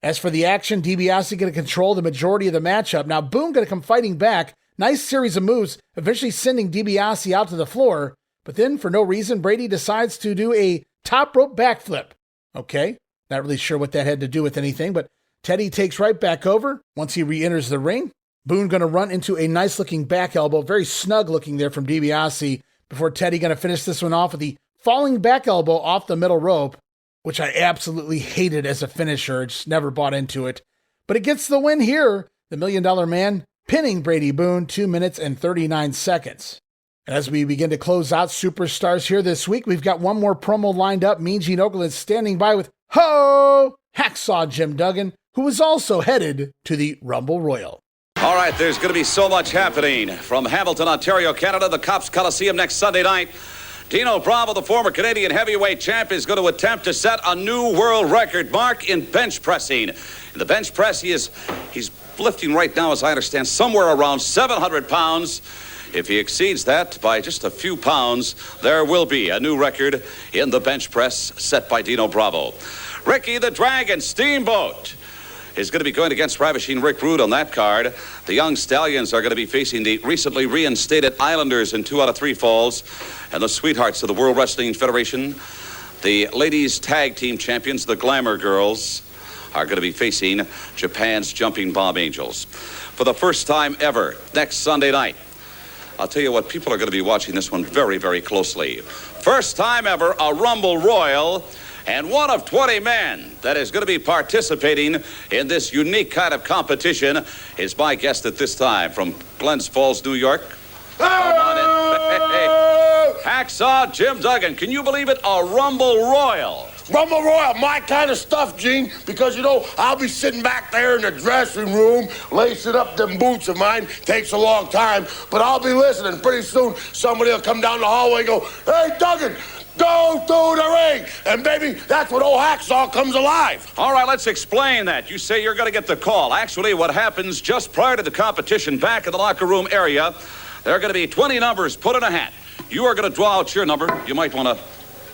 As for the action, Dibiase going to control the majority of the matchup. Now, Boom going to come fighting back. Nice series of moves, eventually sending Dibiase out to the floor. But then, for no reason, Brady decides to do a top rope backflip. Okay, not really sure what that had to do with anything, but Teddy takes right back over once he re-enters the ring. Boone going to run into a nice-looking back elbow, very snug-looking there from Dibiase, before Teddy going to finish this one off with the falling back elbow off the middle rope, which I absolutely hated as a finisher. Just never bought into it. But it gets the win here. The $1 Million Man pinning Brady Boone 2 minutes and 39 seconds. And as we begin to close out Superstars here this week, we've got one more promo lined up. Mean Gene Okerlund standing by with Hacksaw Jim Duggan, who is also headed to the Rumble Royal. All right, there's going to be so much happening from Hamilton, Ontario, Canada, the Cops Coliseum next Sunday night. Dino Bravo, the former Canadian heavyweight champ, is going to attempt to set a new world record mark in bench pressing. In the bench press, he's lifting right now, as I understand, somewhere around 700 pounds. If he exceeds that by just a few pounds, there will be a new record in the bench press set by Dino Bravo. Ricky the Dragon Steamboat is going to be going against Ravishing Rick Rude on that card. The Young Stallions are going to be facing the recently reinstated Islanders in 2 out of 3 falls. And the sweethearts of the World Wrestling Federation, the ladies tag team champions, the Glamour Girls, are going to be facing Japan's Jumping Bomb Angels. For the first time ever, next Sunday night, I'll tell you what, people are going to be watching this one very, very closely. First time ever, a Rumble Royal, and one of 20 men that is going to be participating in this unique kind of competition is my guest at this time from Glens Falls, New York. Come on in. Hey. Hacksaw Jim Duggan. Can you believe it? A Rumble Royal. Rumble Royal, my kind of stuff, Gene, because, you know, I'll be sitting back there in the dressing room, lacing up them boots of mine. Takes a long time, but I'll be listening. Pretty soon, somebody will come down the hallway and go, "Hey, Duggan, go to the ring." And, baby, that's when old Hacksaw comes alive. All right, let's explain that. You say you're going to get the call. Actually, what happens just prior to the competition back in the locker room area, there are going to be 20 numbers put in a hat. You are going to draw out your number. You might want to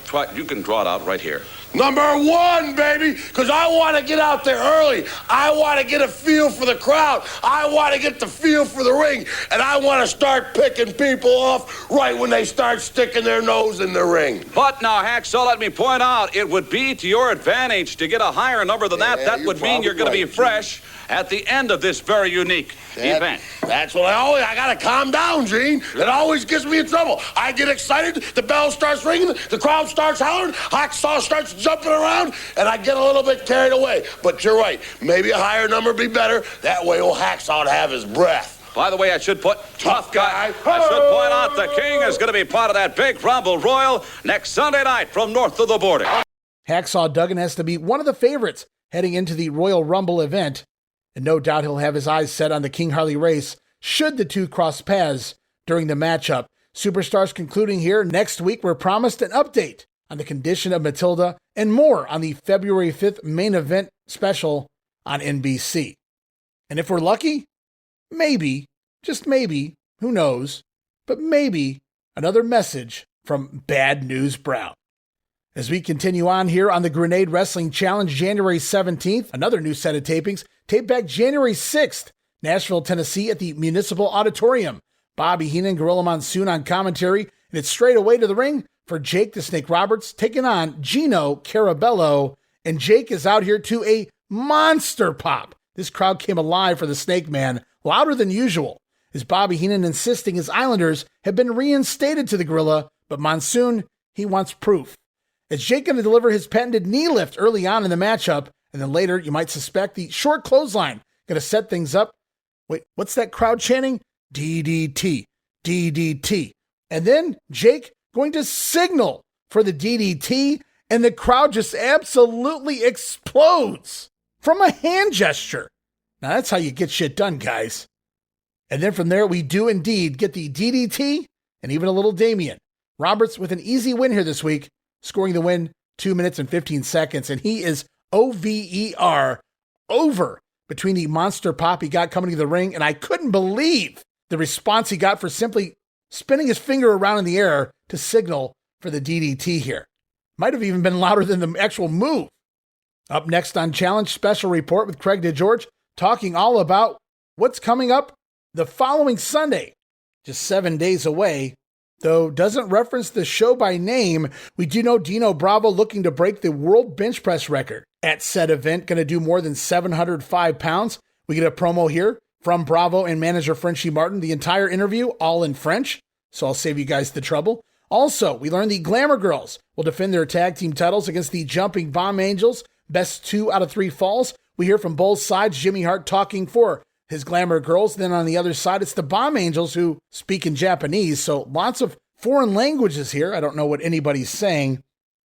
try. You can draw it out right here. Number 1, baby, because I want to get out there early. I want to get a feel for the crowd. I want to get the feel for the ring. And I want to start picking people off right when they start sticking their nose in the ring. But now, Hacksaw, let me point out, it would be to your advantage to get a higher number than that. That would mean you're going to be fresh at the end of this very unique event. That's what I got to calm down, Gene. It always gets me in trouble. I get excited, the bell starts ringing, the crowd starts howling, Hacksaw starts jumping around, and I get a little bit carried away. But you're right, maybe a higher number would be better. That way old Hacksaw would have his breath. By the way, I should put tough guy. I should point out the King is going to be part of that big Rumble Royal next Sunday night from north of the border. Hacksaw Duggan has to be one of the favorites heading into the Royal Rumble event. And no doubt he'll have his eyes set on the King Harley race should the two cross paths during the matchup. Superstars concluding here. Next week, we're promised an update on the condition of Matilda and more on the February 5th main event special on NBC. And if we're lucky, maybe, just maybe, who knows, but maybe another message from Bad News Brown. As we continue on here on the Grenade Wrestling Challenge, January 17th, another new set of tapings, taped back January 6th, Nashville, Tennessee at the Municipal Auditorium. Bobby Heenan, Gorilla Monsoon on commentary, and it's straight away to the ring for Jake the Snake Roberts, taking on Gino Carabello, and Jake is out here to a monster pop. This crowd came alive for the Snake Man, louder than usual, as Bobby Heenan insisting his Islanders have been reinstated to the Gorilla, but Monsoon, he wants proof. Is Jake going to deliver his patented knee lift early on in the matchup, and then later you might suspect the short clothesline going to set things up? Wait, what's that crowd chanting? DDT, DDT. And then Jake going to signal for the DDT, and the crowd just absolutely explodes from a hand gesture. Now that's how you get shit done, guys. And then from there, we do indeed get the DDT and even a little Damien. Roberts with an easy win here this week, scoring the win 2 minutes and 15 seconds, and he is OVER, over, between the monster pop he got coming to the ring, and I couldn't believe the response he got for simply spinning his finger around in the air to signal for the DDT here. Might have even been louder than the actual move. Up next on Challenge Special Report with Craig DeGeorge, talking all about what's coming up the following Sunday, just 7 days away. Though doesn't reference the show by name, we do know Dino Bravo looking to break the world bench press record at said event, going to do more than 705 pounds. We get a promo here from Bravo and manager Frenchie Martin. The entire interview all in French, so I'll save you guys the trouble. Also, we learn the Glamour Girls will defend their tag team titles against the Jumping Bomb Angels. Best 2 out of 3 falls. We hear from both sides, Jimmy Hart talking for his Glamour Girls. Then on the other side, it's the Bomb Angels who speak in Japanese. So lots of foreign languages here. I don't know what anybody's saying.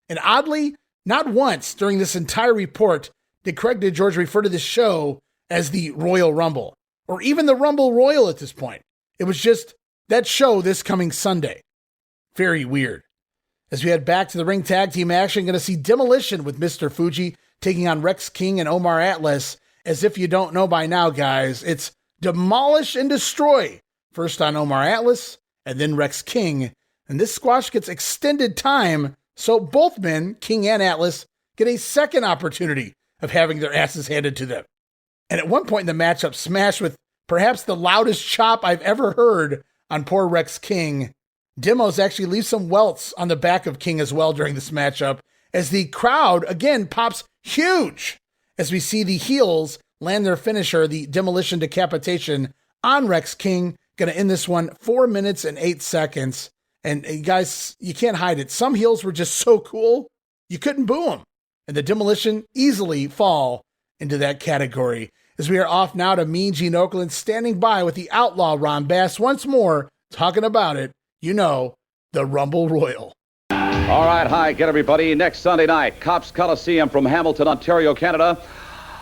And oddly, not once during this entire report did Craig DeGeorge refer to this show as the Royal Rumble, or even the Rumble Royal at this point. It was just that show this coming Sunday. Very weird. As we head back to the ring tag team action, going to see Demolition with Mr. Fuji taking on Rex King and Omar Atlas. As if you don't know by now, guys, it's Demolish and Destroy. First on Omar Atlas, and then Rex King. And this squash gets extended time, so both men, King and Atlas, get a second opportunity of having their asses handed to them. And at one point in the matchup, smash with perhaps the loudest chop I've ever heard on poor Rex King. Demos actually leave some welts on the back of King as well during this matchup, as the crowd again pops huge as we see the heels land their finisher, the Demolition Decapitation, on Rex King. Going to end this one 4 minutes and 8 seconds. And guys, you can't hide it. Some heels were just so cool, you couldn't boo them. And the Demolition easily fall into that category. As we are off now to Mean Gene Okerlund, standing by with the Outlaw Ron Bass once more, talking about it. You know, the Rumble Royal. All right, hi again, everybody. Next Sunday night, Cops Coliseum from Hamilton, Ontario, Canada.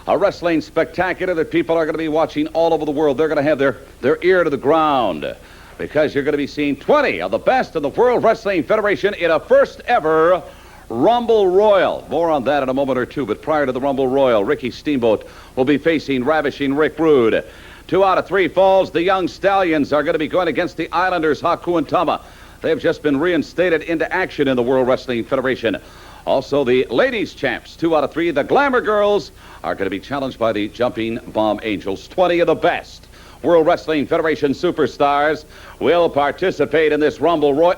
A wrestling spectacular that people are going to be watching all over the world. They're going to have their ear to the ground, because you're going to be seeing 20 of the best in the World Wrestling Federation in a first ever Rumble Royal. More on that in a moment or two, but prior to the Rumble Royal, Ricky Steamboat will be facing Ravishing Rick Rude. 2 out of 3 falls. The Young Stallions are going to be going against the Islanders, Haku and Tama. They've just been reinstated into action in the World Wrestling Federation. Also, the ladies' champs, 2 out of 3, the Glamour Girls, are going to be challenged by the Jumping Bomb Angels. 20 of the best World Wrestling Federation superstars will participate in this Rumble Royal.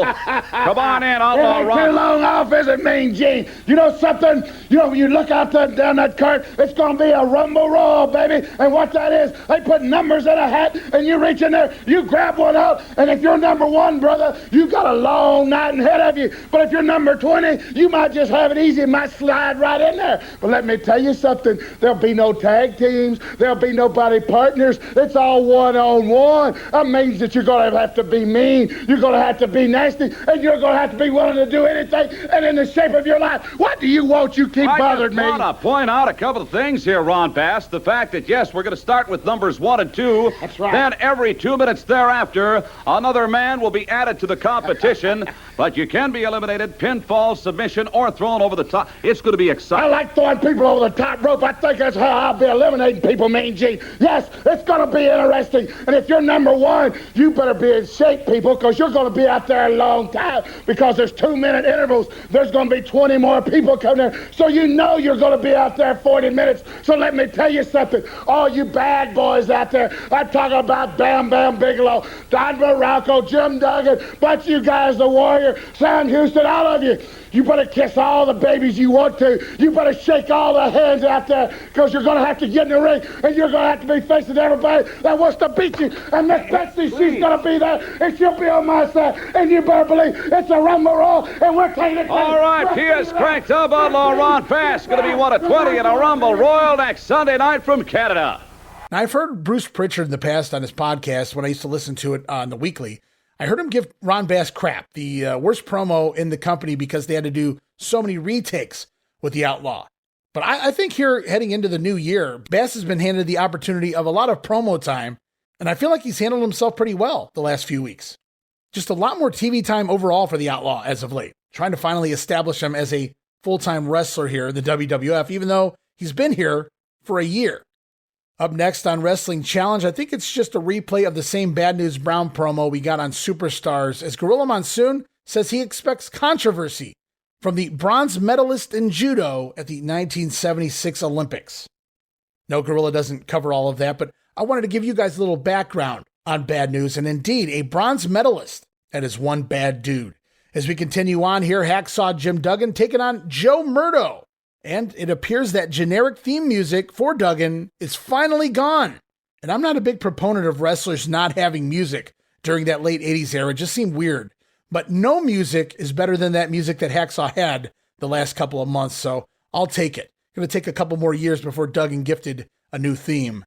Come on in, Outlaw It ain't Ron. too long off, is it, Mean Gene? You know something? You know, when you look out there down that cart, it's going to be a Rumble Royal, baby. And what that is, they put numbers in a hat, and you reach in there, you grab one out, and if you're number 1, brother, you got a long night ahead of you. But if you're number 20, you might just have it easy and might slide right in there. But let me tell you something. There'll be no tag teams. There'll be nobody partners. It's all one-on-one. That means that you're going to have to be mean. You're going to have to be nasty. And you're going to have to be willing to do anything and in the shape of your life. What do you want? You keep bothering me. I want to point out a couple of things here, Ron Bass. The fact that, yes, we're going to start with numbers 1 and 2. That's right. Then every 2 minutes thereafter, another man will be added to the competition. But you can be eliminated, pinfall, submission, or thrown over the top. It's going to be exciting. I like throwing people over the top rope. I think that's how I'll be eliminating people, Mean Gene. Yes, it's going to be interesting. And if you're number 1, you better be in shape, people, because you're going to be out there a long time, because there's 2-minute intervals. There's going to be 20 more people coming in. So you know you're going to be out there 40 minutes. So let me tell you something. All you bad boys out there, I'm talking about Bam Bigelow, Don Muraco, Jim Duggan, bunch of you guys, the Warrior, Sam Houston, all of you. You better kiss all the babies you want to. You better shake all the hands out there, because you're going to have to get in the ring, and you're going to have to be facing everybody that wants to beat you. And Miss Betsy, she's going to be there, and she'll be on my side. And you better believe it's a Rumble Royal, and we're taking it. All right, he is cranked up. Outlaw Ron Bass going to be 1 of 20 in a Rumble Royal next Sunday night from Canada. Now, I've heard Bruce Pritchard in the past on his podcast when I used to listen to it on the weekly. I heard him give Ron Bass crap, the worst promo in the company, because they had to do so many retakes with the Outlaw. But I think here, heading into the new year, Bass has been handed the opportunity of a lot of promo time, and I feel like he's handled himself pretty well the last few weeks. Just a lot more TV time overall for the Outlaw as of late, trying to finally establish him as a full-time wrestler here in the WWF, even though he's been here for a year. Up next on Wrestling Challenge, I think it's just a replay of the same Bad News Brown promo we got on Superstars, as Gorilla Monsoon says he expects controversy from the bronze medalist in judo at the 1976 Olympics. No, Gorilla doesn't cover all of that, but I wanted to give you guys a little background on Bad News, and indeed, a bronze medalist that is one bad dude. As we continue on here, Hacksaw Jim Duggan taking on Joe Murdo, and it appears that generic theme music for Duggan is finally gone. And I'm not a big proponent of wrestlers not having music during that late 80s era. It just seemed weird. But no music is better than that music that Hacksaw had the last couple of months, so I'll take it. Going to take a couple more years before Duggan gifted a new theme,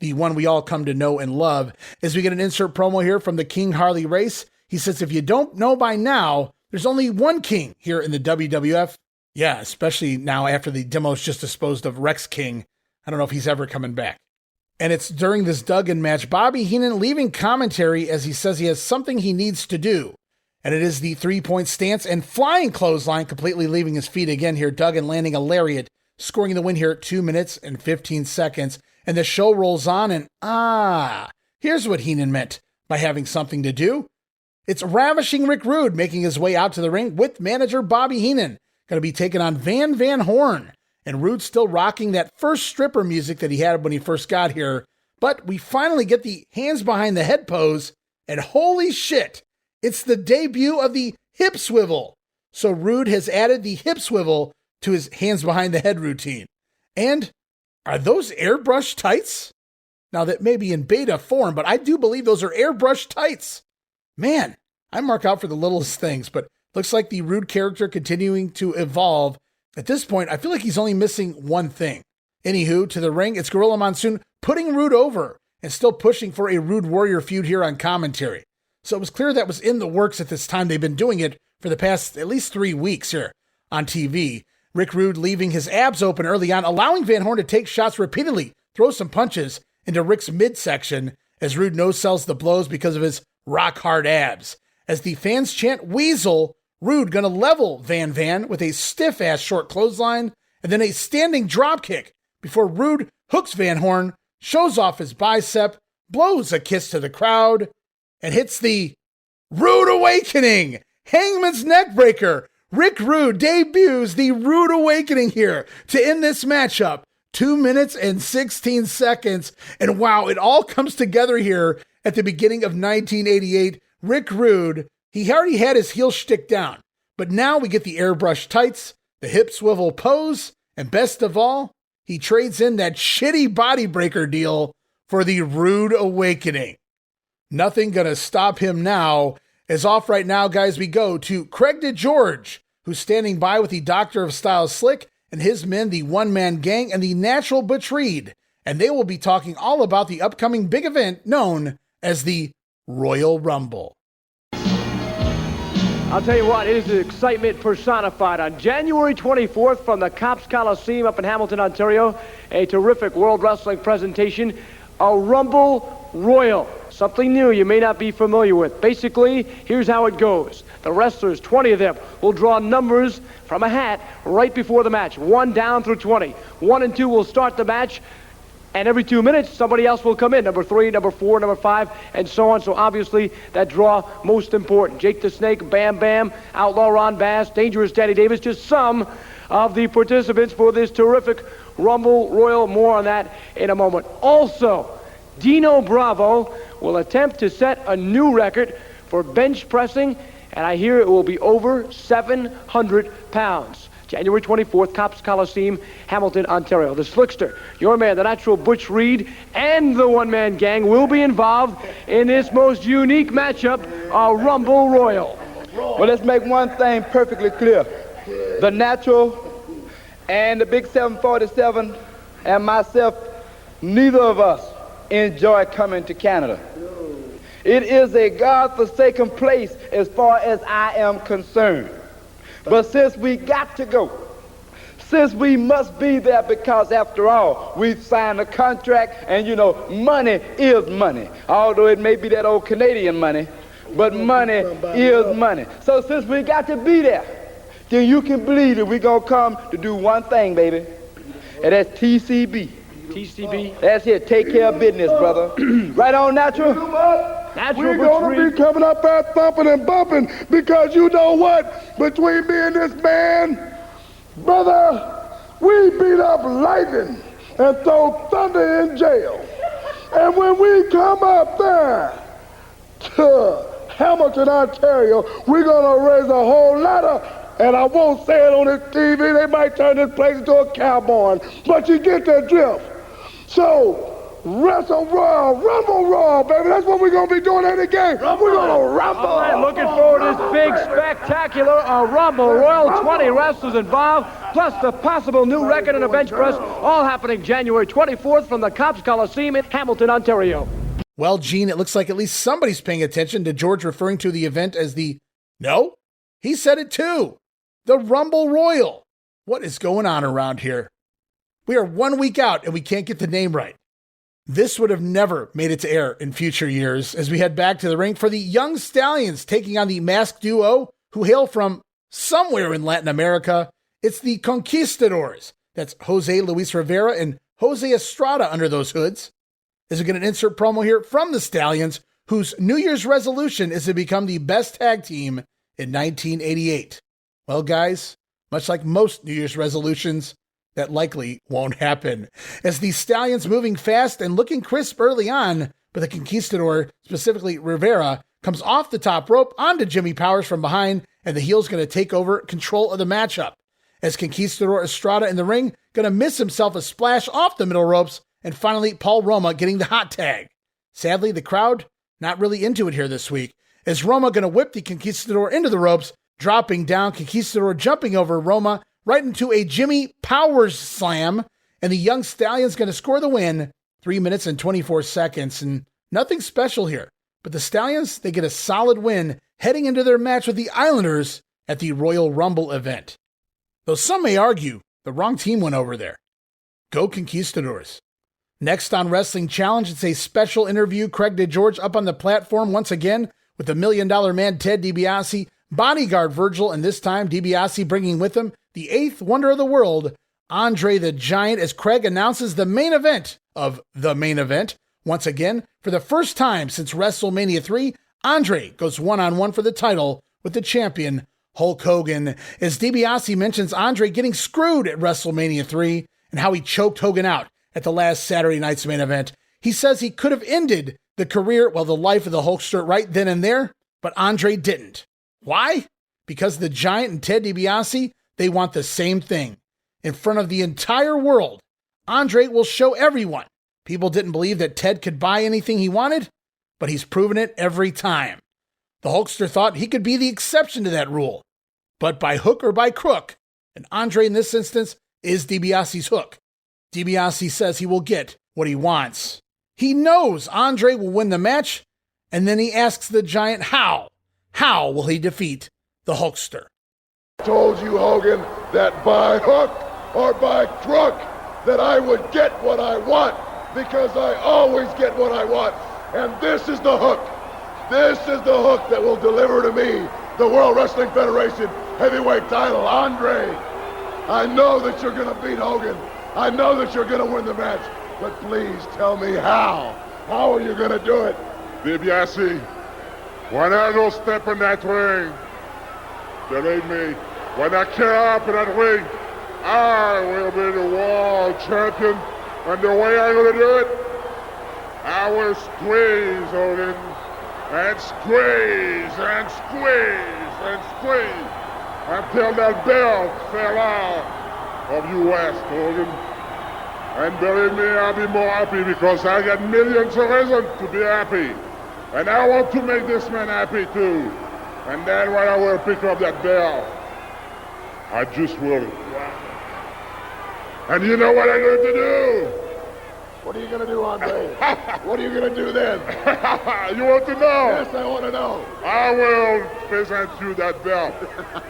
the one we all come to know and love. As we get an insert promo here from the King Harley Race, he says, if you don't know by now, there's only one king here in the WWF. Yeah, especially now after the Demos just disposed of Rex King. I don't know if he's ever coming back. And it's during this Duggan match, Bobby Heenan leaving commentary as he says he has something he needs to do. And it is the 3-point stance and flying clothesline, completely leaving his feet again here. Duggan landing a lariat, scoring the win here at 2 minutes and 15 seconds. And the show rolls on, and here's what Heenan meant by having something to do. It's Ravishing Rick Rude making his way out to the ring with manager Bobby Heenan. Going to be taking on Van Horn. And Rude still rocking that first stripper music that he had when he first got here. But we finally get the hands behind the head pose, and holy shit, it's the debut of the hip swivel. So Rude has added the hip swivel to his hands behind the head routine. And are those airbrush tights? Now that may be in beta form, but I do believe those are airbrush tights. Man, I mark out for the littlest things, but looks like the Rude character continuing to evolve. At this point, I feel like he's only missing one thing. Anywho, to the ring, it's Gorilla Monsoon putting Rude over and still pushing for a Rude Warrior feud here on commentary. So it was clear that was in the works at this time. They've been doing it for the past at least 3 weeks here on TV. Rick Rude leaving his abs open early on, allowing Van Horn to take shots repeatedly, throw some punches into Rick's midsection as Rude no-sells the blows because of his rock-hard abs. As the fans chant Weasel, Rude gonna level Van with a stiff-ass short clothesline and then a standing dropkick before Rude hooks Van Horn, shows off his bicep, blows a kiss to the crowd, and hits the Rude Awakening, Hangman's Neckbreaker. Rick Rude debuts the Rude Awakening here to end this matchup. 2 minutes and 16 seconds. And wow, it all comes together here at the beginning of 1988. Rick Rude, he already had his heel shtick down, but now we get the airbrush tights, the hip swivel pose, and best of all, he trades in that shitty body breaker deal for the Rude Awakening. Nothing gonna stop him now. As off right now, guys, we go to Craig DeGeorge, who's standing by with the Doctor of Style Slick and his men, the One-Man Gang, and the Natural Butch Reed. And they will be talking all about the upcoming big event known as the Royal Rumble. I'll tell you what, it is excitement personified. On January 24th from the Cops Coliseum up in Hamilton, Ontario, a terrific World Wrestling presentation, a Rumble Royal. Something new you may not be familiar with. Basically, here's how it goes. The wrestlers, 20 of them, will draw numbers from a hat right before the match, 1 down through 20. 1 and 2 will start the match, and every 2 minutes, somebody else will come in. Number 3, number 4, number 5, and so on. So obviously, that draw, most important. Jake the Snake, Bam Bam, Outlaw Ron Bass, Dangerous Danny Davis, just some of the participants for this terrific Rumble Royal. More on that in a moment. Also, Dino Bravo will attempt to set a new record for bench pressing, and I hear it will be over 700 pounds. January 24th, Cops Coliseum, Hamilton, Ontario. The Slickster, your man, the Natural Butch Reed, and the One-Man Gang will be involved in this most unique matchup, a Rumble Royal. Well, let's make one thing perfectly clear. The Natural and the Big 747 and myself, neither of us enjoy coming to Canada. It is a God-forsaken place as far as I am concerned. But since we got to go, since we must be there because after all, we've signed a contract and you know, money is money. Although it may be that old Canadian money, but money is money. So since we got to be there, then you can believe that we're gonna come to do one thing, baby. And that's TCB. TCB? That's it, take care of business, brother. Right on, Natural? Natural We're going to be coming up there thumping and bumping because you know what? Between me and this man, brother, we beat up lightning and throw thunder in jail. And when we come up there to Hamilton, Ontario, we're going to raise a whole lot of, and I won't say it on this TV, they might turn this place into a cowboy, but you get the drift. So, Wrestle Royal, Rumble Royal, baby. That's what we're going to be doing in the game. We're going to rumble. All right, looking forward to this big, spectacular Rumble Royal. 20 wrestlers involved, plus the possible new record in a bench press, all happening January 24th from the Cops Coliseum in Hamilton, Ontario. Well, Gene, it looks like at least somebody's paying attention to George referring to the event as the... No, he said it too. The Rumble Royal. What is going on around here? We are 1 week out and we can't get the name right. This would have never made it to air in future years as we head back to the ring for the Young Stallions taking on the masked duo who hail from somewhere in Latin America. It's the Conquistadors. That's Jose Luis Rivera and Jose Estrada under those hoods. As we get an insert promo here from the Stallions, whose New Year's resolution is to become the best tag team in 1988. Well, guys, much like most New Year's resolutions, that likely won't happen. As the Stallions moving fast and looking crisp early on, but the Conquistador, specifically Rivera, comes off the top rope onto Jimmy Powers from behind, and the heel's going to take over control of the matchup. As Conquistador Estrada in the ring, going to miss himself a splash off the middle ropes, and finally Paul Roma getting the hot tag. Sadly, the crowd not really into it here this week, as Roma going to whip the Conquistador into the ropes, dropping down, Conquistador jumping over Roma, right into a Jimmy Powers slam, and the Young Stallions going to score the win, 3 minutes and 24 seconds, and nothing special here. But the Stallions, they get a solid win heading into their match with the Islanders at the Royal Rumble event. Though some may argue the wrong team went over there. Go Conquistadors. Next on Wrestling Challenge, it's a special interview. Craig DeGeorge up on the platform once again with the $1 Million Man Ted DiBiase, bodyguard Virgil, and this time DiBiase bringing with him the eighth wonder of the world, Andre the Giant, as Craig announces the main event of the main event. Once again, for the first time since WrestleMania 3, Andre goes one-on-one for the title with the champion, Hulk Hogan. As DiBiase mentions Andre getting screwed at WrestleMania 3 and how he choked Hogan out at the last Saturday night's main event, he says he could have ended the career, well, the life of the Hulkster right then and there, but Andre didn't. Why? Because the Giant and Ted DiBiase, they want the same thing. In front of the entire world, Andre will show everyone. People didn't believe that Ted could buy anything he wanted, but he's proven it every time. The Hulkster thought he could be the exception to that rule. But by hook or by crook, and Andre in this instance is DiBiase's hook, DiBiase says he will get what he wants. He knows Andre will win the match, and then he asks the Giant how. How will he defeat the Hulkster? Told you, Hogan, that by hook or by crook, that I would get what I want, because I always get what I want. And this is the hook. This is the hook that will deliver to me the World Wrestling Federation heavyweight title. Andre, I know that you're going to beat Hogan. I know that you're going to win the match. But please tell me how. How are you going to do it? DiBiase, when I go step in that ring, believe me, when I get up in that ring, I will be the world champion. And the way I'm going to do it, I will squeeze Hogan, and squeeze, and squeeze, and squeeze, until that belt fell out of you West, Hogan. And believe me, I'll be more happy because I got millions of reasons to be happy. And I want to make this man happy too. And then when I will pick up that bell, I just will. And you know what I'm going to do? What are you going to do, Andre? What are you going to do then? You want to know? Yes, I want to know. I will present you that belt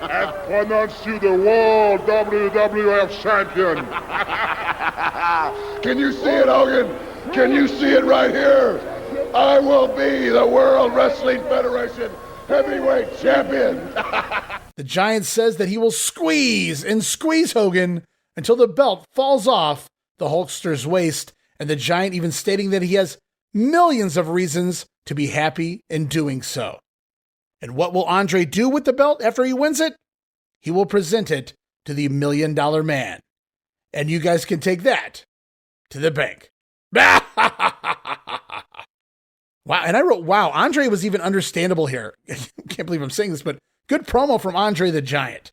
and pronounce you the world WWF champion. Can you see it, Hogan? Can you see it right here? I will be the World Wrestling Federation heavyweight champion. The Giant says that he will squeeze and squeeze Hogan until the belt falls off the Hulkster's waist, and the Giant even stating that he has millions of reasons to be happy in doing so. And what will Andre do with the belt after he wins it? He will present it to the $1 Million Man. And you guys can take that to the bank. Wow, and I wrote, wow, Andre was even understandable here. Can't believe I'm saying this, but good promo from Andre the Giant.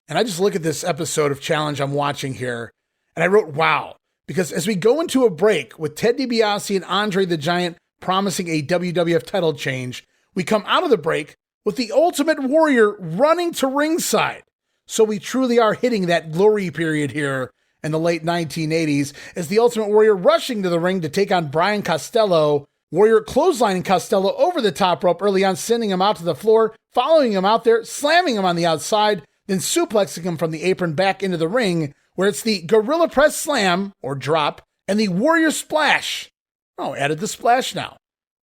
And I just look at this episode of Challenge I'm watching here, and I wrote, wow, because as we go into a break with Ted DiBiase and Andre the Giant promising a WWF title change, we come out of the break with the Ultimate Warrior running to ringside. So we truly are hitting that glory period here in the late 1980s as the Ultimate Warrior rushing to the ring to take on Brian Costello. Warrior clotheslining Costello over the top rope early on, sending him out to the floor, following him out there, slamming him on the outside, then suplexing him from the apron back into the ring, where it's the Gorilla Press Slam, or drop, and the Warrior Splash. Oh, added the splash now.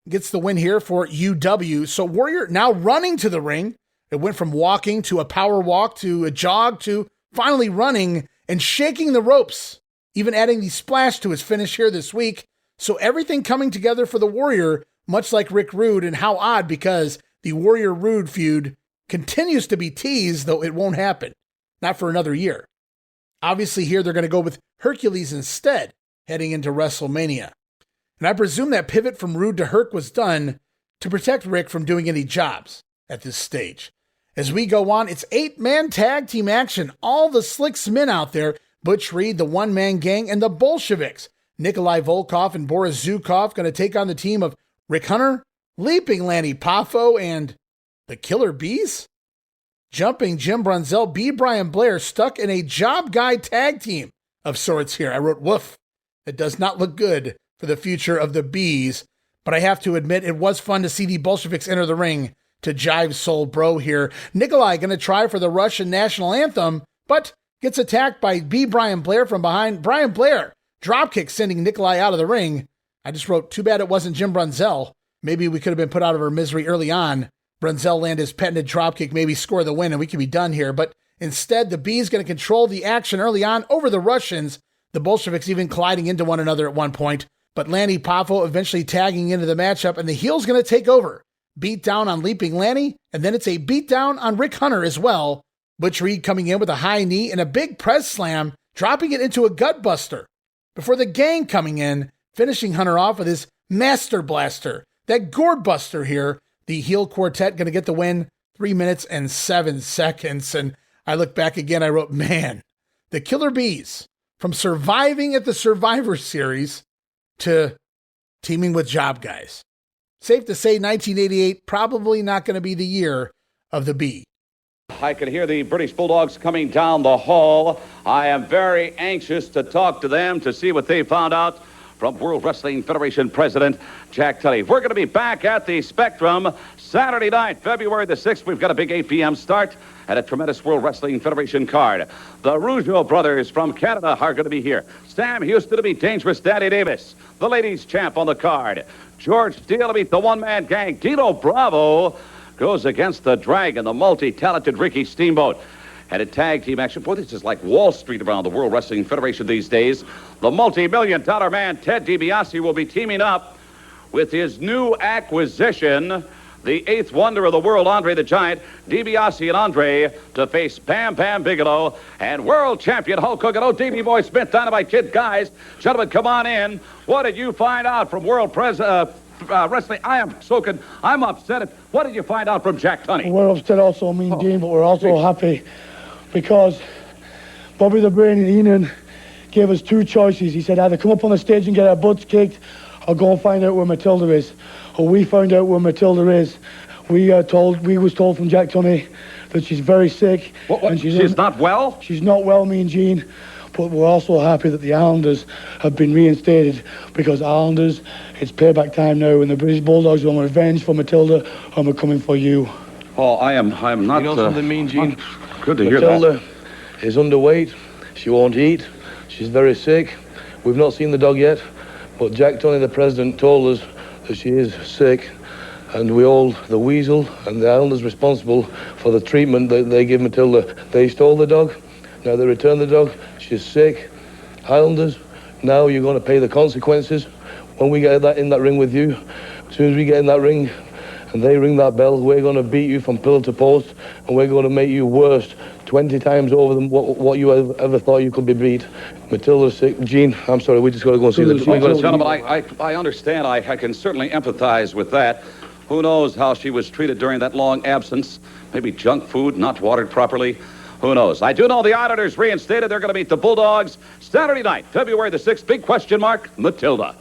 Gets the win here for UW. So Warrior now running to the ring. It went from walking to a power walk to a jog to finally running and shaking the ropes, even adding the splash to his finish here this week. So everything coming together for the Warrior, much like Rick Rude, and how odd because the Warrior-Rude feud continues to be teased, though it won't happen. Not for another year. Obviously here they're going to go with Hercules instead, heading into WrestleMania. And I presume that pivot from Rude to Herc was done to protect Rick from doing any jobs at this stage. As we go on, it's 8-man tag team action. All the Slicks men out there, Butch Reed, the one-man gang, and the Bolsheviks. Nikolai Volkov and Boris Zukov going to take on the team of Rick Hunter, Leaping Lanny Poffo, and the Killer Bees? Jumping Jim Brunzell, B. Brian Blair stuck in a job guy tag team of sorts here. I wrote, woof. It does not look good for the future of the Bees, but I have to admit it was fun to see the Bolsheviks enter the ring to jive Soul Bro here. Nikolai going to try for the Russian national anthem, but gets attacked by B. Brian Blair from behind. Brian Blair dropkick sending Nikolai out of the ring. I just wrote, too bad it wasn't Jim Brunzell. Maybe we could have been put out of our misery early on. Brunzell land his patented dropkick, maybe score the win, and we could be done here. But instead, the Bees going to control the action early on over the Russians. The Bolsheviks even colliding into one another at one point. But Lanny Poffo eventually tagging into the matchup, and the heel's going to take over. Beat down on Leaping Lanny, and then it's a beat down on Rick Hunter as well. Butch Reed coming in with a high knee and a big press slam, dropping it into a gut buster. Before the gang coming in, finishing Hunter off with his Master Blaster. That gourd buster here. The heel quartet going to get the win, 3 minutes and 7 seconds. And I look back again, I wrote, man, the Killer Bees, from surviving at the Survivor Series to teaming with job guys. Safe to say 1988, probably not going to be the year of the Bee. I can hear the British Bulldogs coming down the hall. I am very anxious to talk to them to see what they found out from World Wrestling Federation President Jack Tunney. We're going to be back at the Spectrum Saturday night, February the 6th. We've got a big 8 p.m. start and a tremendous World Wrestling Federation card. The Rougeau brothers from Canada are going to be here. Sam Houston to meet Dangerous Danny Davis. The ladies champ on the card. George Steele to meet the one-man gang. Dino Bravo goes against the Dragon, the multi-talented Ricky Steamboat. And a tag team action. Boy, this is like Wall Street around the World Wrestling Federation these days. The multi-million-dollar man, Ted DiBiase, will be teaming up with his new acquisition, the 8th wonder of the world, Andre the Giant. DiBiase and Andre to face Bam Bigelow and world champion Hulk Hogan. Oh, Davey Boy Smith, Dynamite Kid. Guys, gentlemen, come on in. What did you find out from World Wrestling? I'm upset. What did you find out from Jack Tunney? We're upset also, Mean Gene, but we're also happy because Bobby the Brain and Heenan gave us 2 choices. He said either come up on the stage and get our butts kicked or go and find out where Matilda is. Well, we found out where Matilda is. We was told from Jack Tunney that she's very sick. What? And She's not well? She's not well, Mean Gene. But we're also happy that the Islanders have been reinstated because Islanders, it's payback time now, and the British Bulldogs want revenge for Matilda, and we're coming for you. Oh, I am not... You know something, Mean Gene? Good to hear that. Matilda is underweight. She won't eat. She's very sick. We've not seen the dog yet, but Jack Tunney, the president, told us that she is sick, and we all, the Weasel and the Islanders responsible for the treatment that they give Matilda. They stole the dog. Now they return the dog. She's sick. Islanders, now you're going to pay the consequences. when we get in that ring with you. As soon as we get in that ring and they ring that bell, we're going to beat you from pillar to post, and we're going to make you worse 20 times over than what you ever thought you could be beat. Matilda's sick. Gene, I'm sorry, we just got to go and see the... Gentlemen, I understand. I can certainly empathize with that. Who knows how she was treated during that long absence? Maybe junk food, not watered properly. Who knows? I do know the auditors reinstated. They're going to meet the Bulldogs Saturday night, February the 6th. Big question mark, Matilda.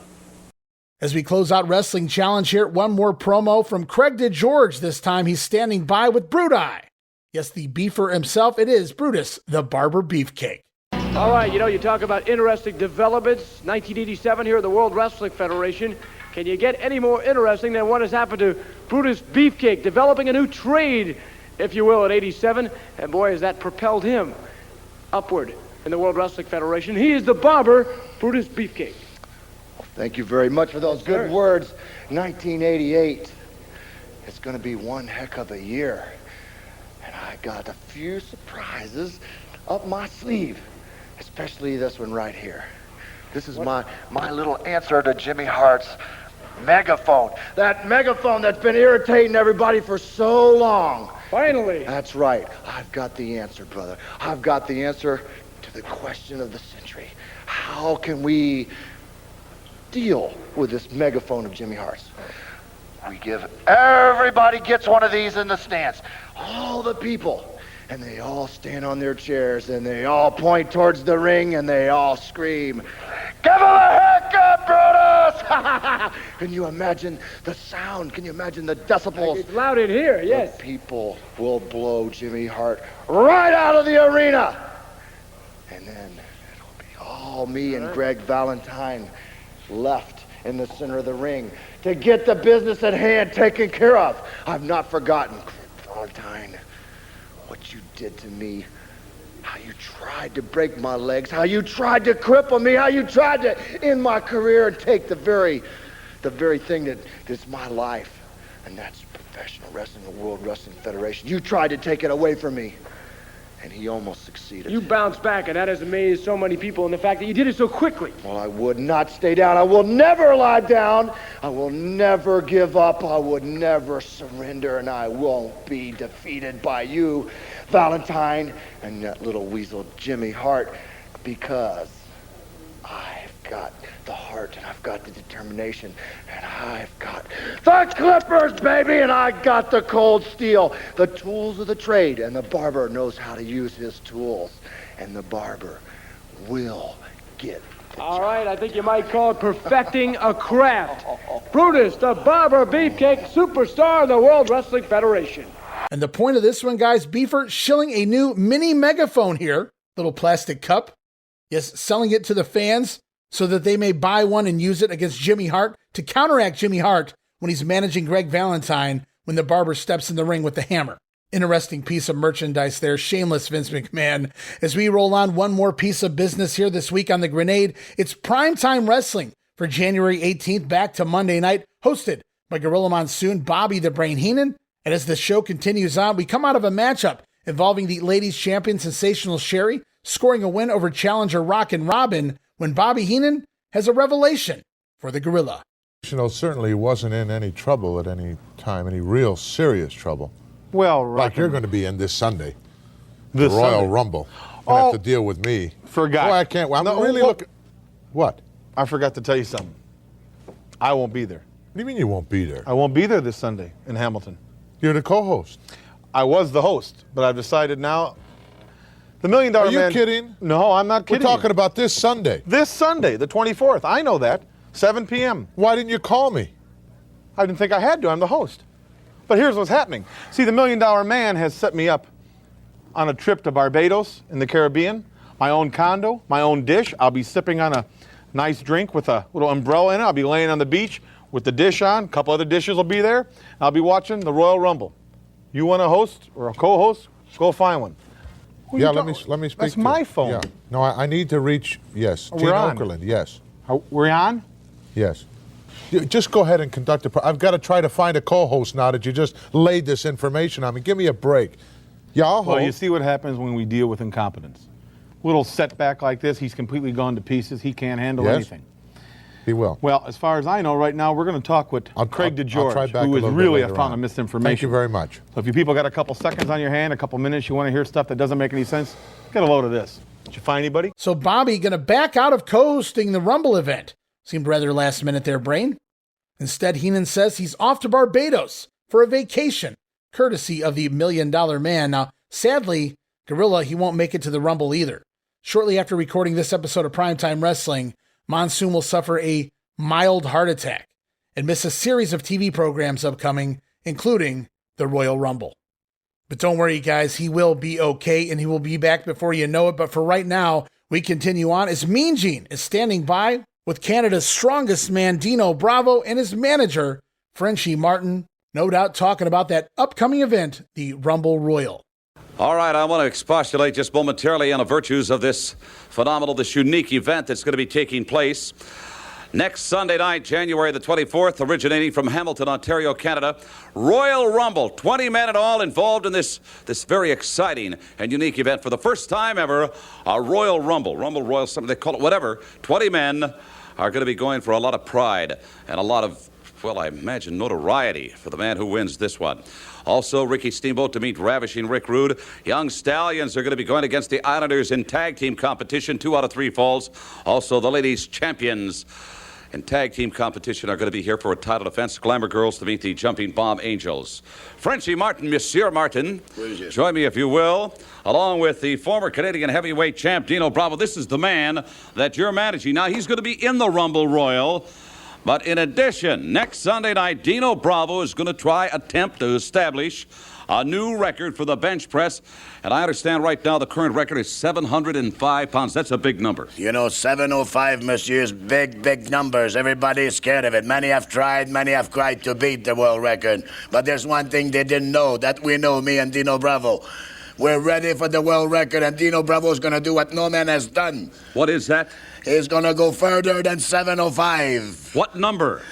As we close out Wrestling Challenge here, one more promo from Craig DeGeorge. This time he's standing by with Brudeye. Yes, the beefer himself. It is Brutus, the Barber Beefcake. All right, you talk about interesting developments. 1987 here at the World Wrestling Federation. Can you get any more interesting than what has happened to Brutus Beefcake, developing a new trade, if you will, at 87? And boy, has that propelled him upward in the World Wrestling Federation. He is the Barber, Brutus Beefcake. Thank you very much for those good words. 1988. It's going to be one heck of a year. And I got a few surprises up my sleeve, especially this one right here. This is my little answer to Jimmy Hart's megaphone. That megaphone that's been irritating everybody for so long. Finally. That's right. I've got the answer, brother. I've got the answer to the question of the century. How can we deal with this megaphone of Jimmy Hart's? Everybody gets one of these in the stands. All the people. And they all stand on their chairs and they all point towards the ring and they all scream, "Give him a haircut, Brutus!" Can you imagine the sound? Can you imagine the decibels? It's loud in here, yes. The people will blow Jimmy Hart right out of the arena. And then it'll be all me and Greg Valentine left in the center of the ring to get the business at hand taken care of. I've not forgotten, Greg Valentine, what you did to me, how you tried to break my legs, how you tried to cripple me, how you tried to end my career and take the very thing that is my life, and that's professional wrestling, the World Wrestling Federation. You tried to take it away from me, and he almost succeeded. You bounced back, and that has amazed so many people, and the fact that you did it so quickly. Well, I would not stay down. I will never lie down. I will never give up. I would never surrender, and I won't be defeated by you, Valentine, and that little weasel Jimmy Hart, because I've got the heart, and I've got the determination, and I've got the clippers, baby, and I got the cold steel, the tools of the trade, and the barber knows how to use his tools, and the barber will get the job. All right, I think you might call it perfecting a craft. Brutus, the Barber Beefcake, superstar of the World Wrestling Federation. And the point of this one, guys, Beefer shilling a new mini megaphone here, little plastic cup. Yes, selling it to the fans so that they may buy one and use it against Jimmy Hart to counteract Jimmy Hart when he's managing Greg Valentine when the barber steps in the ring with the hammer. Interesting piece of merchandise there. Shameless Vince McMahon. As we roll on one more piece of business here this week on The Grenade, it's Primetime Wrestling for January 18th, back to Monday night, hosted by Gorilla Monsoon, Bobby the Brain Heenan. And as the show continues on, we come out of a matchup involving the ladies champion Sensational Sherry scoring a win over challenger Rockin' Robin when Bobby Heenan has a revelation for the Gorilla. Certainly wasn't in any trouble at any time, any real serious trouble. Well, like you're going to be in this Sunday, this the Royal Sunday. Rumble. You have to deal with me. Forgot. Boy, I can't. I'm really looking. What? I forgot to tell you something. I won't be there. What do you mean you won't be there? I won't be there this Sunday in Hamilton. You're the co-host. I was the host, but I've decided now. The $1 Million Man. Are you kidding? No, I'm not kidding. We're talking about this Sunday. This Sunday, the 24th. I know that. 7 p.m. Why didn't you call me? I didn't think I had to. I'm the host. But here's what's happening. See, the $1 Million Man has set me up on a trip to Barbados in the Caribbean. My own condo, my own dish. I'll be sipping on a nice drink with a little umbrella in it. I'll be laying on the beach with the dish on. A couple other dishes will be there. I'll be watching the Royal Rumble. You want to host or a co-host? Go find one. Yeah, let me speak. That's to my you. phone. Yeah. No, I need to reach. Yes, We're Gene on. Okerlund. Yes. We're on. Yes. Just go ahead and conduct the. I've got to try to find a co-host now that you just laid this information on me. Give me a break. Yeah, I'll Well, hold. you see what happens when we deal with incompetence. Little setback like this, he's completely gone to pieces. He can't handle anything. He will. Well, as far as I know, right now we're going to talk with Craig DeGeorge, who is really a font of misinformation. Thank you very much. So if you people got a couple seconds on your hand, a couple minutes, you want to hear stuff that doesn't make any sense, get a load of this. Did you find anybody? So Bobby going to back out of co-hosting the Rumble event. Seemed rather last minute there, Brain. Instead, Heenan says he's off to Barbados for a vacation, courtesy of the $1 Million Man. Now, sadly, Gorilla, he won't make it to the Rumble either. Shortly after recording this episode of Primetime Wrestling, Monsoon will suffer a mild heart attack and miss a series of TV programs upcoming, including the Royal Rumble. But don't worry, guys, he will be okay, and he will be back before you know it. But for right now, we continue on as Mean Gene is standing by with Canada's strongest man, Dino Bravo, and his manager, Frenchie Martin, no doubt talking about that upcoming event, the Rumble Royal. All right, I want to expostulate just momentarily on the virtues of this phenomenal, this unique event that's going to be taking place next Sunday night, January the 24th, originating from Hamilton, Ontario, Canada. Royal Rumble, 20 men in all involved in this very exciting and unique event. For the first time ever, a Royal Rumble, Royal, something they call it, whatever. 20 men are going to be going for a lot of pride and a lot of, well, I imagine notoriety for the man who wins this one. Also, Ricky Steamboat to meet Ravishing Rick Rude. Young Stallions are going to be going against the Islanders in tag team competition, 2 out of 3 falls. Also, the ladies champions in tag team competition are going to be here for a title defense. Glamour Girls to meet the Jumping Bomb Angels. Frenchie Martin, Monsieur Martin, join me if you will, along with the former Canadian heavyweight champ Dino Bravo. This is the man that you're managing. Now, he's going to be in the Rumble Royal. But in addition, next Sunday night, Dino Bravo is going to attempt to establish a new record for the bench press. And I understand right now the current record is 705 pounds. That's a big number. You know, 705, monsieur, is big numbers. Everybody is scared of it. Many have tried, many have cried to beat the world record. But there's one thing they didn't know, that we know, me and Dino Bravo. We're ready for the world record, and Dino Bravo is going to do what no man has done. What is that? He's going to go further than 705. What number?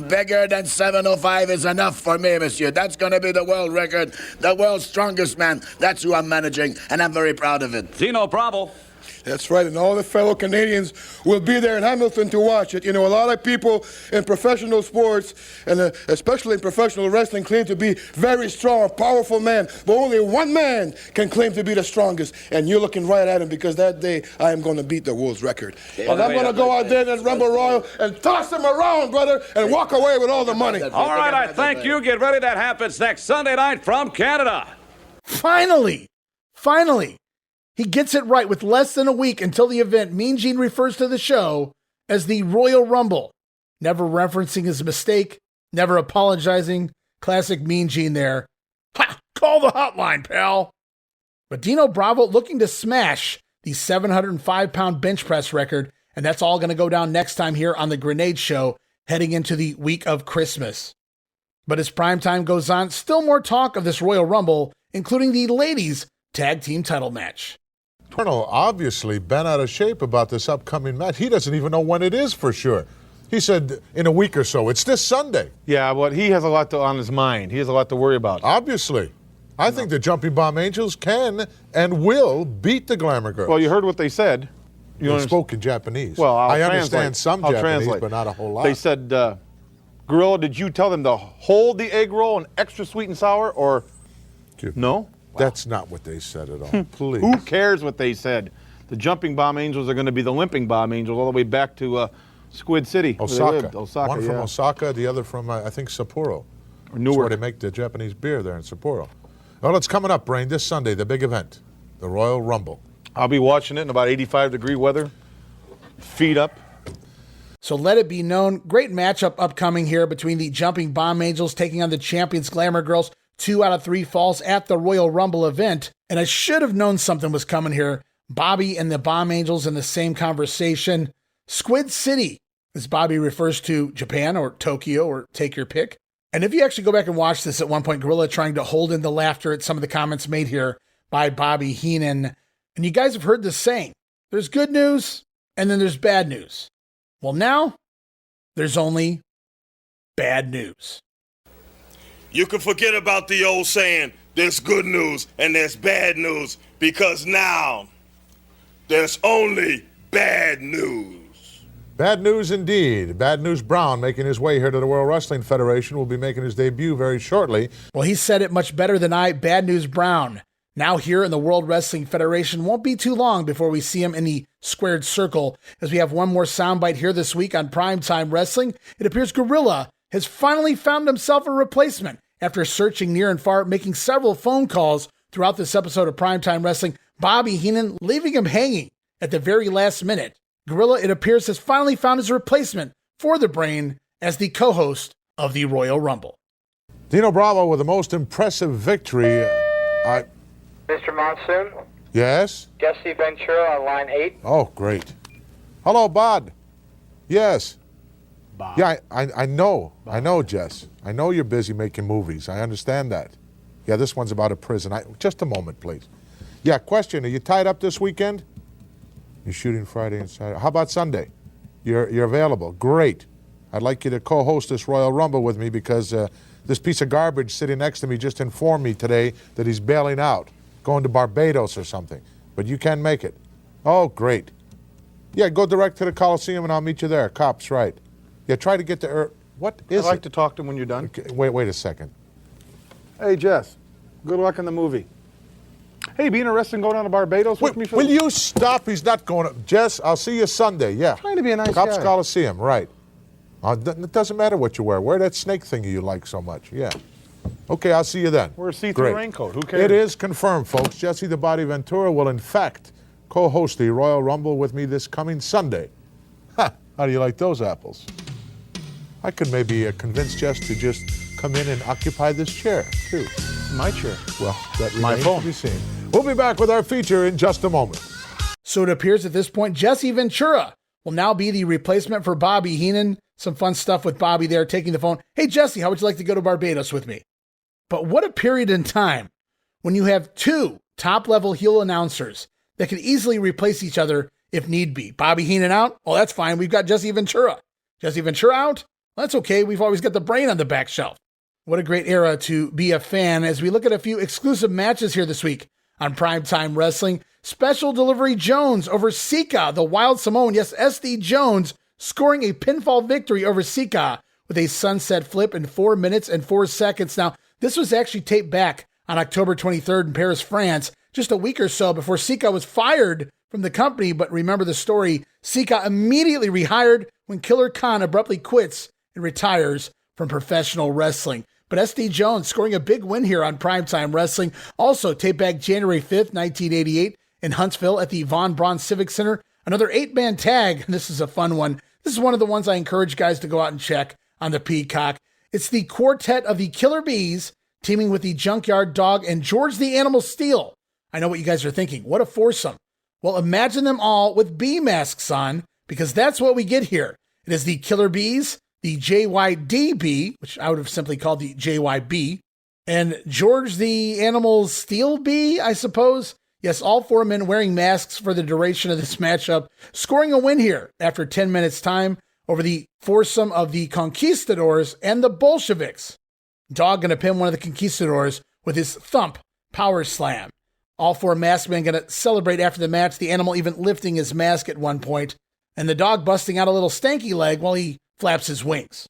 Bigger than 705 is enough for me, monsieur. That's going to be the world record, the world's strongest man. That's who I'm managing, and I'm very proud of it. Dino Bravo. That's right, and all the fellow Canadians will be there in Hamilton to watch it. You know, a lot of people in professional sports, and especially in professional wrestling, claim to be very strong, powerful men, but only one man can claim to be the strongest, and you're looking right at him, because that day I am going to beat the world's record. And I'm going to go out there in Rumble Royal and toss him around, brother, and walk away with all the money. All right, I thank you. Get ready. That happens next Sunday night from Canada. Finally! He gets it right with less than a week until the event. Mean Gene refers to the show as the Royal Rumble, never referencing his mistake, never apologizing. Classic Mean Gene there. Ha! Call the hotline, pal. But Dino Bravo looking to smash the 705-pound bench press record, and that's all going to go down next time here on the Grenade Show, heading into the week of Christmas. But as primetime goes on, still more talk of this Royal Rumble, including the ladies' tag team title match. Colonel obviously been out of shape about this upcoming match. He doesn't even know when it is for sure. He said in a week or so. It's this Sunday. Yeah, but he has a lot on his mind. He has a lot to worry about. Obviously. I think the Jumping Bomb Angels can and will beat the Glamour Girls. Well, you heard what they said. You spoke in Japanese. Well, I understand some I'll Japanese, translate. but not a whole lot. They said, Gorilla, did you tell them to hold the egg roll and extra sweet and sour, or no? That's not what they said at all. Please. Who cares what they said? The Jumping Bomb Angels are going to be the Limping Bomb Angels all the way back to Squid City. Osaka. Osaka. One from Osaka, the other from, I think, Sapporo. Or Newark. That's where they make the Japanese beer there in Sapporo. Well, it's coming up, Brain, this Sunday, the big event, the Royal Rumble. I'll be watching it in about 85-degree weather. Feet up. So let it be known, great matchup upcoming here between the Jumping Bomb Angels taking on the champions Glamour Girls. 2 out of 3 falls at the Royal Rumble event. And I should have known something was coming here. Bobby and the Bomb Angels in the same conversation. Squid City, as Bobby refers to Japan or Tokyo, or take your pick. And if you actually go back and watch this at one point, Gorilla trying to hold in the laughter at some of the comments made here by Bobby Heenan. And you guys have heard this saying, there's good news and then there's bad news. Well, now there's only bad news. You can forget about the old saying, there's good news and there's bad news, because now there's only bad news. Bad news indeed. Bad News Brown making his way here to the World Wrestling Federation will be making his debut very shortly. Well, he said it much better than I. Bad News Brown, now here in the World Wrestling Federation. Won't be too long before we see him in the squared circle, as we have one more soundbite here this week on Primetime Wrestling. It appears Gorilla has finally found himself a replacement after searching near and far, making several phone calls throughout this episode of Primetime Wrestling. Bobby Heenan leaving him hanging at the very last minute. Gorilla, it appears, has finally found his replacement for the Brain as the co-host of the Royal Rumble. Dino Bravo with the most impressive victory. Mr. Monsoon? Yes? Jesse Ventura on line 8. Oh, great. Hello, Bod. Yes. Bob. Yeah, I know. Bob. I know, Jess. I know you're busy making movies. I understand that. Yeah, this one's about a prison. Just a moment, please. Yeah, question. Are you tied up this weekend? You're shooting Friday and Saturday. How about Sunday? You're available. Great. I'd like you to co-host this Royal Rumble with me because this piece of garbage sitting next to me just informed me today that he's bailing out, going to Barbados or something. But you can make it. Oh, great. Yeah, go direct to the Coliseum and I'll meet you there. Cops, right. Yeah, try to get to... What is it? I'd like to talk to him when you're done. Okay, wait a second. Hey, Jess. Good luck in the movie. Hey, being interested in going down to Barbados with me? Will you stop? He's not going to... Jess, I'll see you Sunday, yeah. Trying to be a nice Cops guy. Coliseum, right. It doesn't matter what you wear. Wear that snake thingy you like so much, yeah. Okay, I'll see you then. Wear a see-through raincoat. Who cares? It is confirmed, folks. Jesse the Body Ventura will, in fact, co-host the Royal Rumble with me this coming Sunday. Ha! How do you like those apples? I could maybe convince Jess to just come in and occupy this chair, too. My chair. Well, that My remains phone. to be seen. We'll be back with our feature in just a moment. So it appears at this point, Jesse Ventura will now be the replacement for Bobby Heenan. Some fun stuff with Bobby there, taking the phone. Hey, Jesse, how would you like to go to Barbados with me? But what a period in time when you have two top-level heel announcers that can easily replace each other if need be. Bobby Heenan out? Oh, that's fine. We've got Jesse Ventura. Jesse Ventura out? Well, that's okay. We've always got the Brain on the back shelf. What a great era to be a fan as we look at a few exclusive matches here this week on Primetime Wrestling. Special Delivery Jones over Sika, the Wild Samoan. Yes, SD Jones scoring a pinfall victory over Sika with a sunset flip in 4 minutes and 4 seconds. Now, this was actually taped back on October 23rd in Paris, France, just a week or so before Sika was fired from the company. But remember the story, Sika immediately rehired when Killer Khan abruptly quits and retires from professional wrestling. But SD Jones scoring a big win here on Primetime Wrestling. Also taped back January 5th, 1988 in Huntsville at the Von Braun Civic Center. Another 8-man tag. This is a fun one. This is one of the ones I encourage guys to go out and check on the Peacock. It's the quartet of the Killer Bees teaming with the Junkyard Dog and George the Animal Steel. I know what you guys are thinking. What a foursome. Well, imagine them all with bee masks on, because that's what we get here. It is the Killer Bees, the JYDB, which I would have simply called the JYB, and George the Animal Steel Bee, I suppose. Yes, all four men wearing masks for the duration of this matchup, scoring a win here after 10 minutes time over the foursome of the Conquistadors and the Bolsheviks. Dog going to pin one of the Conquistadors with his thump power slam. All four masked men going to celebrate after the match, the Animal even lifting his mask at one point, and the Dog busting out a little stanky leg while he flaps his wings.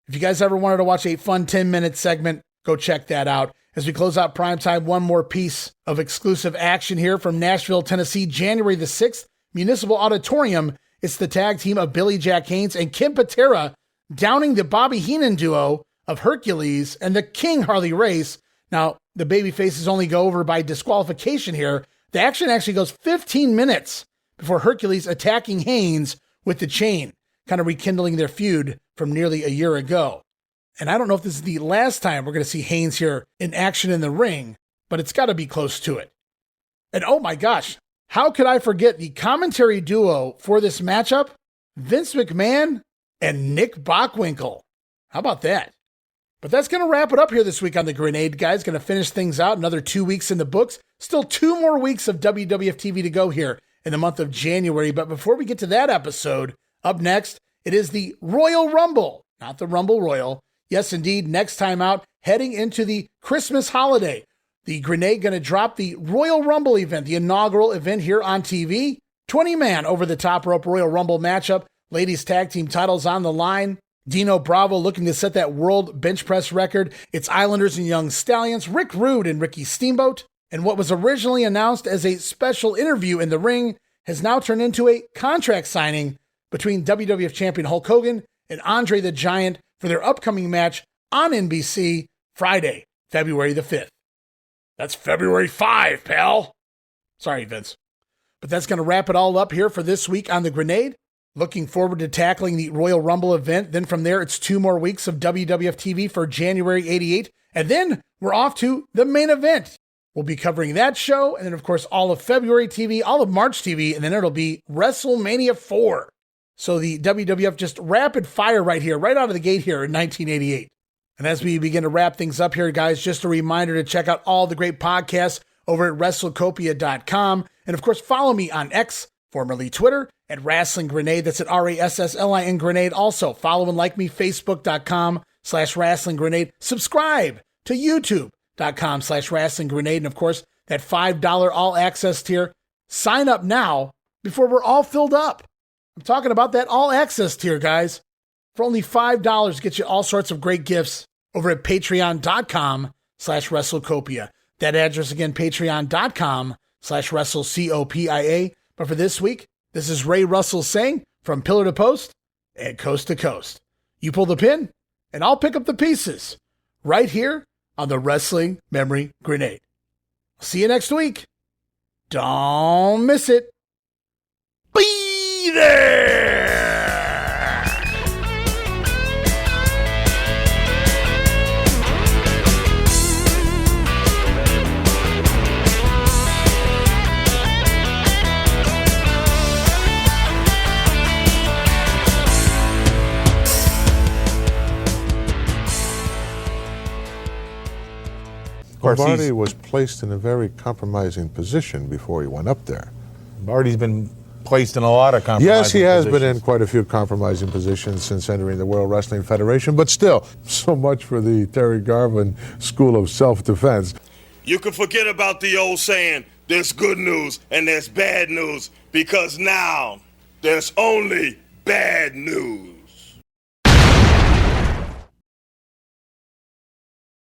If you guys ever wanted to watch a fun 10-minute segment, go check that out. As we close out Primetime, one more piece of exclusive action here from Nashville, Tennessee, January the 6th, Municipal Auditorium. It's the tag team of Billy Jack Haynes and Kim Patera downing the Bobby Heenan duo of Hercules and the King Harley Race. Now, the babyfaces only go over by disqualification here. The action actually goes 15 minutes before Hercules attacking Haynes with the chain, kind of rekindling their feud from nearly a year ago. And I don't know if this is the last time we're going to see Haynes here in action in the ring, but it's got to be close to it. And oh my gosh, how could I forget the commentary duo for this matchup? Vince McMahon and Nick Bockwinkel. How about that? But that's going to wrap it up here this week on The Grenade, guys. Going to finish things out. Another 2 weeks in the books. Still 2 more weeks of WWF TV to go here in the month of January. But before we get to that episode, up next, it is the Royal Rumble, not the Rumble Royal. Yes, indeed, next time out, heading into the Christmas holiday. The Grenade going to drop the Royal Rumble event, the inaugural event here on TV. 20-man over-the-top rope Royal Rumble matchup. ladies tag team titles on the line. Dino Bravo looking to set that world bench press record. It's Islanders and Young Stallions, Rick Rude and Ricky Steamboat. And what was originally announced as a special interview in the ring has now turned into a contract signing between WWF champion Hulk Hogan and Andre the Giant for their upcoming match on NBC Friday, February the 5th. That's February 5, pal. Sorry, Vince. But that's going to wrap it all up here for this week on The Grenade. Looking forward to tackling the Royal Rumble event. Then from there, it's 2 more weeks of WWF TV for January 88. And then we're off to the main event. We'll be covering that show. And then, of course, all of February TV, all of March TV. And then it'll be WrestleMania 4. So the WWF just rapid fire right here, right out of the gate here in 1988. And as we begin to wrap things up here, guys, just a reminder to check out all the great podcasts over at WrestleCopia.com. And, of course, follow me on X, formerly Twitter, at Wrestling Grenade. That's at RASSLIN Grenade. Also, follow and like me, Facebook.com/Wrestling Grenade. Subscribe to YouTube.com/Wrestling Grenade. And, of course, that $5 all access tier. Sign up now before we're all filled up. I'm talking about that all access tier, guys. For only $5, get you all sorts of great gifts over at Patreon.com/WrestleCopia. That address again, Patreon.com/WrestleCopia. But for this week, this is Ray Russell saying, from pillar to post and coast to coast, you pull the pin and I'll pick up the pieces right here on the Wrestling Memory Grenade. See you next week. Don't miss it. Be there. Barty was placed in a very compromising position before he went up there. Barty's been placed in a lot of compromising Yes, he has positions. been in quite a few compromising positions since entering the World Wrestling Federation, but still, so much for the Terry Garvin School of Self-Defense. You can forget about the old saying, there's good news and there's bad news, because now there's only bad news.